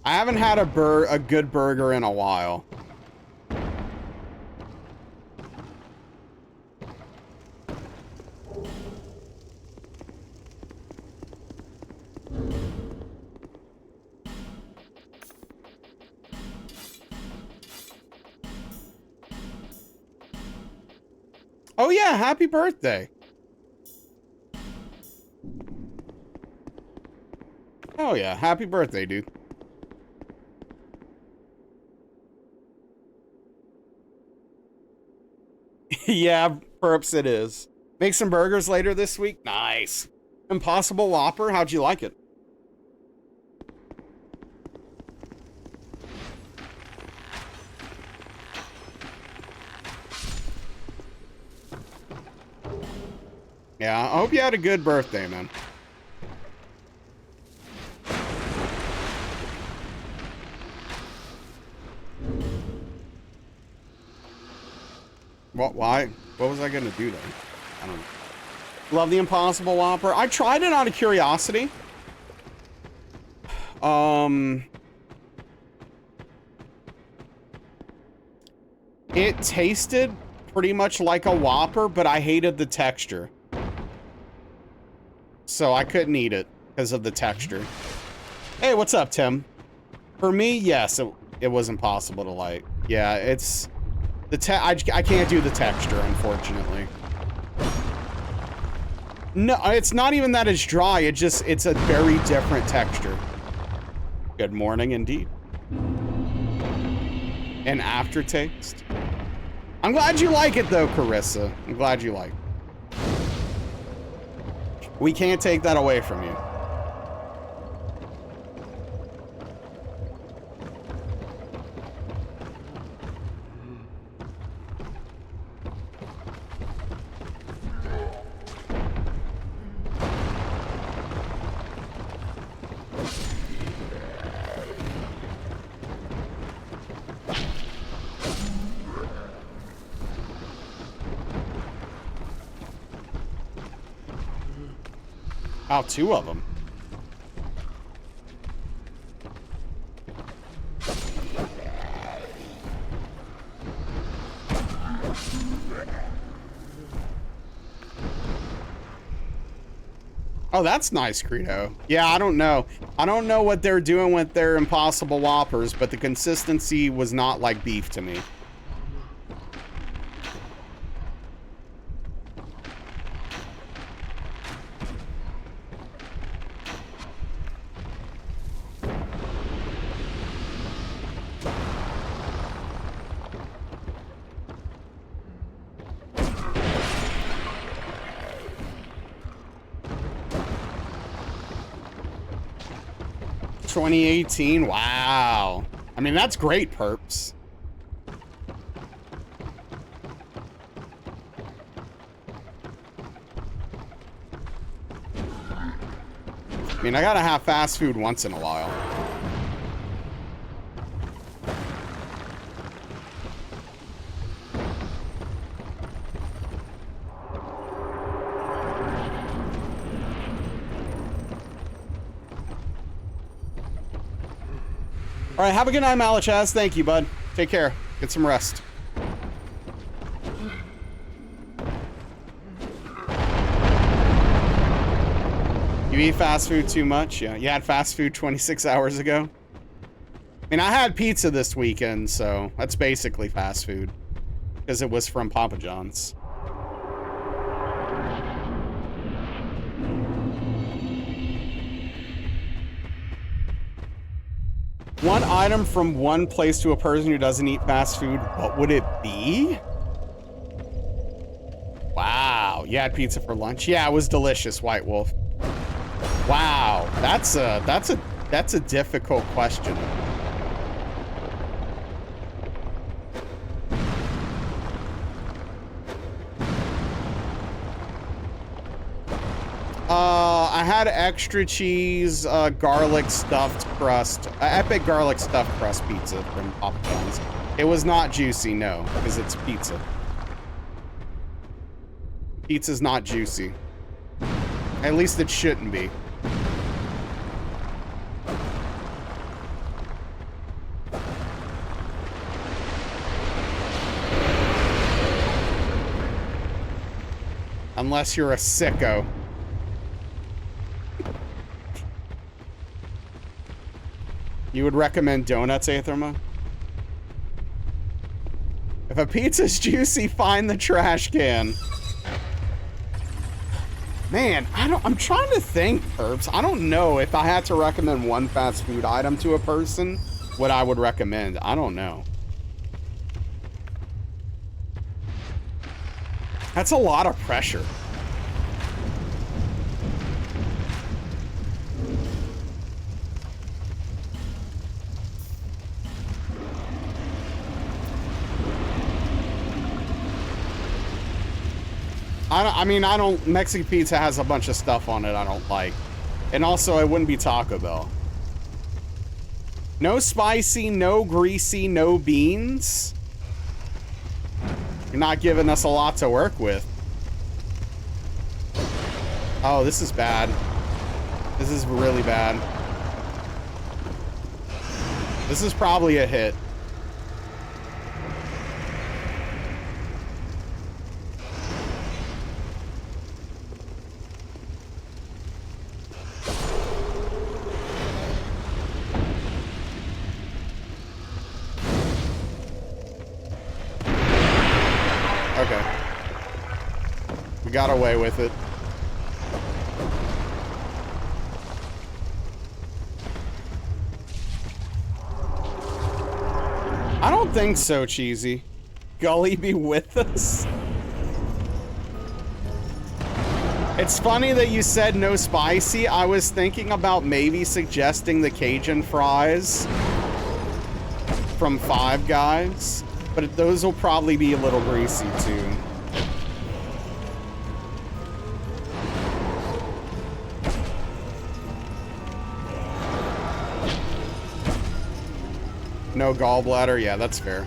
I haven't had a good burger in a while. Oh yeah, happy birthday. Oh yeah, happy birthday, dude. Yeah, perhaps it is. Make some burgers later this week? Nice. Impossible Whopper, how'd you like it? Yeah, I hope you had a good birthday, man. What? Why? What was I gonna do then? I don't know. Love the Impossible Whopper. I tried it out of curiosity. It tasted pretty much like a Whopper, but I hated the texture. So I couldn't eat it because of the texture. Hey, what's up, Tim? For me, yes, it was impossible to like. Yeah, it's... I can't do the texture, unfortunately. No, it's not even that it's dry. It's a very different texture. Good morning, indeed. An aftertaste. I'm glad you like it, though, Carissa. I'm glad you like it. We can't take that away from you. Oh, two of them. Oh, that's nice, Credo. Yeah, I don't know. I don't know what they're doing with their Impossible Whoppers, but the consistency was not like beef to me. '18. Wow. I mean, that's great, perps. I mean, I gotta have fast food once in a while. All right, have a good night, Malachaz. Thank you, bud. Take care. Get some rest. You eat fast food too much? Yeah, you had fast food 26 hours ago? I mean, I had pizza this weekend, so that's basically fast food. Because it was from Papa John's. One item from one place to a person who doesn't eat fast food, what would it be? Wow, you had pizza for lunch? Yeah, it was delicious, White Wolf. Wow, that's a difficult question. I had extra cheese, garlic stuffed crust, epic garlic stuffed crust pizza from Papa John's. It was not juicy, no, because it's pizza. Pizza's not juicy. At least it shouldn't be. Unless you're a sicko. You would recommend donuts, Aetherma? If a pizza's juicy, find the trash can. Man, I'm trying to think, Herbs. I don't know if I had to recommend one fast food item to a person, what I would recommend. I don't know. That's a lot of pressure. Mexican pizza has a bunch of stuff on it I don't like. And also, it wouldn't be Taco Bell. No spicy, no greasy, no beans. You're not giving us a lot to work with. Oh, this is bad. This is really bad. This is probably a hit. Got away with it. I don't think so, Cheesy. Gully be with us? It's funny that you said no spicy. I was thinking about maybe suggesting the Cajun fries from Five Guys, but those will probably be a little greasy too. No gallbladder? Yeah, that's fair.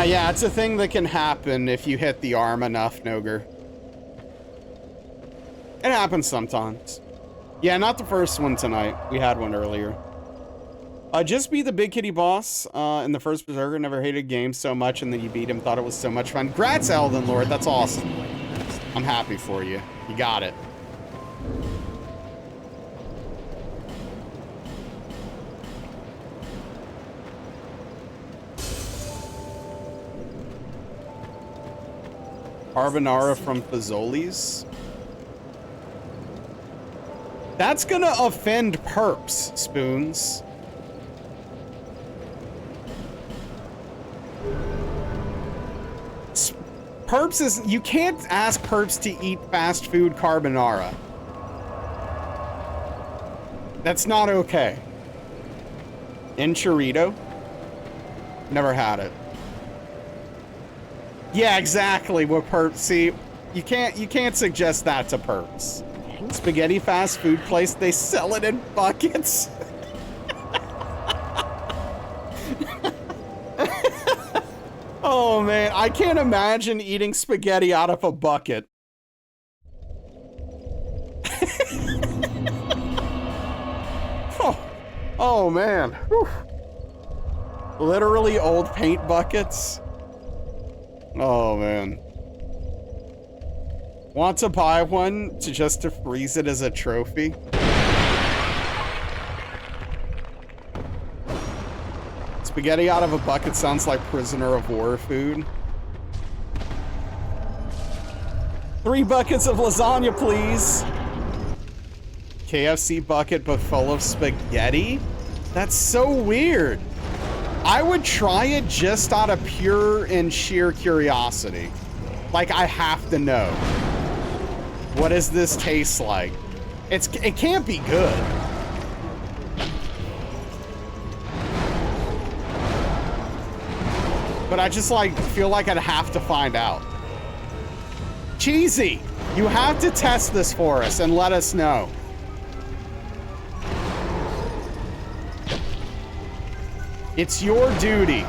Yeah, it's a thing that can happen if you hit the arm enough, Noger. It happens sometimes. Yeah, not the first one tonight. We had one earlier. Just be the big kitty boss in the first Berserker. Never hated games so much, and then you beat him. Thought it was so much fun. Grats, Elden Lord. That's awesome. I'm happy for you. You got it. Carbonara from Fazoli's. That's gonna offend perps, Spoons. Perps is... You can't ask perps to eat fast food carbonara. That's not okay. Enchilito? Never had it. Yeah, exactly what perps... See, you can't suggest that to perps. Spaghetti fast food place, they sell it in buckets. Oh man, I can't imagine eating spaghetti out of a bucket. Oh man. Whew. Literally old paint buckets. Oh man. Want to buy one just to freeze it as a trophy? Spaghetti out of a bucket sounds like prisoner of war food. 3 buckets of lasagna, please. KFC bucket, but full of spaghetti? That's so weird. I would try it just out of pure and sheer curiosity. Like, I have to know. What does this taste like? It can't be good. But I just like feel like I'd have to find out. Cheesy, you have to test this for us and let us know. It's your duty.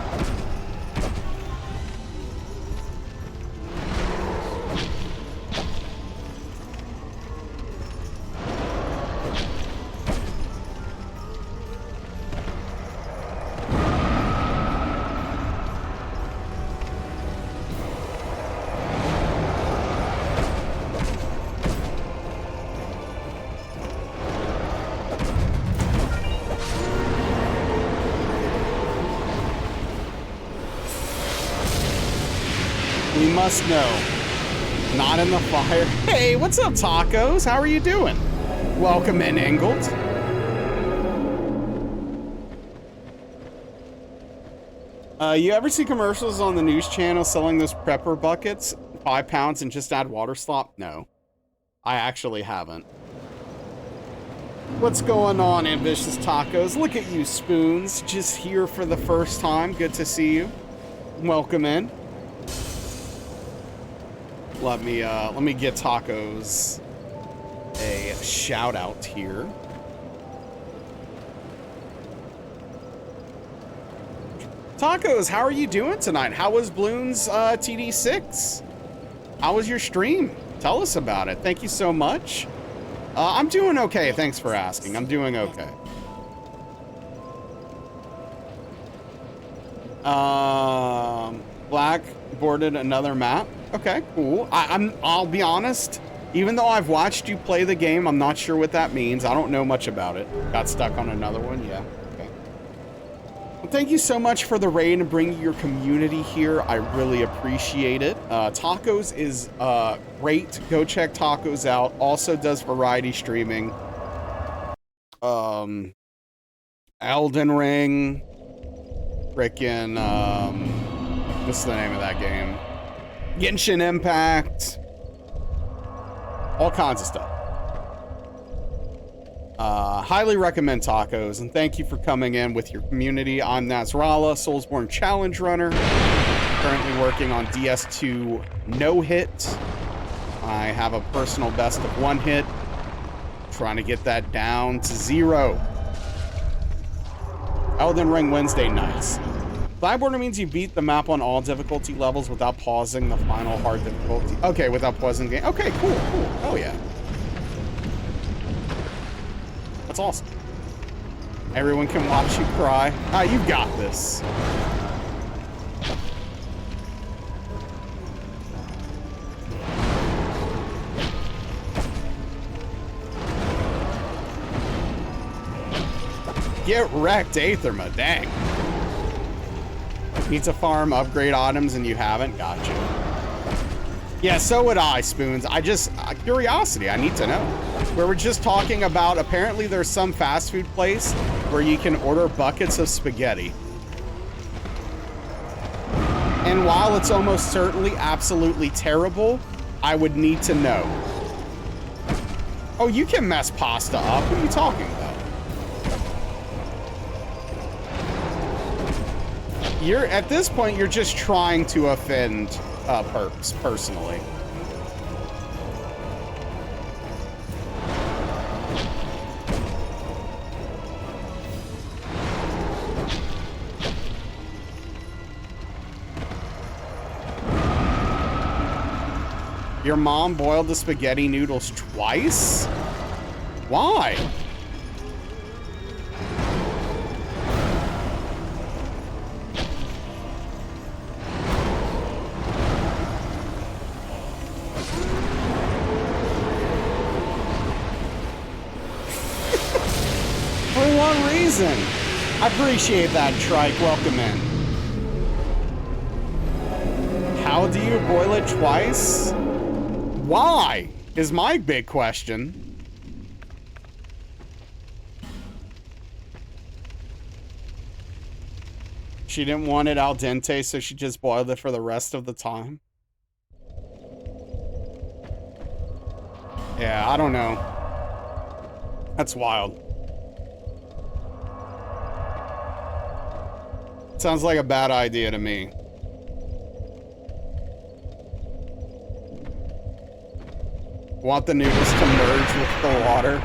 We must know. Not in the fire. Hey, what's up, tacos? How are you doing? Welcome in, Engold. You ever see commercials on the news channel selling those prepper buckets? 5 pounds and just add water slop? No. I actually haven't. What's going on, Ambitious Tacos? Look at you, Spoons. Just here for the first time. Good to see you. Welcome in. Let me get Tacos a shout out here. Tacos, how are you doing tonight? How was Bloons TD6? How was your stream? Tell us about it. Thank you so much. I'm doing okay. Thanks for asking. I'm doing okay. Black boarded another map. Okay, cool. I'll be honest. Even though I've watched you play the game, I'm not sure what that means. I don't know much about it. Got stuck on another one. Yeah. Okay. Well, thank you so much for the raid and bringing your community here. I really appreciate it. Tacos is great. Go check Tacos out. Also does variety streaming. Elden Ring. Frickin' what's the name of that game? Genshin Impact. All kinds of stuff. Highly recommend Tacos, and thank you for coming in with your community. I'm Nasrallah, Soulsborne Challenge Runner. Currently working on DS2 no hit. I have a personal best of 1 hit. Trying to get that down to 0. Elden Ring Wednesday nights. Flyboarder means you beat the map on all difficulty levels without pausing the final hard difficulty. Okay, without pausing the game. Okay, cool. Oh yeah. That's awesome. Everyone can watch you cry. Ah, you got this. Get wrecked, Aetherma, dang. Need to farm upgrade items and you haven't? Gotcha. Yeah, so would I, Spoons. Curiosity, I need to know. We were just talking about, apparently there's some fast food place where you can order buckets of spaghetti. And while it's almost certainly absolutely terrible, I would need to know. Oh, you can mess pasta up. What are you talking about? At this point, you're just trying to offend Perps, personally. Your mom boiled the spaghetti noodles twice? Why? I appreciate that, Trike. Welcome in. How do you boil it twice? Why? Is my big question. She didn't want it al dente, so she just boiled it for the rest of the time. Yeah, I don't know. That's wild. Sounds like a bad idea to me. Want the noodles to merge with the water?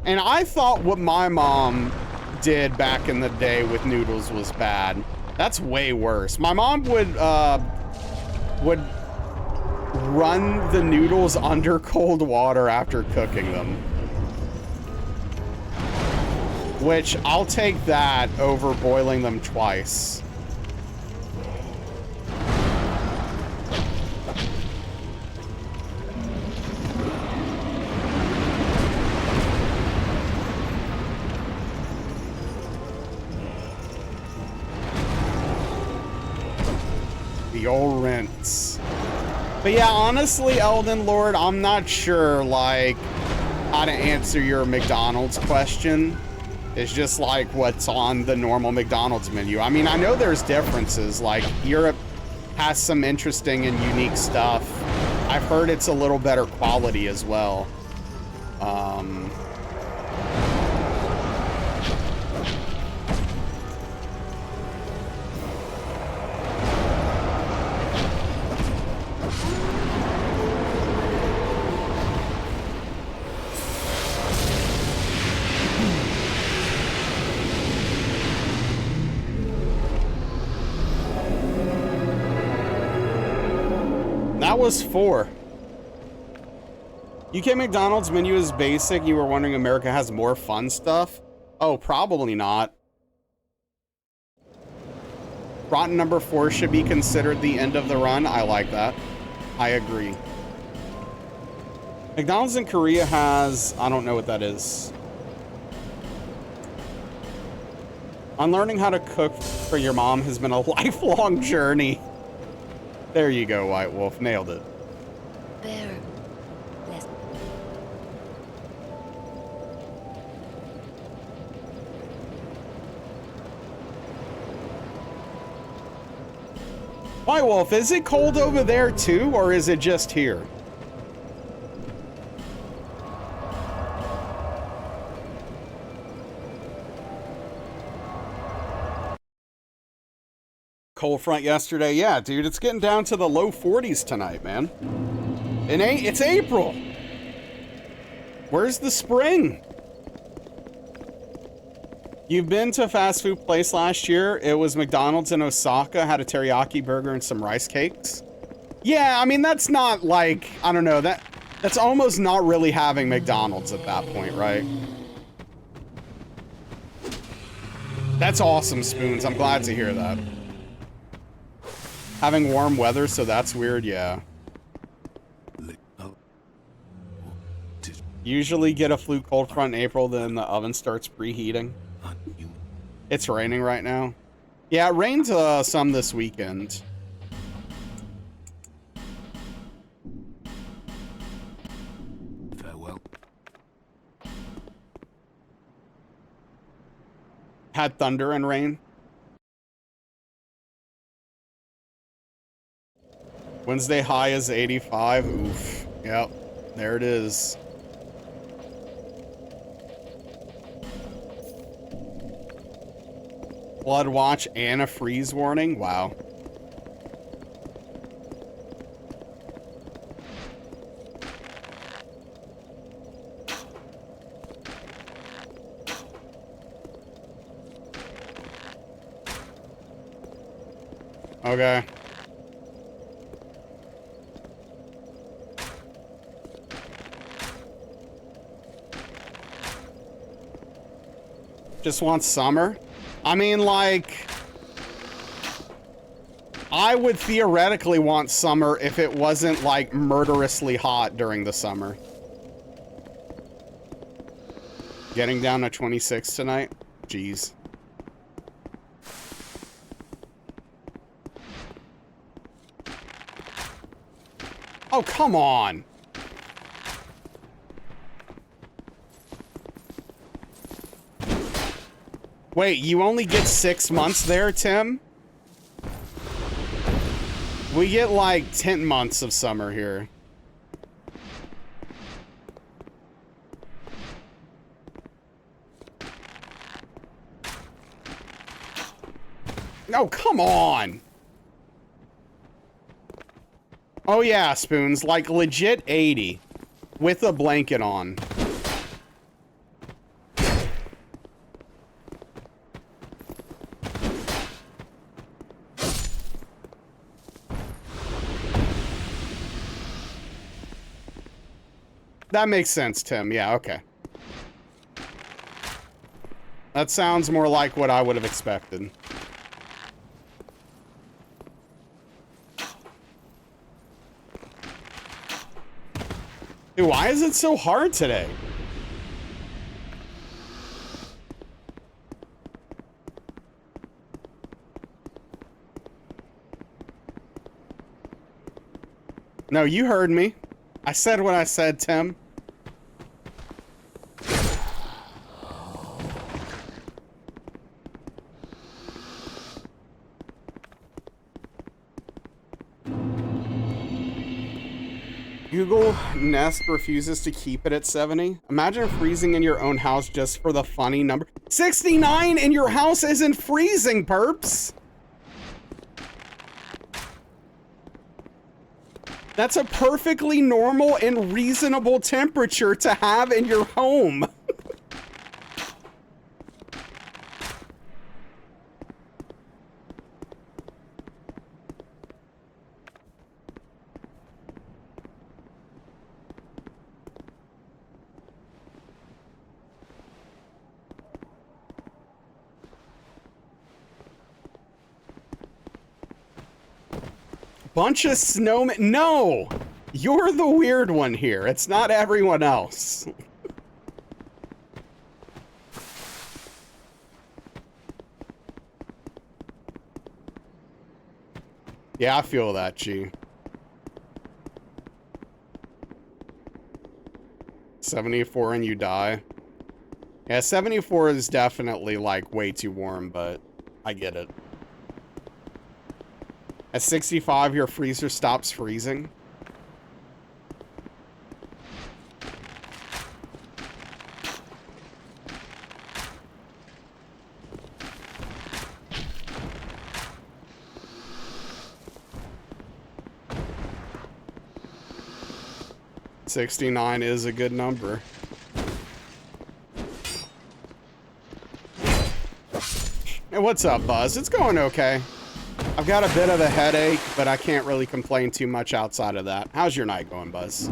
And I thought what my mom did back in the day with noodles was bad. That's way worse. My mom would run the noodles under cold water after cooking them. Which, I'll take that over boiling them twice. The old rinse. But yeah, honestly, Elden Lord, I'm not sure, like, how to answer your McDonald's question. It's just like what's on the normal McDonald's menu. I mean, I know there's differences. Like, Europe has some interesting and unique stuff. I've heard it's a little better quality as well. That was 4. UK McDonald's menu is basic. You were wondering America has more fun stuff? Oh, probably not. Rotten number 4 should be considered the end of the run. I like that. I agree. McDonald's in Korea has... I don't know what that is. Unlearning how to cook for your mom has been a lifelong journey. There you go, White Wolf. Nailed it. Bear. Less. White Wolf, is it cold over there too, or is it just here? Cold front yesterday. Yeah, dude, it's getting down to the low 40s tonight, man. It's April. Where's the spring? You've been to a fast food place last year. It was McDonald's in Osaka, had a teriyaki burger and some rice cakes. Yeah, I mean, that's not like, I don't know, that's almost not really having McDonald's at that point, right? That's awesome, Spoons. I'm glad to hear that. Having warm weather, so that's weird, yeah. Usually get a flu cold front in April, then the oven starts preheating. It's raining right now. Yeah, it rained some this weekend. Farewell. Had thunder and rain. Wednesday high is 85. Oof. Yep. There it is. Flood watch and a freeze warning. Wow. Okay. Just want summer? I mean, like, I would theoretically want summer if it wasn't, like, murderously hot during the summer. Getting down to 26 tonight? Jeez. Oh, come on. Wait, you only get 6 months there, Tim? We get like 10 months of summer here. No, come on. Oh yeah, Spoons, like legit 80 with a blanket on. That makes sense, Tim. Yeah, okay. That sounds more like what I would have expected. Dude, why is it so hard today? No, you heard me. I said what I said, Tim. Google Nest refuses to keep it at 70. Imagine freezing in your own house just for the funny number. 69 in your house isn't freezing, perps. That's a perfectly normal and reasonable temperature to have in your home. Bunch of snowmen. No! You're the weird one here. It's not everyone else. Yeah, I feel that, G. 74 and you die. Yeah, 74 is definitely, like, way too warm, but I get it. At 65, your freezer stops freezing. $69 is a good number. Hey, what's up, Buzz? It's going okay. I've got a bit of a headache, but I can't really complain too much outside of that. How's your night going, Buzz?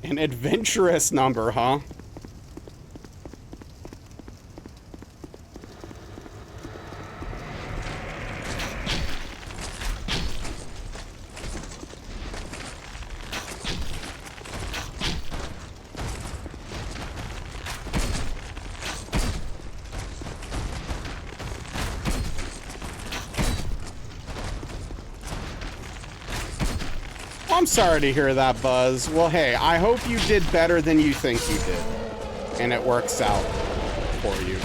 An adventurous number, huh? I'm sorry to hear that, Buzz. Well, hey, I hope you did better than you think you did. And it works out for you.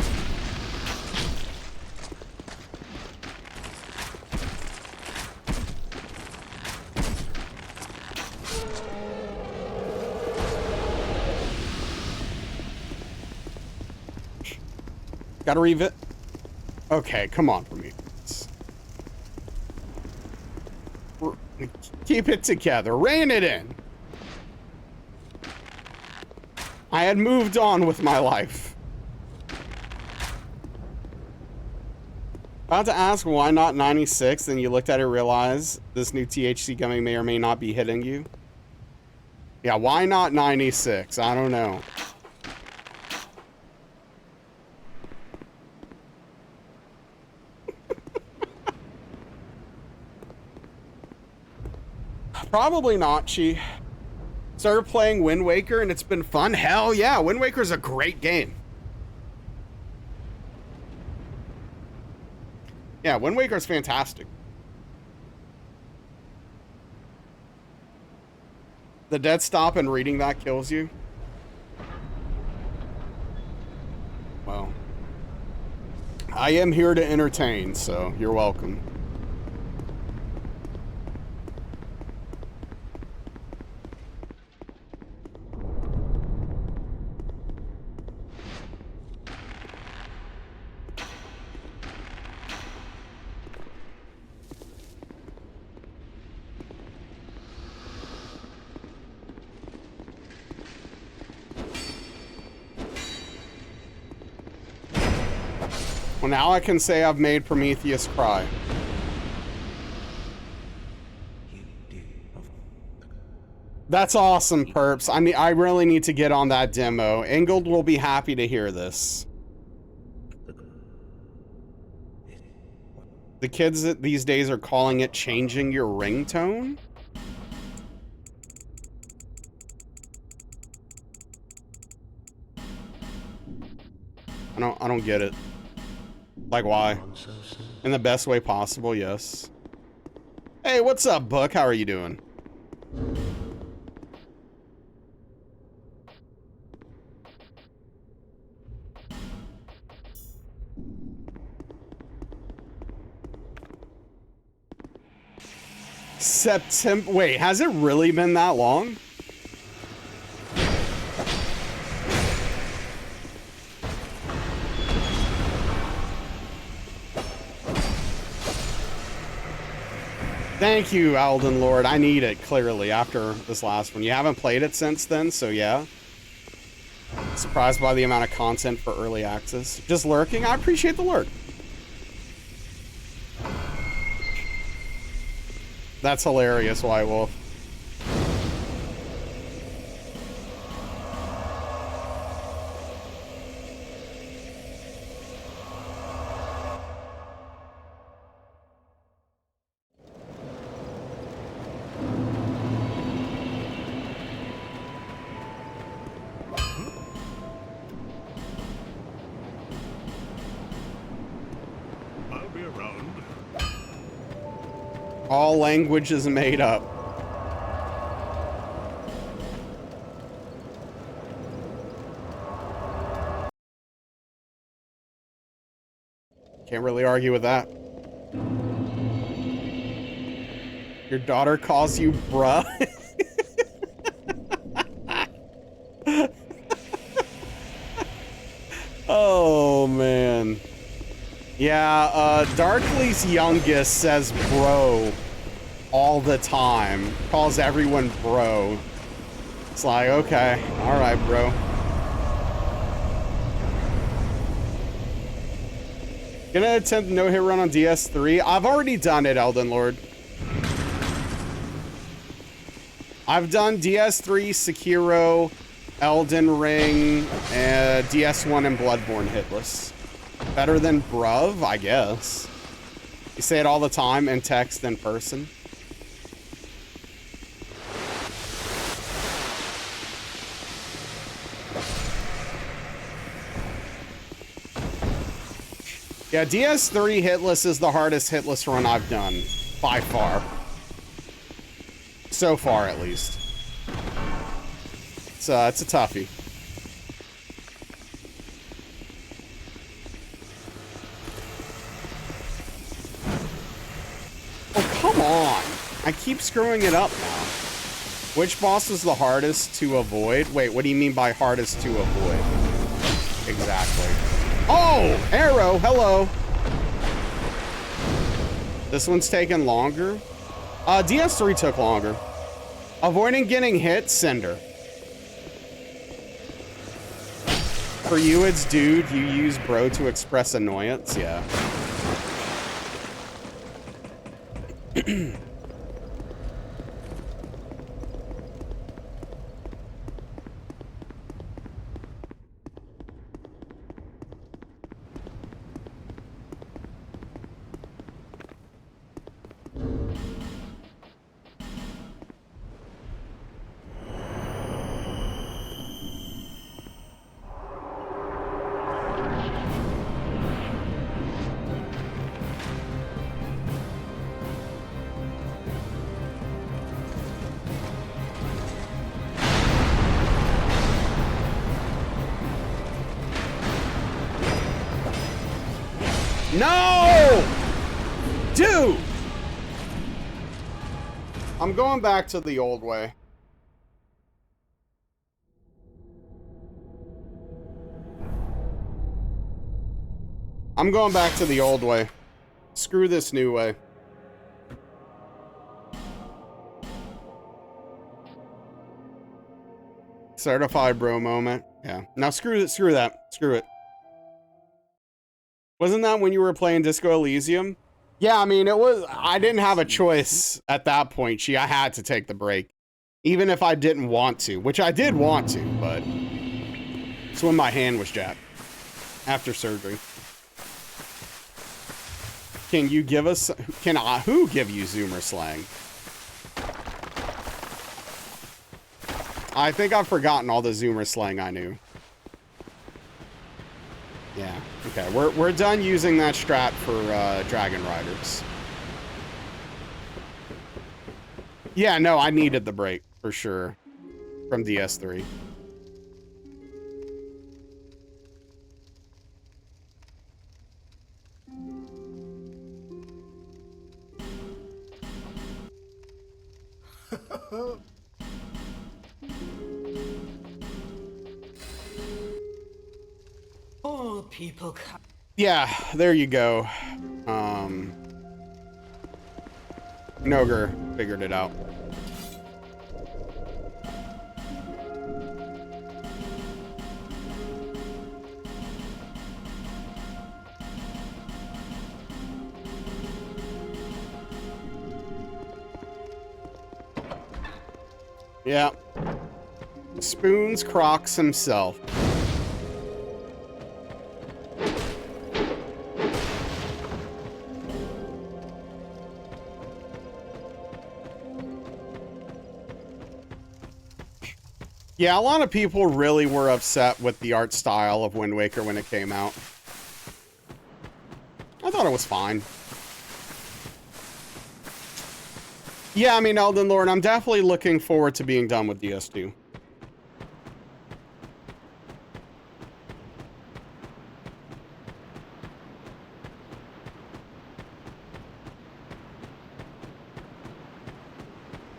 Gotta revisit. Okay, come on, Prometheus. Keep it together. Rein it in. I had moved on with my life. About to ask why not 96, then you looked at it and realized this new THC gummy may or may not be hitting you. Yeah, why not 96? I don't know. Probably not, Chi. Started playing Wind Waker and it's been fun. Hell yeah, Wind Waker's a great game. Yeah, Wind Waker's fantastic. The dead stop and reading that kills you. Well, I am here to entertain, so you're welcome. Well, now I can say I've made Prometheus cry. That's awesome, Perps. I mean, I really need to get on that demo. Ingold will be happy to hear this. The kids these days are calling it changing your ringtone? I don't get it. Like, why? In the best way possible, yes. Hey, what's up, Book? How are you doing? September. Wait, has it really been that long? Thank you, Alden Lord. I need it, clearly, after this last one. You haven't played it since then, so yeah. Surprised by the amount of content for early access. Just lurking? I appreciate the lurk. That's hilarious, White Wolf. I'll be around. All language is made up. Can't really argue with that. Your daughter calls you bruh? Oh, man. Yeah, Darkly's youngest says bro all the time. Calls everyone bro. It's like, okay, alright, bro. Gonna attempt no-hit run on DS3. I've already done it, Elden Lord. I've done DS3, Sekiro, Elden Ring, DS1, and Bloodborne hitless. Better than bruv, I guess. You say it all the time in text and person. Yeah, DS3 hitless is the hardest hitless run I've done, by far. So far, at least. It's a toughie. Oh, come on! I keep screwing it up now. Which boss is the hardest to avoid? Wait, what do you mean by hardest to avoid? Exactly. Oh! Arrow! Hello! This one's taking longer? DS3 took longer. Avoiding getting hit, Cinder. For you, it's dude. You use bro to express annoyance. Yeah. No! Dude! I'm going back to the old way. I'm going back to the old way. Screw this new way. Certified bro moment. Yeah. Now screw it. Screw that. Screw it. Wasn't that when you were playing Disco Elysium? Yeah, I mean, it was. I didn't have a choice at that point, I had to take the break. Even if I didn't want to, which I did want to, but it's when my hand was jacked after surgery. Can you give us, who give you Zoomer slang? I think I've forgotten all the Zoomer slang I knew. Yeah, okay, we're done using that strat for Dragon Riders. Yeah, no, I needed the break, for sure, from DS3. All people come. Yeah, there you go. Noger figured it out. Yeah. Spoons Crocs himself. Yeah, a lot of people really were upset with the art style of Wind Waker when it came out. I thought it was fine. Yeah, I mean, Elden Lord, I'm definitely looking forward to being done with DS2.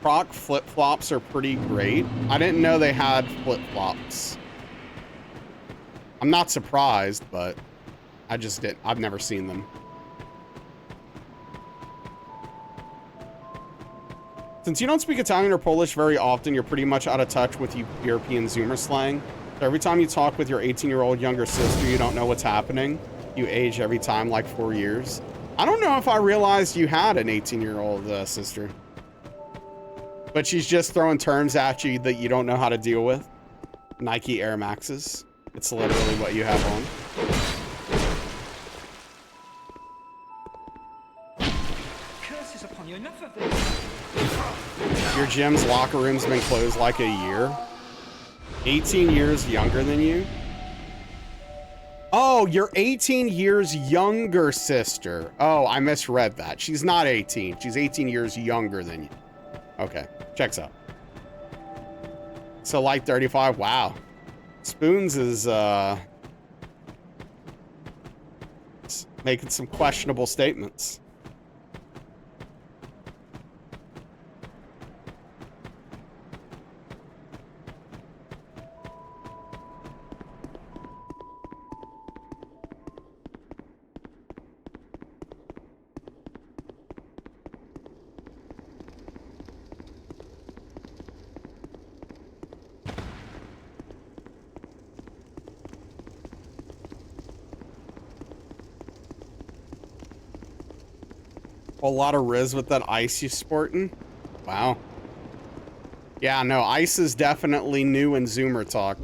Croc flip-flops are pretty great. I didn't know they had flip-flops. I'm not surprised, but I just didn't. I've never seen them. Since you don't speak Italian or Polish very often, you're pretty much out of touch with European Zoomer slang. So every time you talk with your 18-year-old younger sister, you don't know what's happening. You age every time like 4 years. I don't know if I realized you had an 18-year-old sister. But she's just throwing terms at you that you don't know how to deal with. Nike Air Maxes. It's literally what you have on. Curses upon you, enough of this. Your gym's locker room's been closed like a year. 18 years younger than you? Oh, your 18 years younger sister. Oh, I misread that. She's not 18. She's 18 years younger than you. Okay, checks out. So like 35, wow. Spoons is making some questionable statements. A lot of Riz with that ice you sporting. Wow. Yeah, no, ice is definitely new in Zoomer talk.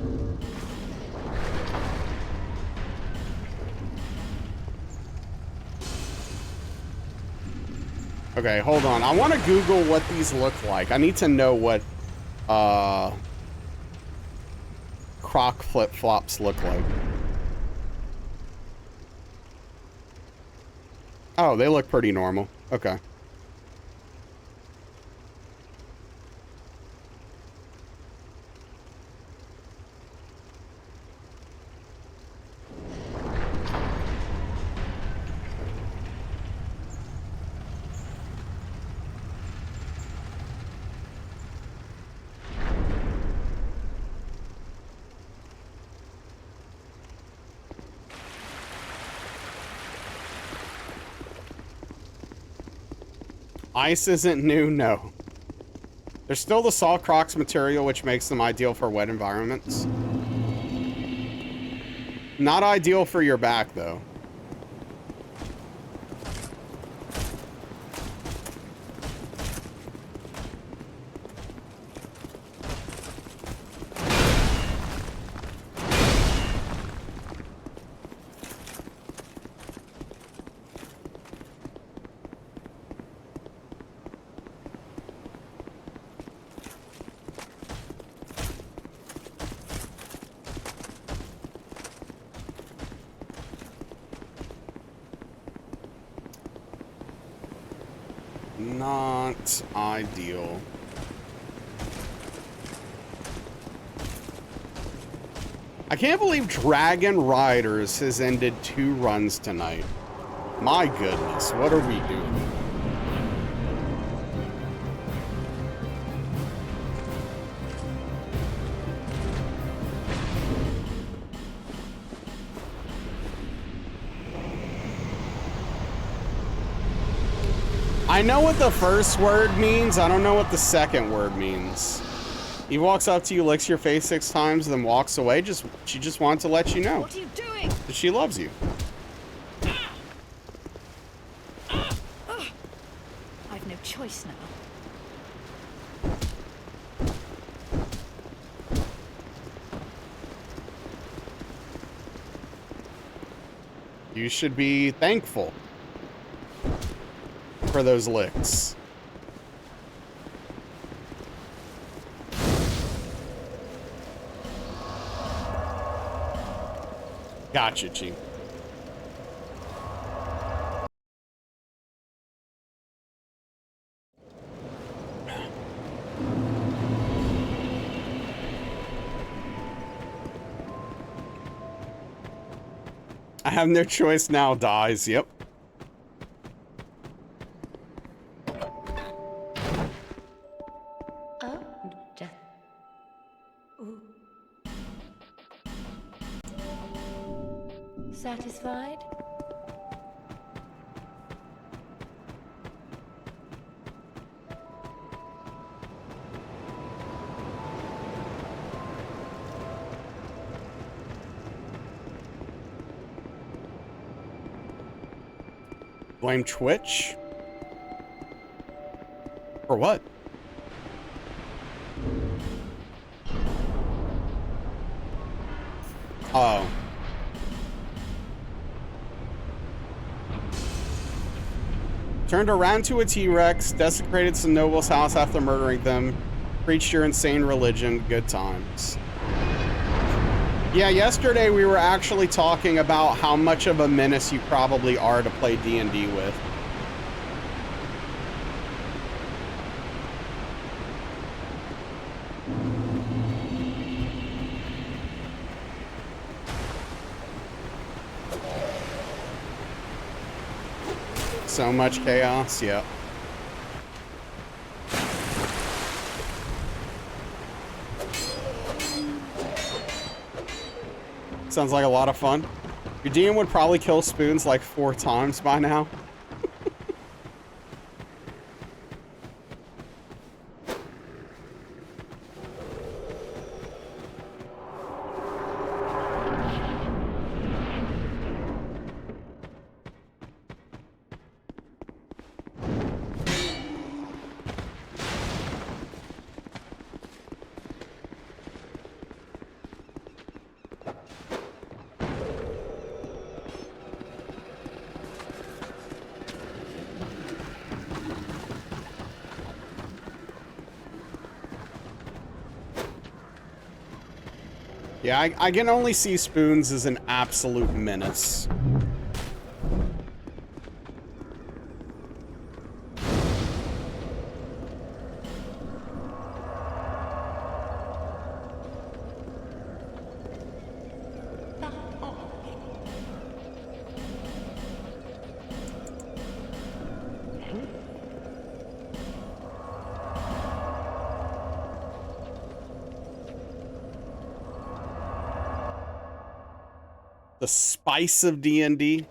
Okay, hold on. I want to Google what these look like. I need to know what Croc flip-flops look like. Oh, they look pretty normal. Okay. Ice isn't new, no. There's still the soft Crocs material, which makes them ideal for wet environments. Not ideal for your back, though. Not ideal. I can't believe Dragon Riders has ended 2 runs tonight. My goodness, what are we doing? I know what the first word means. I don't know what the second word means. He walks up to you, licks your face 6 times, and then walks away. She just wanted to let you know What are you doing? that she loves you. I've no choice now. You should be thankful for those licks. Gotcha, Chi. I have no choice now, dies. Yep. Oh, death. Ooh. Satisfied? Blame Twitch? For what? Oh. Turned around to a T-Rex, desecrated some noble's house after murdering them, preached your insane religion, good times. Yeah, yesterday we were actually talking about how much of a menace you probably are to play D&D with. So much chaos, yeah. Sounds like a lot of fun. Your DM would probably kill Spoons like 4 times by now. Yeah, I can only see Spoons as an absolute menace. The spice of D&D.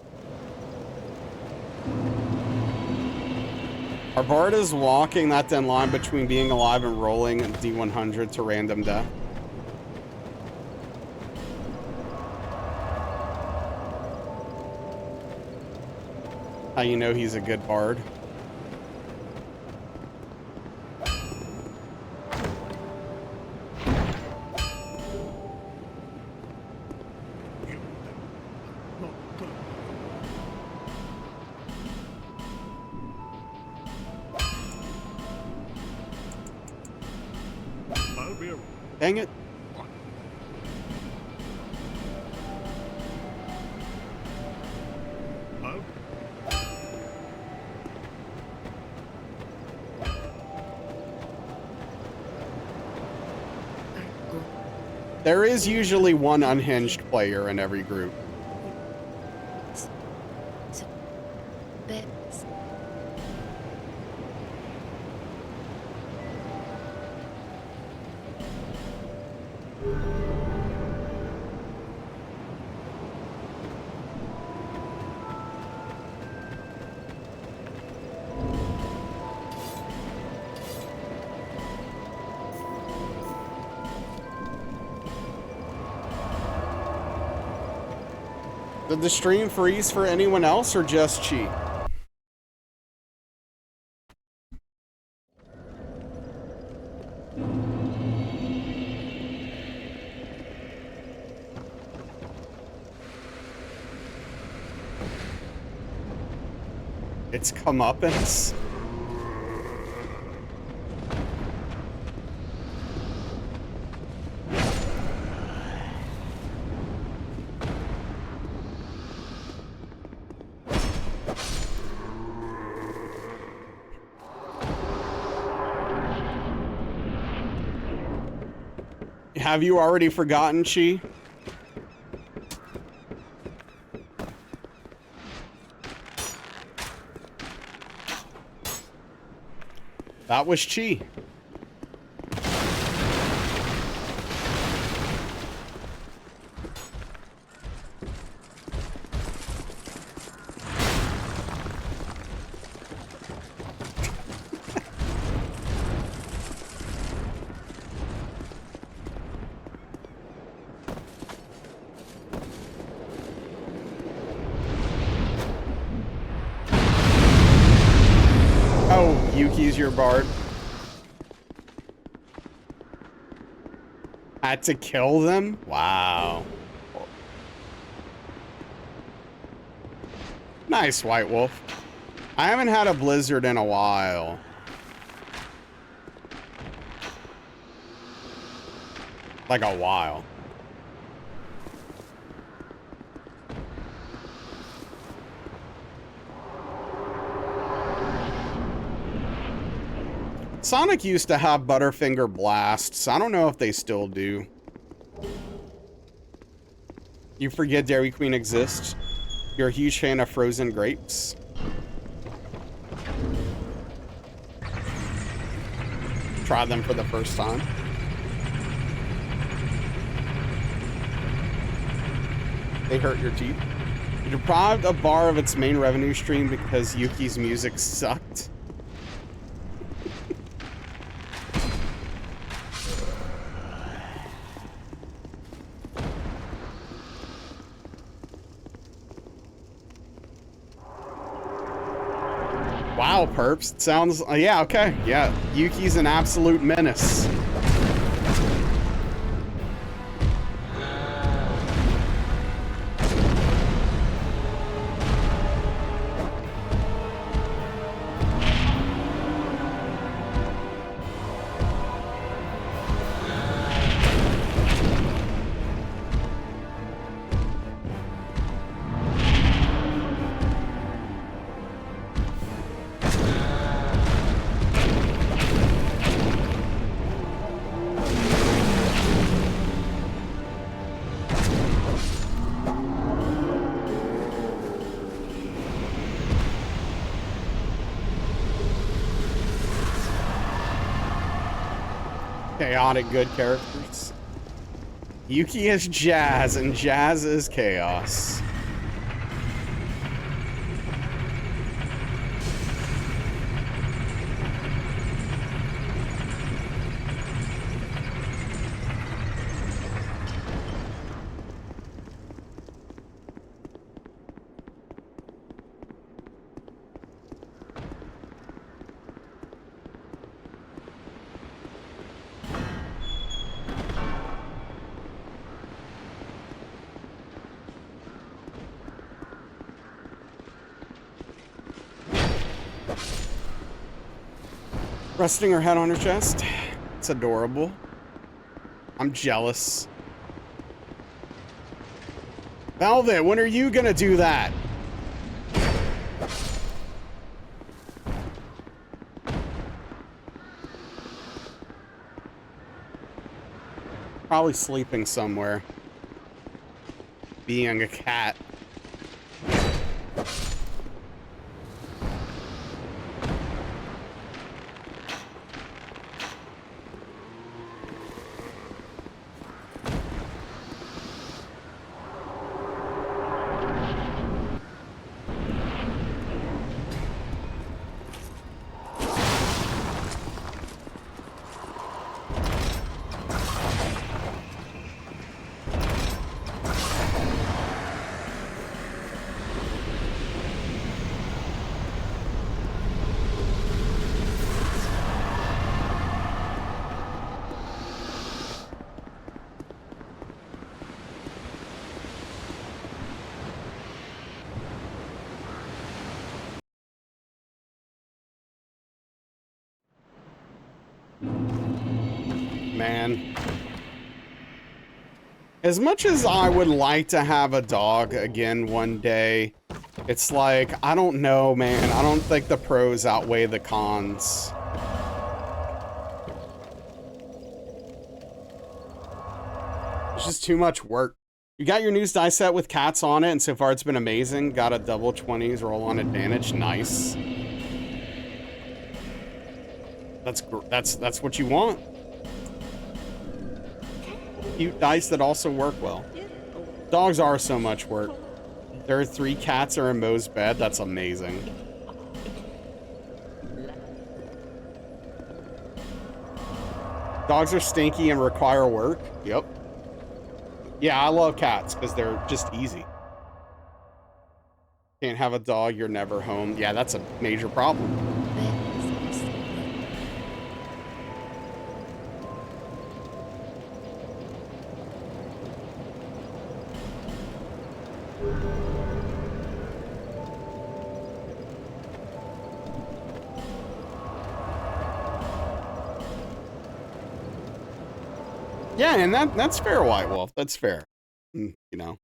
Our bard is walking that thin line between being alive and rolling D100 to random death. How you know he's a good bard? Dang it. There is usually one unhinged player in every group. Did the stream freeze for anyone else or just Chi? It's comeuppance. Have you already forgotten, Chi? That was Chi. Oh, Yuki's your bard. Had to kill them? Wow. Nice, White Wolf. I haven't had a blizzard in a while. Like a while. Sonic used to have Butterfinger blasts. I don't know if they still do. You forget Dairy Queen exists? You're a huge fan of frozen grapes? Try them for the first time. They hurt your teeth. You deprived a bar of its main revenue stream because Yuki's music sucked. Wow, perps. It sounds... yeah, okay. Yeah, Yuki's an absolute menace. Chaotic good characters. Yuki is Jazz, and Jazz is chaos. Resting her head on her chest. It's adorable. I'm jealous. Velvet, when are you gonna do that? Probably sleeping somewhere. Being a cat. Man. As much as I would like to have a dog again one day, it's like, I don't know, man. I don't think the pros outweigh the cons. It's just too much work. You got your news die set with cats on it, and so far it's been amazing. Got a double 20s roll on advantage. Nice. That's what you want. Cute dice that also work well. Dogs are so much work. There are 3 cats are in Mo's bed. That's amazing. Dogs are stinky and require work. Yep. Yeah, I love cats because they're just easy. Can't have a dog, you're never home. Yeah, that's a major problem. Yeah, and that's fair, White Wolf. That's fair. You know.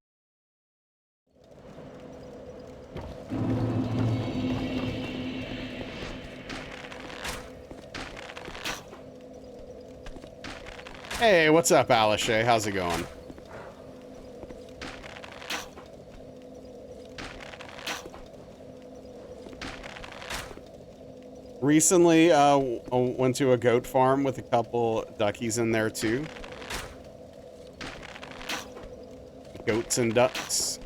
Hey, what's up, Alishay? How's it going? Recently, went to a goat farm with a couple duckies in there too. Goats and ducks.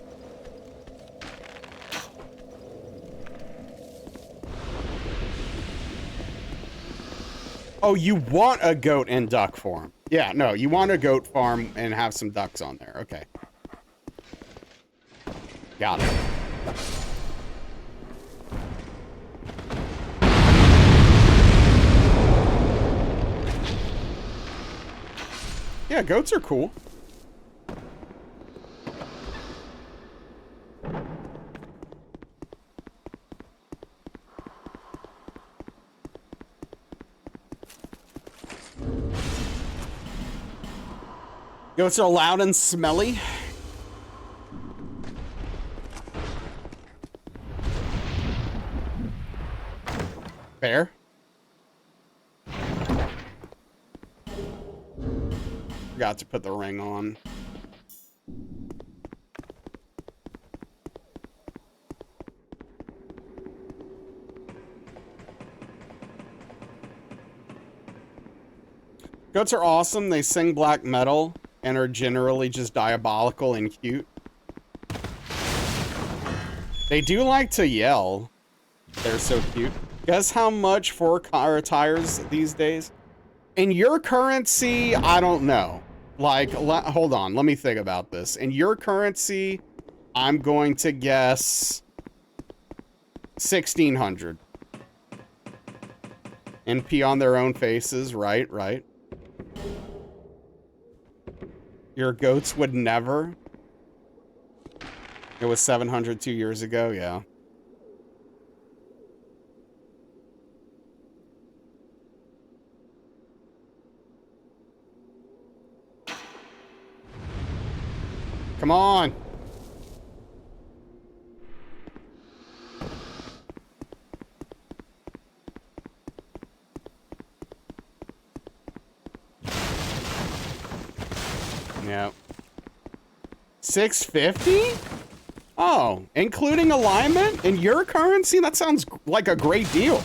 Oh, you want a goat and duck farm? Yeah, no, you want a goat farm and have some ducks on there. Okay. Got it. Yeah, goats are cool. Goats are loud and smelly. Fair. Forgot to put the ring on. Goats are awesome. They sing black metal and are generally just diabolical and cute. They do like to yell. They're so cute. Guess how much for car tires these days? In your currency, I don't know. Like, hold on, let me think about this. In your currency, I'm going to guess 1,600. NP on their own faces, right, right. Your goats would never. It was 700 2 years ago, yeah. Come on. Yep. 650? Oh, including alignment in your currency? That sounds like a great deal.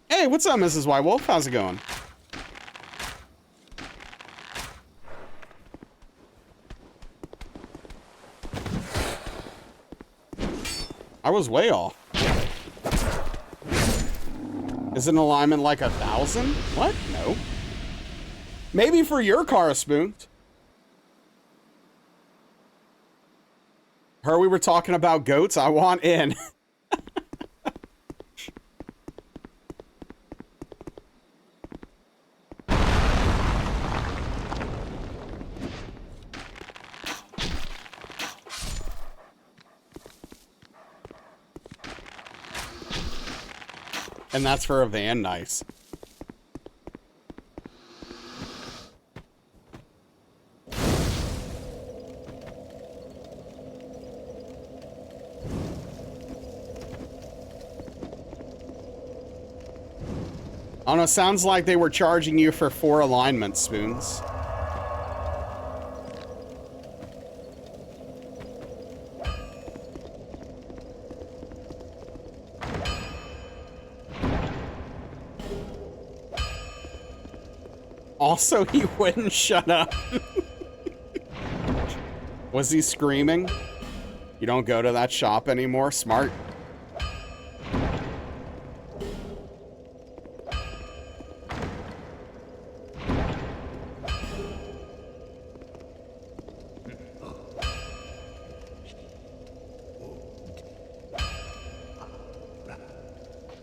Hey, what's up, Mrs. White Wolf? How's it going? I was way off. Is an alignment like 1,000? What? No. Maybe for your car, Spoons. Heard we were talking about goats. I want in. And that's for a van, nice. I don't know, sounds like they were charging you for 4 alignment, Spoons. Also, he wouldn't shut up. Was he screaming? You don't go to that shop anymore? Smart.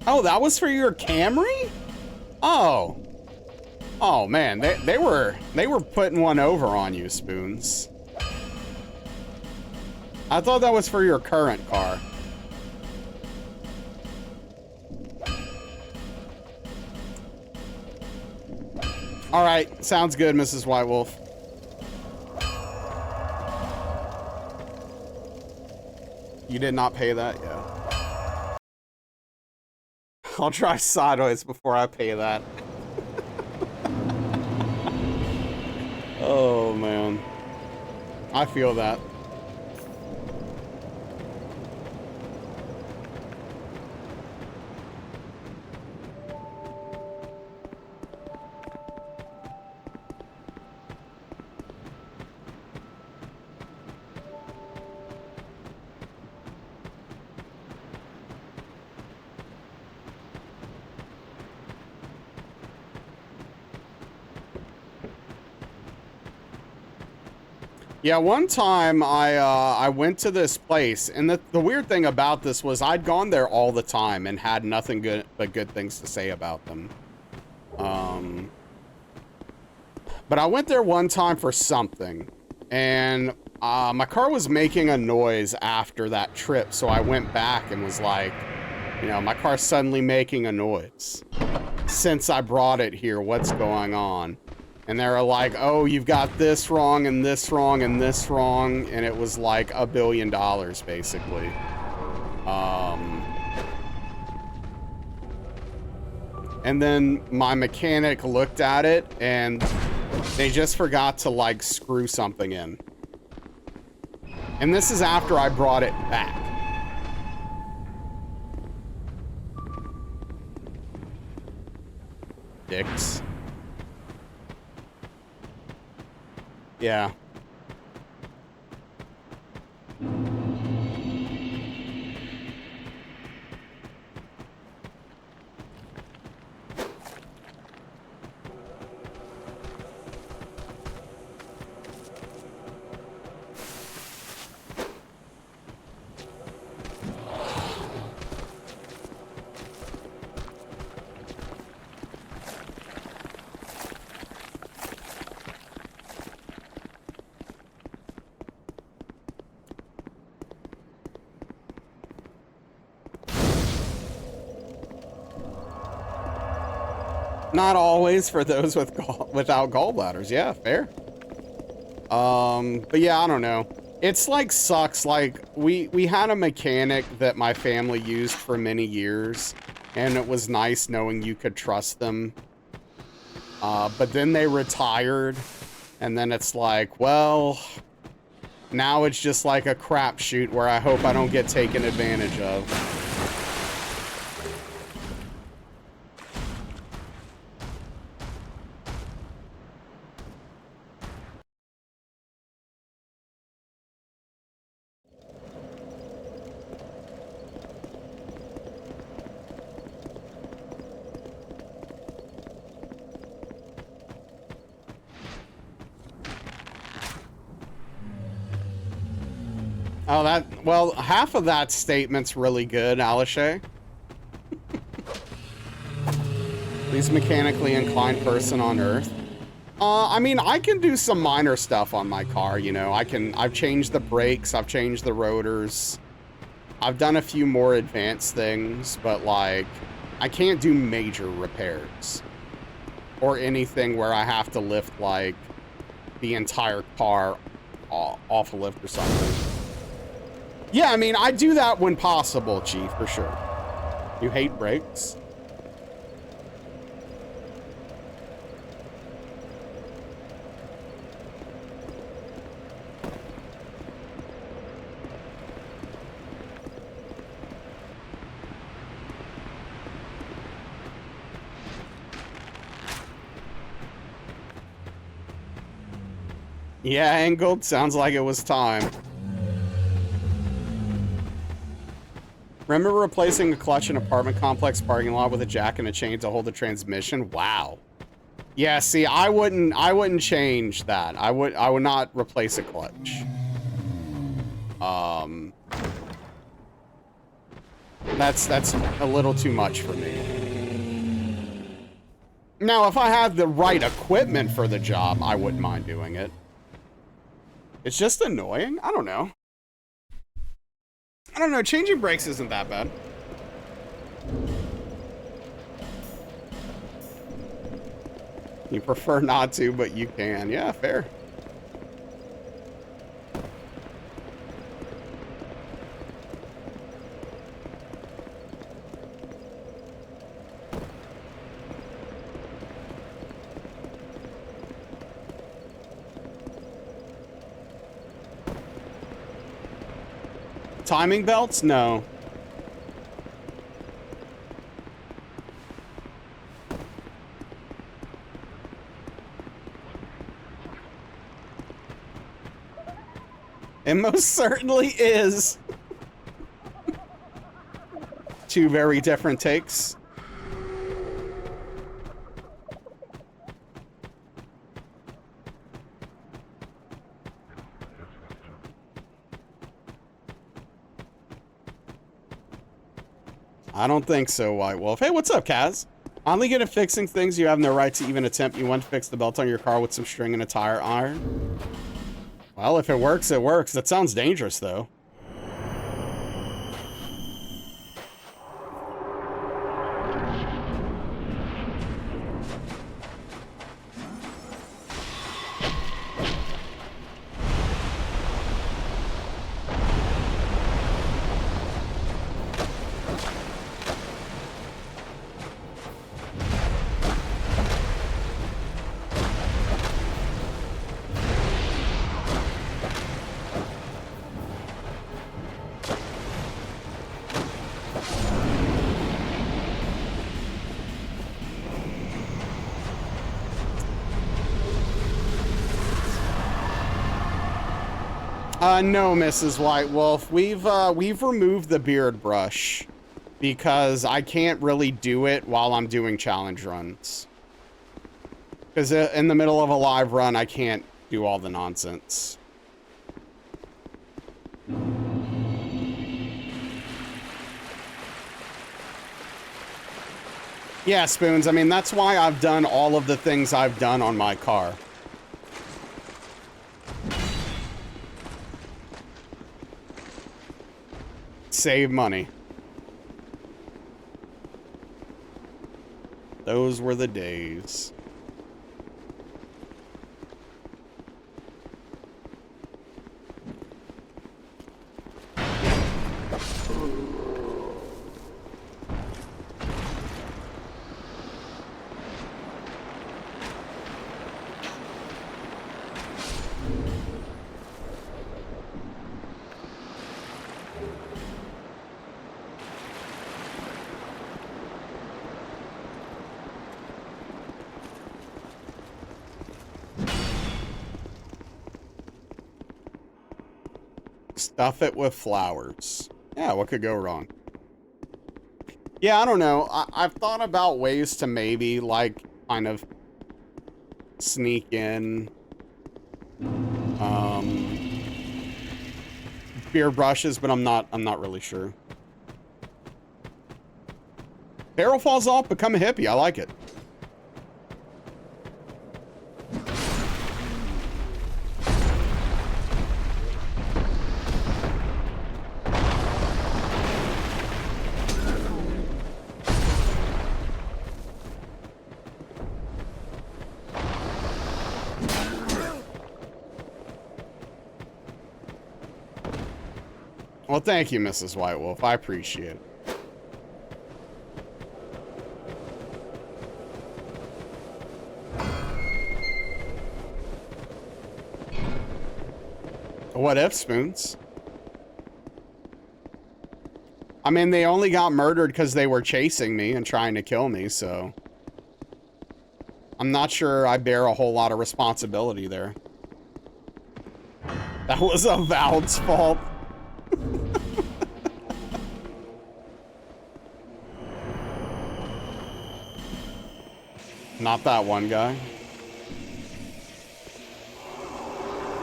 Oh, that was for your Camry? Oh. Oh man, they were putting one over on you, Spoons. I thought that was for your current car. All right, sounds good, Mrs. White Wolf. You did not pay that? Yeah. I'll try sideways before I pay that. Oh, man. I feel that. Yeah, one time I went to this place, and the weird thing about this was I'd gone there all the time and had nothing good but good things to say about them. But I went there one time for something, and my car was making a noise after that trip, so I went back and was like, you know, my car's suddenly making a noise. Since I brought it here, what's going on? And they were like, oh, you've got this wrong and this wrong and this wrong. And it was like $1 billion, basically. And then my mechanic looked at it and they just forgot to like screw something in. And this is after I brought it back. Dicks. Yeah. Not always for those with without gallbladders. Yeah, fair. But yeah, I don't know. It's like sucks. Like we had a mechanic that my family used for many years, and it was nice knowing you could trust them. But then they retired, and then it's like, well, now it's just like a crapshoot where I hope I don't get taken advantage of. Oh, well, half of that statement's really good, Alishay. Least mechanically inclined person on Earth. I mean, I can do some minor stuff on my car, you know. I've changed the brakes, I've changed the rotors. I've done a few more advanced things, but like, I can't do major repairs. Or anything where I have to lift, like, the entire car off a lift or something. Yeah, I mean, I do that when possible, Chief, for sure. You hate brakes? Yeah, angled. Sounds like it was time. Remember replacing a clutch in an apartment complex parking lot with a jack and a chain to hold the transmission? Wow. Yeah, see, I wouldn't change that. I would not replace a clutch. That's a little too much for me. Now, if I had the right equipment for the job, I wouldn't mind doing it. It's just annoying. I don't know. I don't know, changing brakes isn't that bad. You prefer not to, but you can. Yeah, fair. Timing belts? No. It most certainly is. Two very different takes. I don't think so, White Wolf. Hey, what's up, Kaz? Only good at fixing things you have no right to even attempt. You want to fix the belt on your car with some string and a tire iron? Well, if it works, it works. That sounds dangerous, though. No, Mrs. White Wolf. We've removed the beard brush because I can't really do it while I'm doing challenge runs. Because in the middle of a live run, I can't do all the nonsense. Yeah, Spoons. I mean, that's why I've done all of the things I've done on my car. Save money. Those were the days. Stuff it with flowers. Yeah, what could go wrong? Yeah, I don't know. I've thought about ways to maybe, like, kind of sneak in beer brushes, but I'm not really sure. Barrel falls off, become a hippie. I like it. Well, thank you, Mrs. White Wolf. I appreciate it. What if, Spoons? I mean, they only got murdered because they were chasing me and trying to kill me, so... I'm not sure I bear a whole lot of responsibility there. That was Avowed's fault. Not that one guy.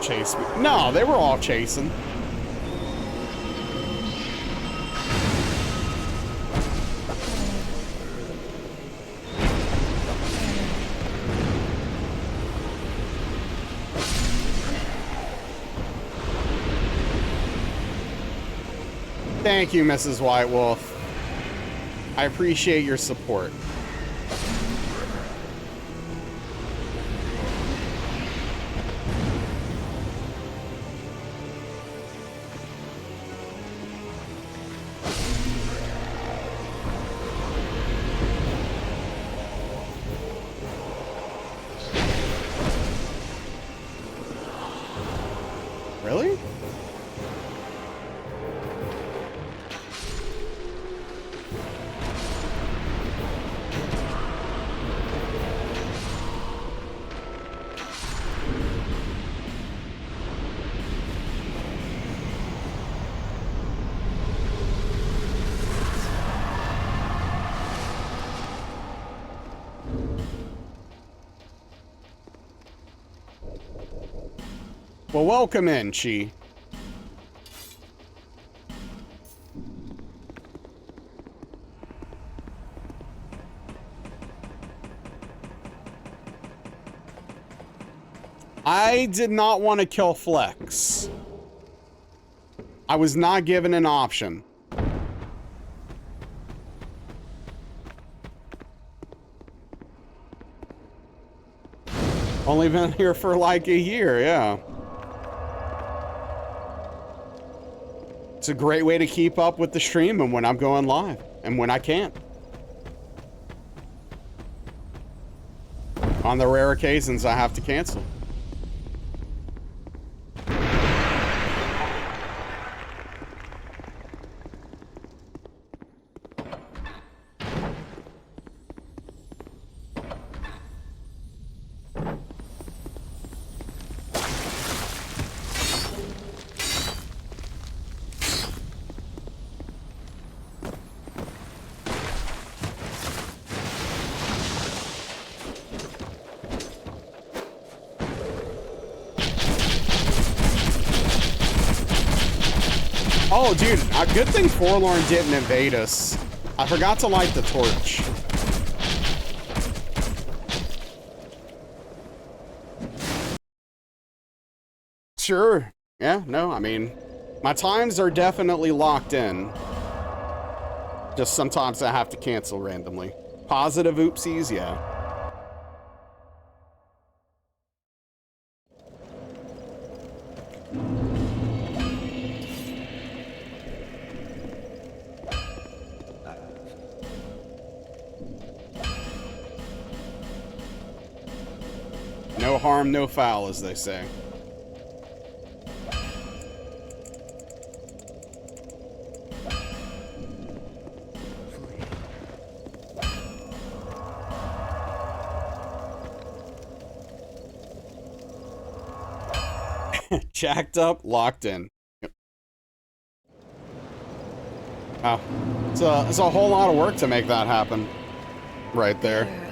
Chase me. No, they were all chasing. Thank you, Mrs. White Wolf. I appreciate your support. Really? Well, welcome in, Chi. I did not want to kill Flex. I was not given an option. Only been here for like a year, yeah. It's a great way to keep up with the stream and when I'm going live and when I can't. On the rare occasions I have to cancel. Oh, dude, a good thing Forlorn didn't invade us. I forgot to light the torch. Sure. Yeah, no, I mean, my times are definitely locked in. Just sometimes I have to cancel randomly. Positive oopsies, yeah. No harm, no foul, as they say. Jacked up, locked in. Yep. Wow. It's a whole lot of work to make that happen. Right there.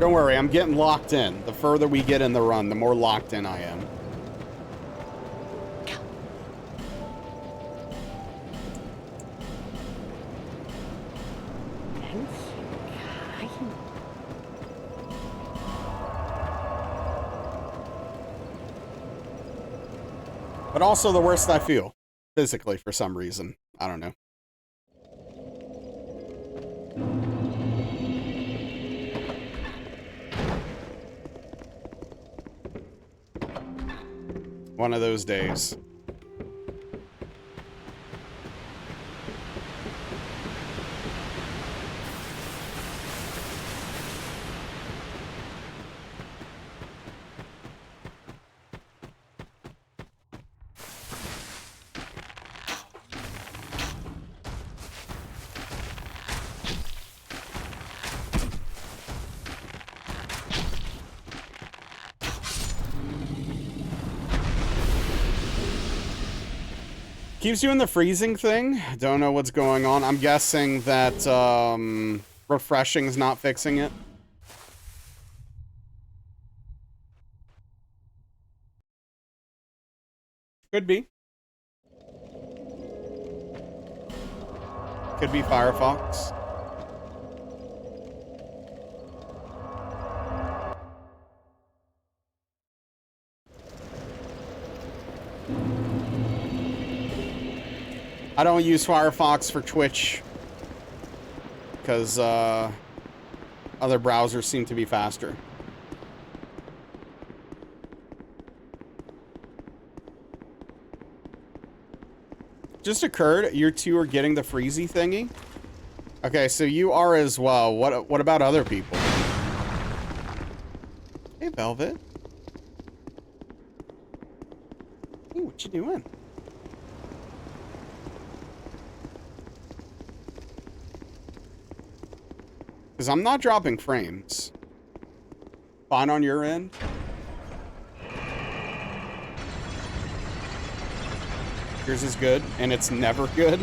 Don't worry, I'm getting locked in. The further we get in the run, the more locked in I am. But also the worst I feel, physically, for some reason. I don't know. One of those days. Keeps you in the freezing thing. Don't know what's going on. I'm guessing that refreshing's not fixing it. Could be. Could be Firefox. I don't use Firefox for Twitch because other browsers seem to be faster. Just occurred, you two are getting the freezy thingy? Okay, so you are as well. What about other people? Hey, Velvet. Hey, what you doing? Because I'm not dropping frames. Fine on your end? Yours is good, and it's never good?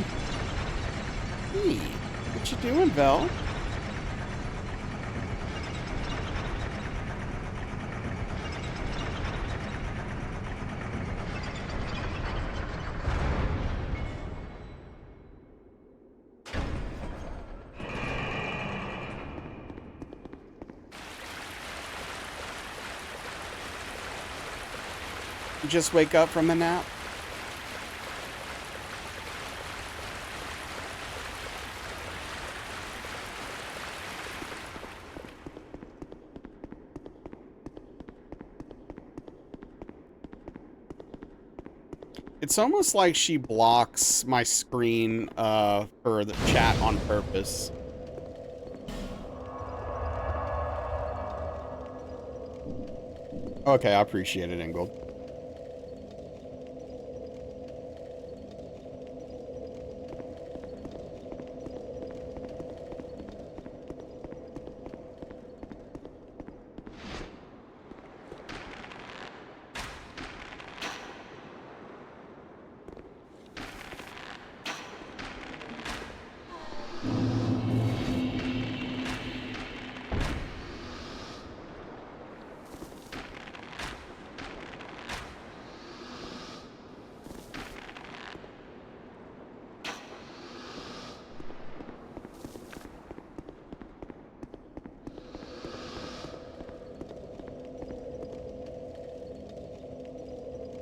Hey, what you doing, Vel? You just wake up from a nap? It's almost like she blocks my screen for the chat on purpose. Okay, I appreciate it, Ingold.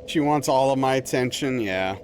She wants all of my attention, yeah.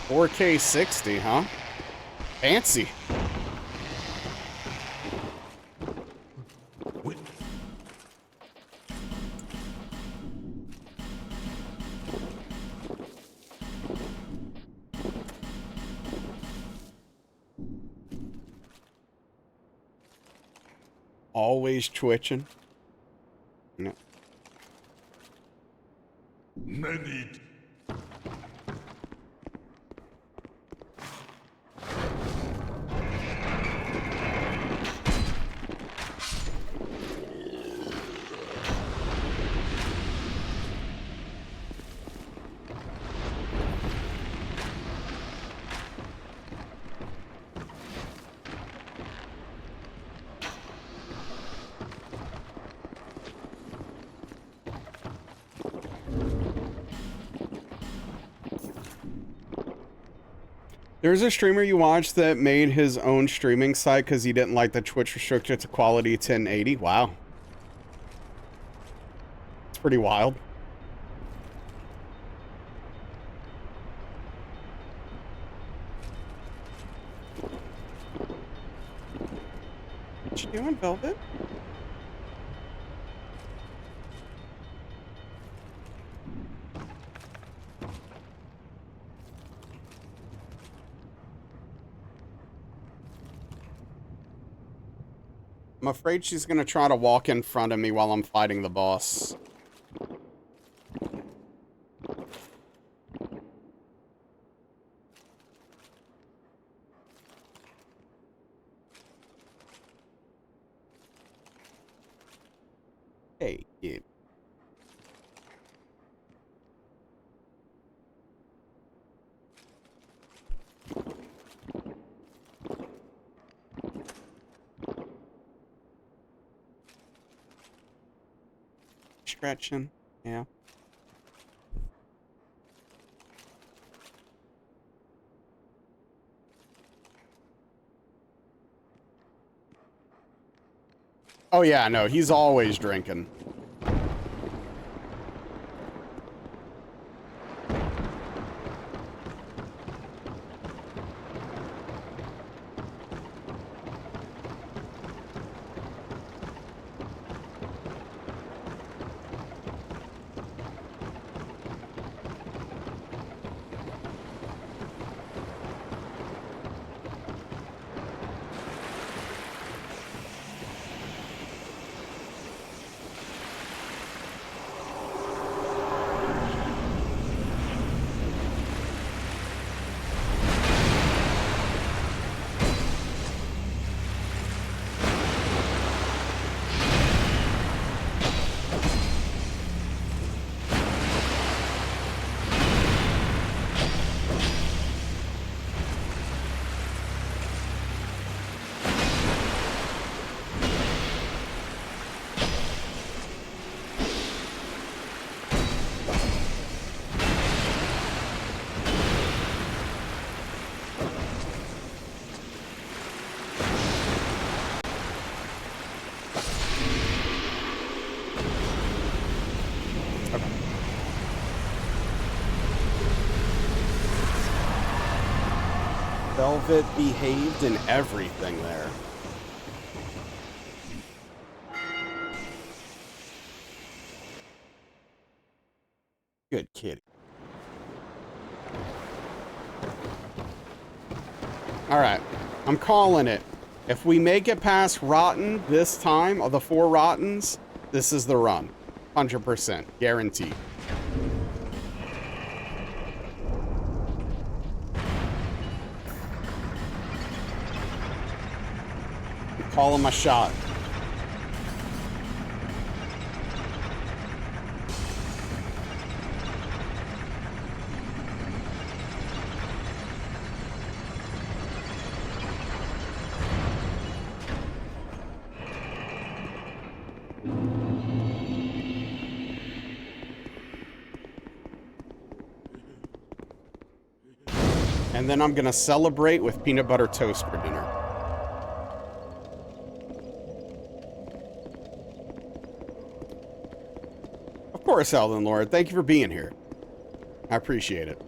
$4K60, huh? Fancy. Always twitching. No. Many. There's a streamer you watched that made his own streaming site because he didn't like the Twitch restricted to quality 1080. Wow. It's pretty wild. What you doing, Velvet? I'm afraid she's gonna try to walk in front of me while I'm fighting the boss. Hey, dude. Stretching, yeah. Oh yeah, no, he's always drinking. Velvet behaved in everything there. Good kitty. All right, I'm calling it. If we make it past Rotten this time, of the 4 Rottens, this is the run. 100%, guaranteed. I'm calling my shot. And then I'm gonna celebrate with peanut butter toast for dinner. Of course, Elden Lord. Thank you for being here. I appreciate it.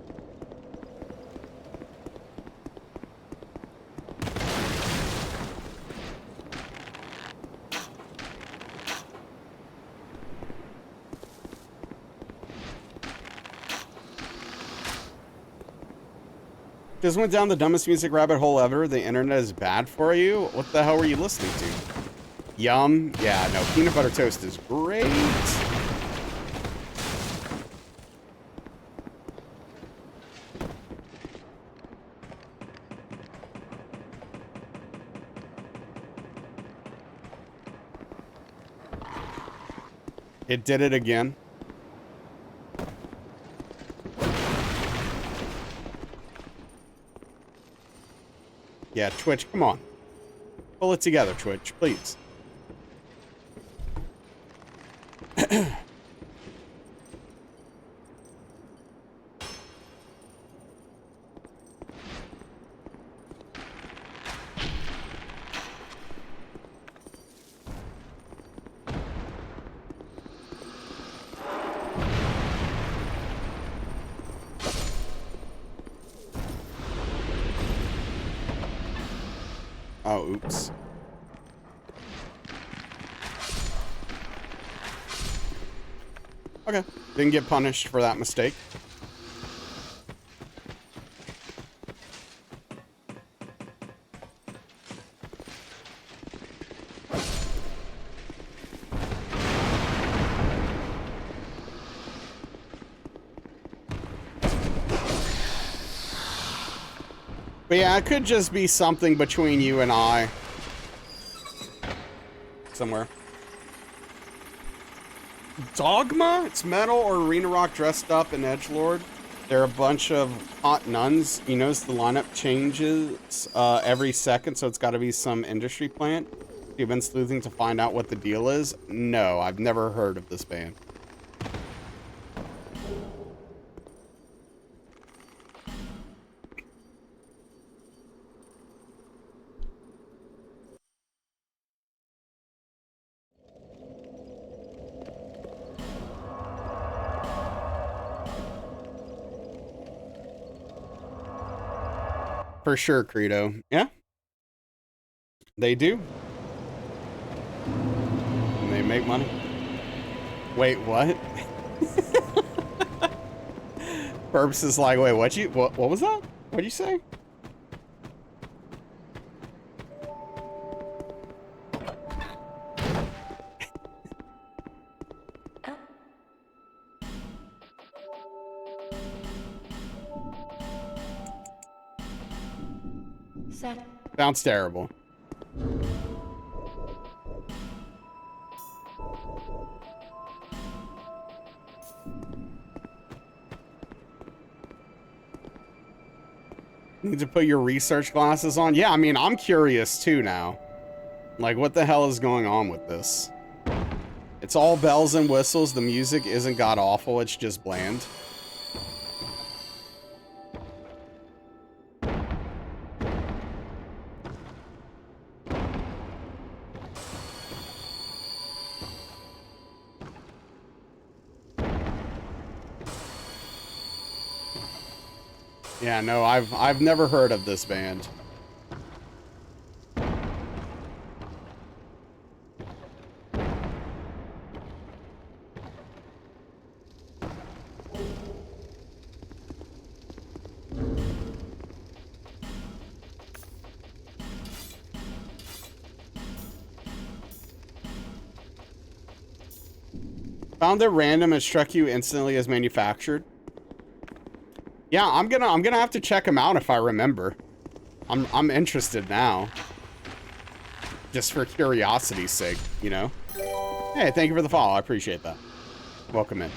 Just went down the dumbest music rabbit hole ever. The internet is bad for you. What the hell were you listening to? Yum. Yeah, no, peanut butter toast is great. It did it again. Yeah, Twitch, come on. Pull it together, Twitch, please. Oh, oops. Okay. Didn't get punished for that mistake. But yeah, it could just be something between you and I. Somewhere. Dogma? It's metal or arena rock dressed up in edgelord. They're a bunch of hot nuns. You notice the lineup changes every second, so it's got to be some industry plant. You've been sleuthing to find out what the deal is? No, I've never heard of this band. For sure, Credo. Yeah. They do. And they make money. Wait, what? Burps is like, wait, what was that? What'd you say? Set. Sounds terrible. Need to put your research glasses on? Yeah, I mean, I'm curious too now. Like, what the hell is going on with this? It's all bells and whistles. The music isn't god-awful. It's just bland. Yeah, no, I've never heard of this band. Found it random and struck you instantly as manufactured. Yeah, I'm gonna have to check them out if I remember. I'm interested now. Just for curiosity's sake, you know? Hey, thank you for the follow. I appreciate that. Welcome in.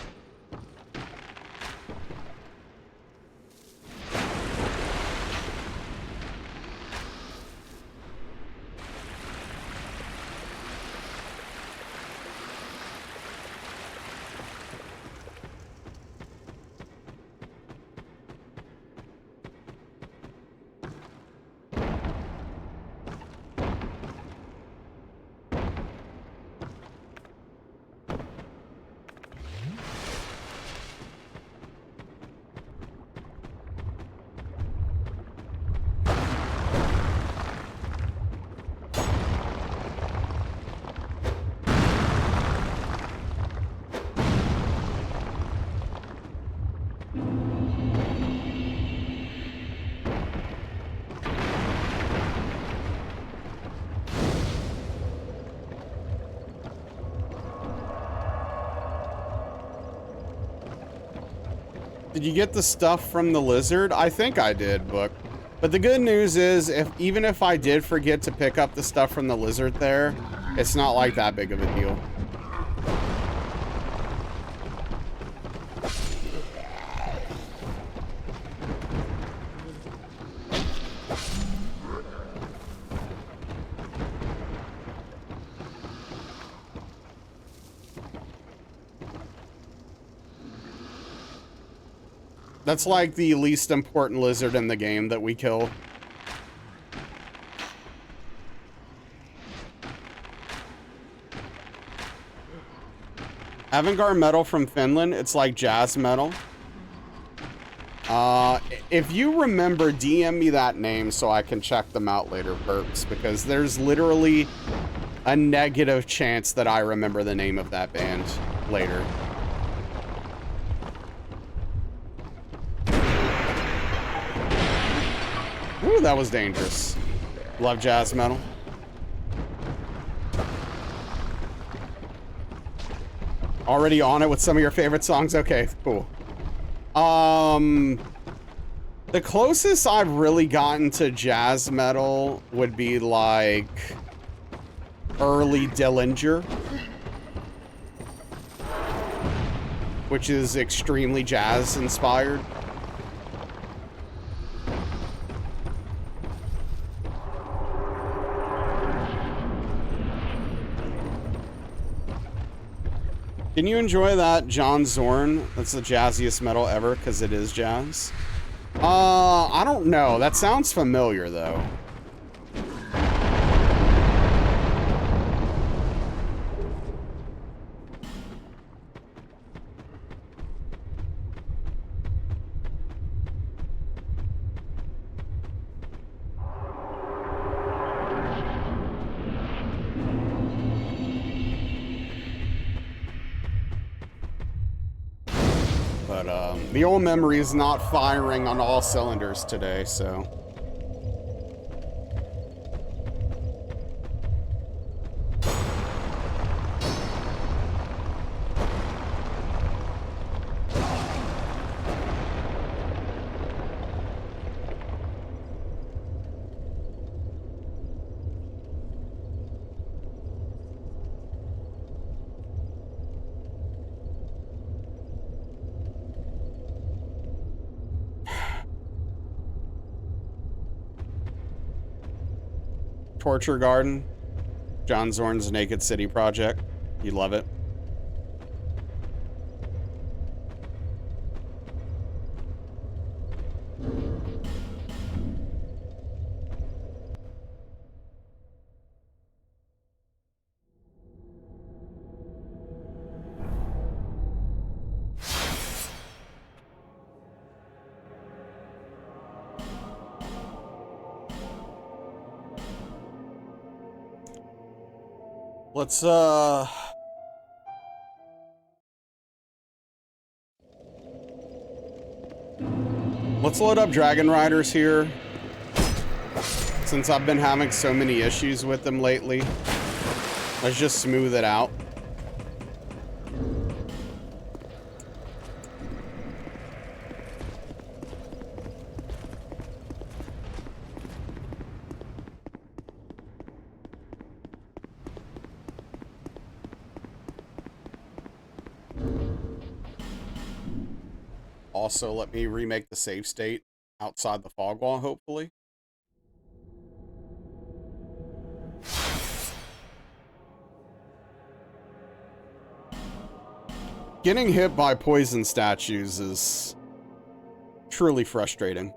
Did you get the stuff from the lizard? I think I did, but the good news is, even if I did forget to pick up the stuff from the lizard there, it's not like that big of a deal. That's like the least important lizard in the game that we kill. Avant-garde metal from Finland. It's like jazz metal. If you remember, DM me that name so I can check them out later, Burps, because there's literally a negative chance that I remember the name of that band later. Ooh, that was dangerous. Love jazz metal. Already on it with some of your favorite songs? Okay, cool. The closest I've really gotten to jazz metal would be like early Dillinger. which is extremely jazz inspired. Can you enjoy that John Zorn? That's the jazziest metal ever because it is jazz. I don't know. That sounds familiar though. The old memory is not firing on all cylinders today, so. Torture Garden, John Zorn's Naked City project. You love it. Let's load up Dragon Riders here. Since I've been having so many issues with them lately. Let's just smooth it out. Also, let me remake the save state outside the fog wall, hopefully. Getting hit by poison statues is truly frustrating.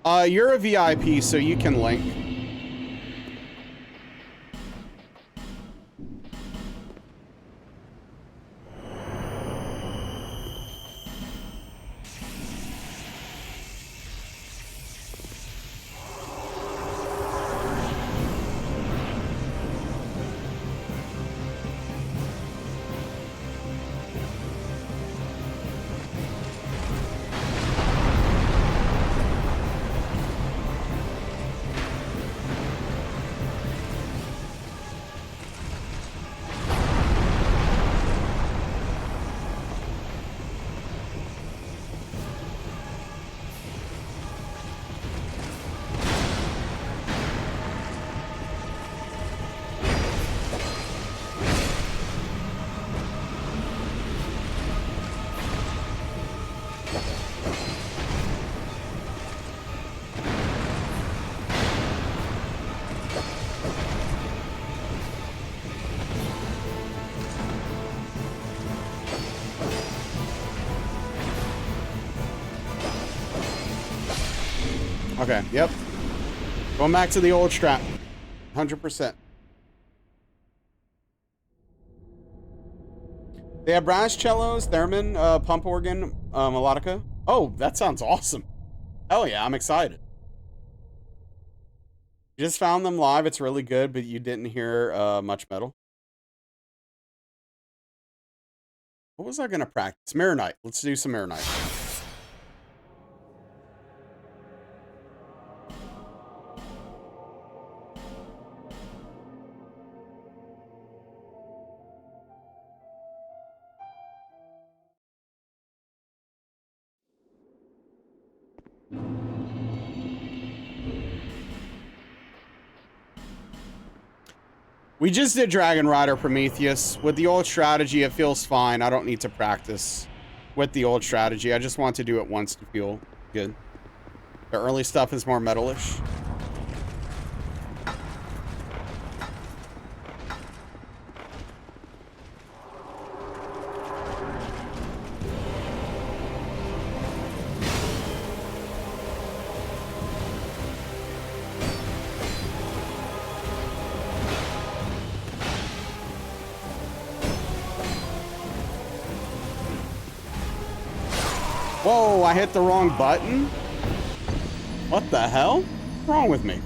You're a VIP, so you can link. Okay, yep. Going back to the old strap. 100%. They have brass cellos, theremin, pump organ, melodica. Oh, that sounds awesome. Hell yeah, I'm excited. You just found them live. It's really good, but you didn't hear much metal. What was I going to practice? Marinite. Let's do some Marinite. We just did Dragon Rider Prometheus. With the old strategy, it feels fine. I don't need to practice with the old strategy. I just want to do it once to feel good. The early stuff is more metalish. Whoa, I hit the wrong button? What the hell? What's wrong with me?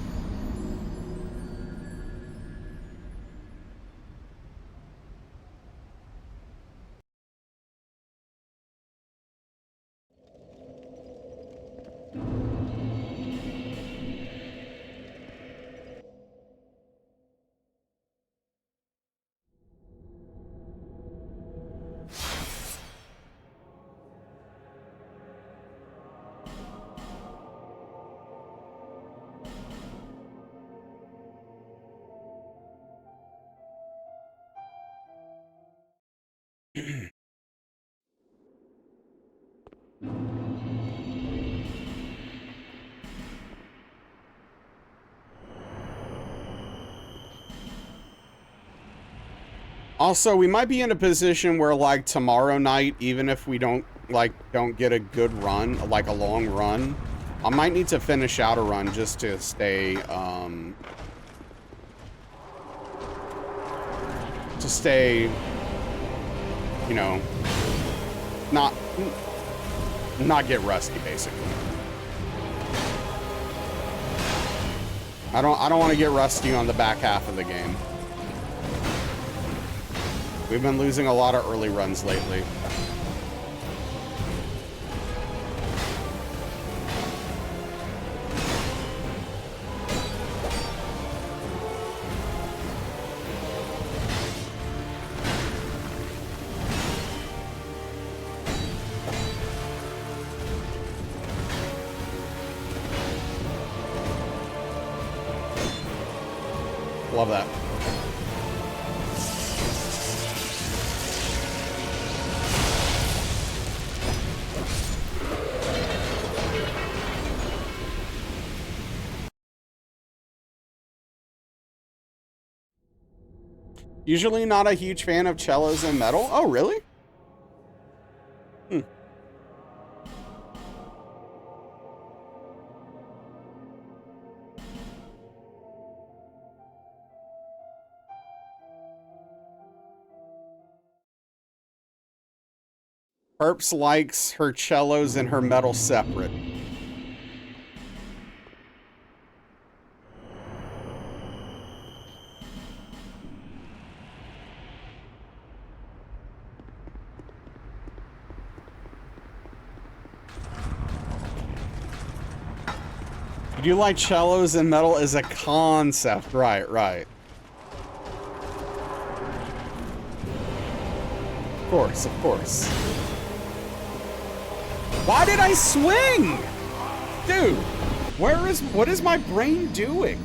Also, we might be in a position where, like, tomorrow night, even if we don't get a good run, like a long run, I might need to finish out a run just to stay, you know, not get rusty, basically. I don't want to get rusty on the back half of the game. We've been losing a lot of early runs lately. Love that. Usually not a huge fan of cellos and metal. Oh, really? Hmm. Perps likes her cellos and her metal separate. You do like cellos and metal as a concept. Right, right. Of course, of course. Why did I swing? Dude, what is my brain doing?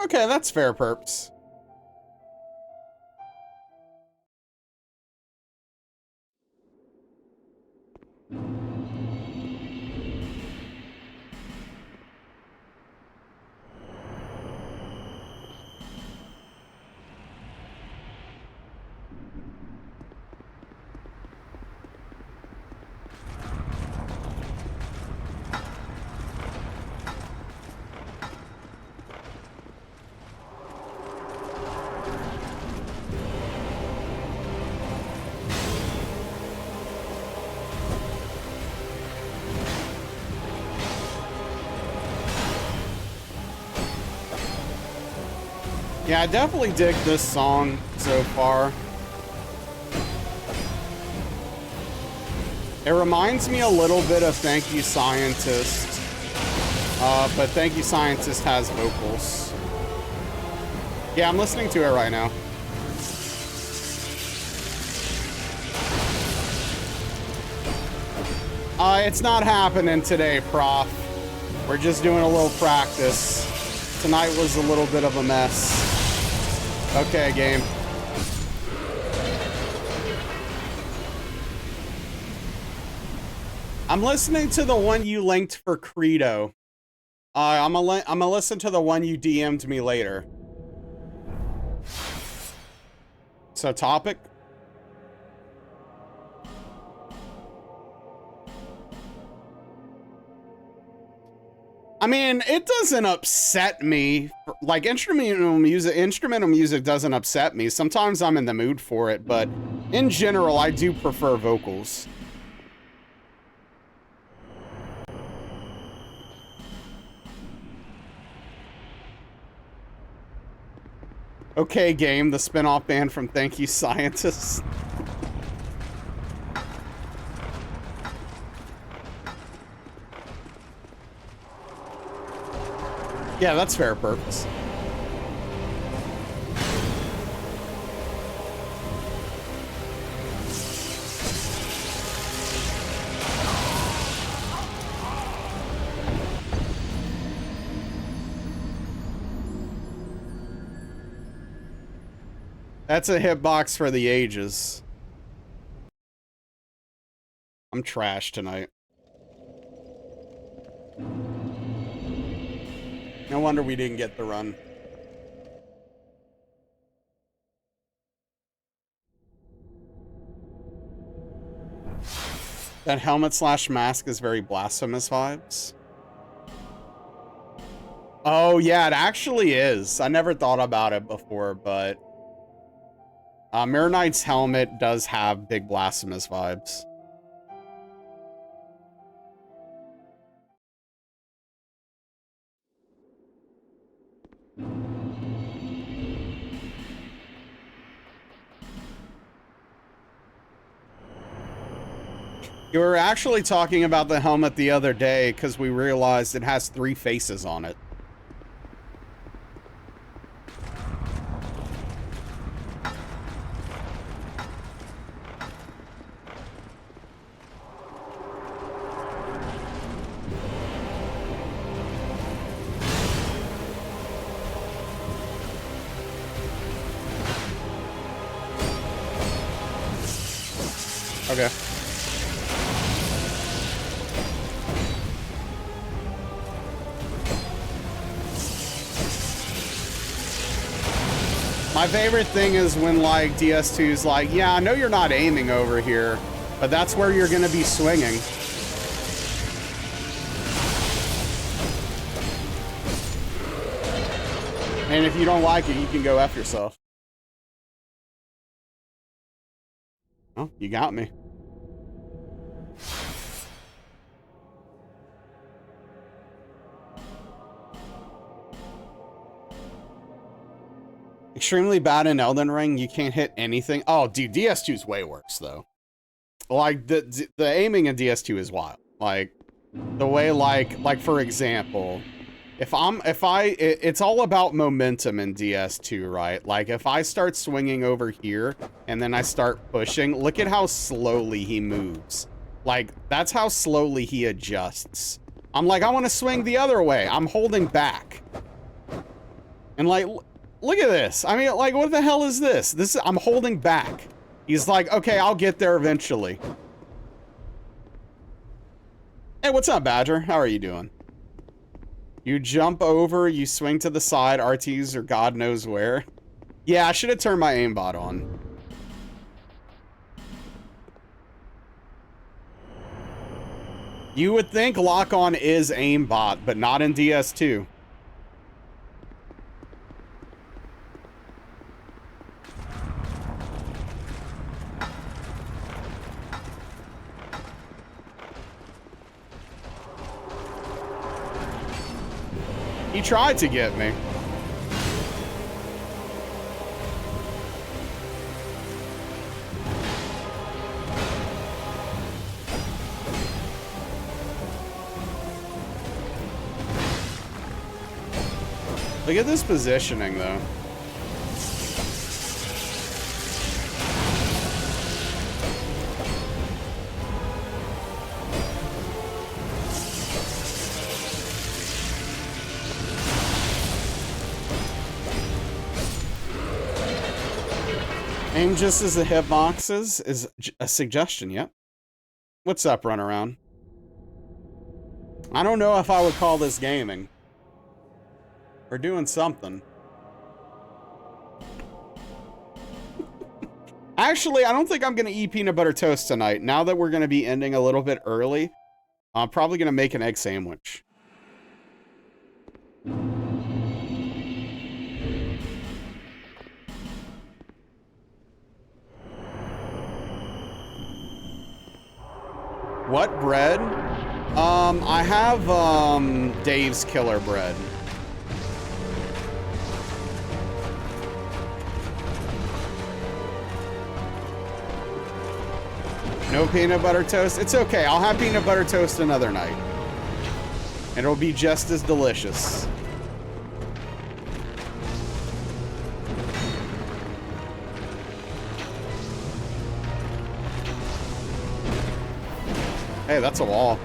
Okay, that's fair, perps. Yeah, I definitely dig this song so far. It reminds me a little bit of Thank You Scientist, but Thank You Scientist has vocals. Yeah, I'm listening to it right now. It's not happening today, Prof. We're just doing a little practice. Tonight was a little bit of a mess. Okay, game. I'm listening to the one you linked for Credo. I'm gonna listen to the one you DM'd me later. So, topic? I mean, it doesn't upset me. Like, instrumental music doesn't upset me. Sometimes I'm in the mood for it, but in general, I do prefer vocals. Okay, game, the spin-off band from Thank You Scientists. Yeah, that's fair purpose. That's a hitbox for the ages. I'm trash tonight. No wonder we didn't get the run. That helmet slash mask is very blasphemous vibes. Oh yeah, it actually is. I never thought about it before, but Mirror Knight's helmet does have big blasphemous vibes. You were actually talking about the helmet the other day because we realized it has 3 faces on it. Okay. My favorite thing is when, like, DS2's like, yeah, I know you're not aiming over here, but that's where you're gonna be swinging. And if you don't like it, you can go F yourself. Oh, you got me. Extremely bad in Elden Ring. You can't hit anything. Oh, dude, DS2 is way worse though. Like the aiming in DS2 is wild. Like the way, like for example, it's all about momentum in DS2, right? Like if I start swinging over here and then I start pushing, look at how slowly he moves. Like that's how slowly he adjusts. I'm like, I want to swing the other way. I'm holding back. And like, look at this. I mean, like, what the hell is this? I'm holding back. He's like, okay, I'll get there eventually. Hey, what's up, Badger? How are you doing? You jump over, you swing to the side, RTs or God knows where. Yeah, I should have turned my aimbot on. You would think lock-on is aimbot, but not in DS2. He tried to get me. Look at this positioning, though. Aim just as the hitboxes is a suggestion, yep. What's up, Runaround? I don't know if I would call this gaming. We're doing something. Actually, I don't think I'm going to eat peanut butter toast tonight. Now that we're going to be ending a little bit early, I'm probably going to make an egg sandwich. What bread? I have, Dave's Killer Bread. No peanut butter toast? It's okay. I'll have peanut butter toast another night. And it'll be just as delicious. Hey, that's a wall.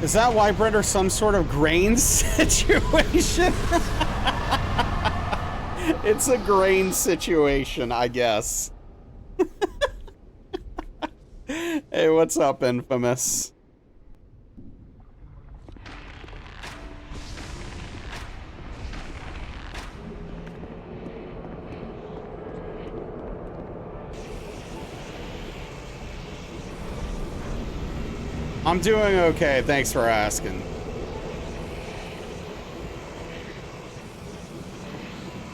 Is that why Brent, some sort of grain situation? It's a grain situation, I guess. Hey, what's up, Infamous? I'm doing okay, thanks for asking.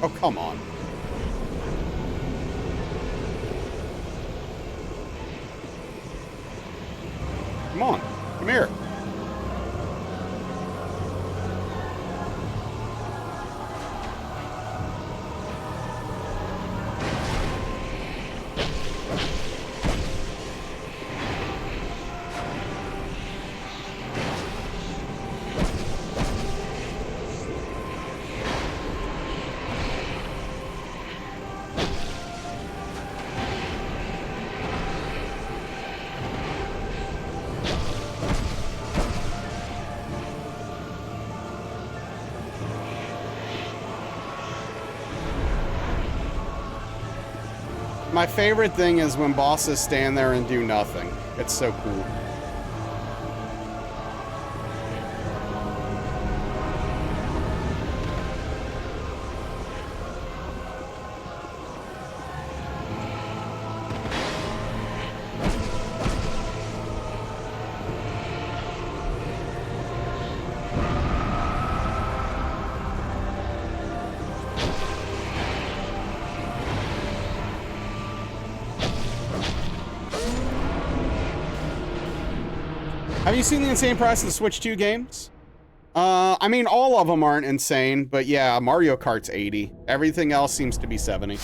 Oh, come on. Come on, come here. My favorite thing is when bosses stand there and do nothing. It's so cool. Have you seen the insane price of the Switch 2 games? I mean, all of them aren't insane, but yeah, Mario Kart's 80. Everything else seems to be 70.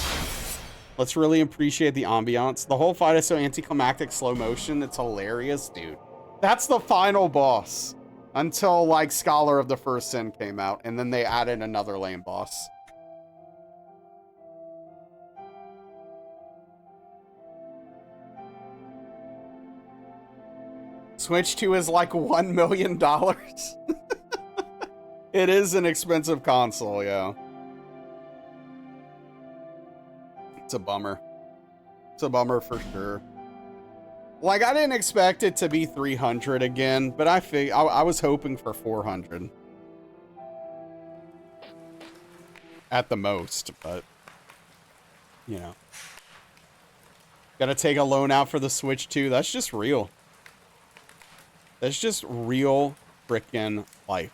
Let's really appreciate the ambiance. The whole fight is so anticlimactic slow motion. It's hilarious, dude. That's the final boss. Until, like, Scholar of the First Sin came out, and then they added another lane boss. Switch 2 is like $1 million. It is an expensive console, yeah. It's a bummer. It's a bummer for sure. Like, I didn't expect it to be 300 again, but I was hoping for 400. At the most, but, you know. Gotta take a loan out for the Switch 2. That's just real. That's just real frickin' life.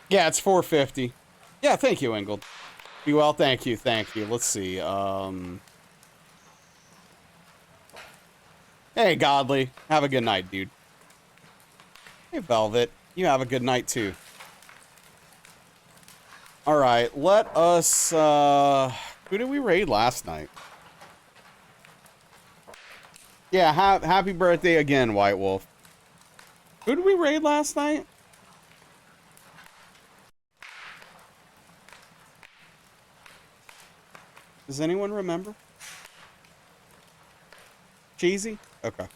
Yeah, it's 450. Yeah, thank you, Ingold. Be well, thank you, thank you. Let's see, Hey, Godly. Have a good night, dude. Hey, Velvet. You have a good night, too. Alright, let us, who did we raid last night? Yeah, happy birthday again, White Wolf. Who did we raid last night? Does anyone remember? Cheesy? Okay.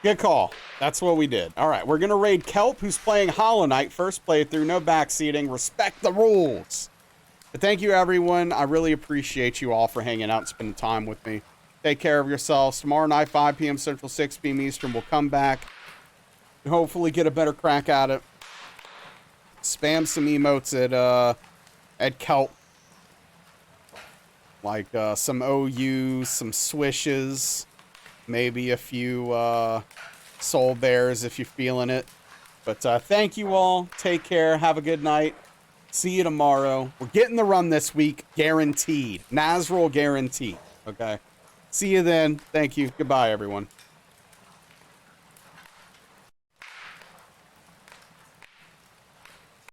Good call. That's what we did. All right, we're going to raid Kelp, who's playing Hollow Knight. First playthrough, no backseating. Respect the rules. But thank you, everyone. I really appreciate you all for hanging out and spending time with me. Take care of yourselves. Tomorrow night, 5 p.m. Central, 6 p.m. Eastern, we'll come back and hopefully get a better crack at it. Spam some emotes at Kelp. Like some OUs, some swishes, maybe a few soul bears if you're feeling it. But thank you all. Take care. Have a good night. See you tomorrow. We're getting the run this week, guaranteed. Nazrul guaranteed. Okay. See you then. Thank you. Goodbye, everyone.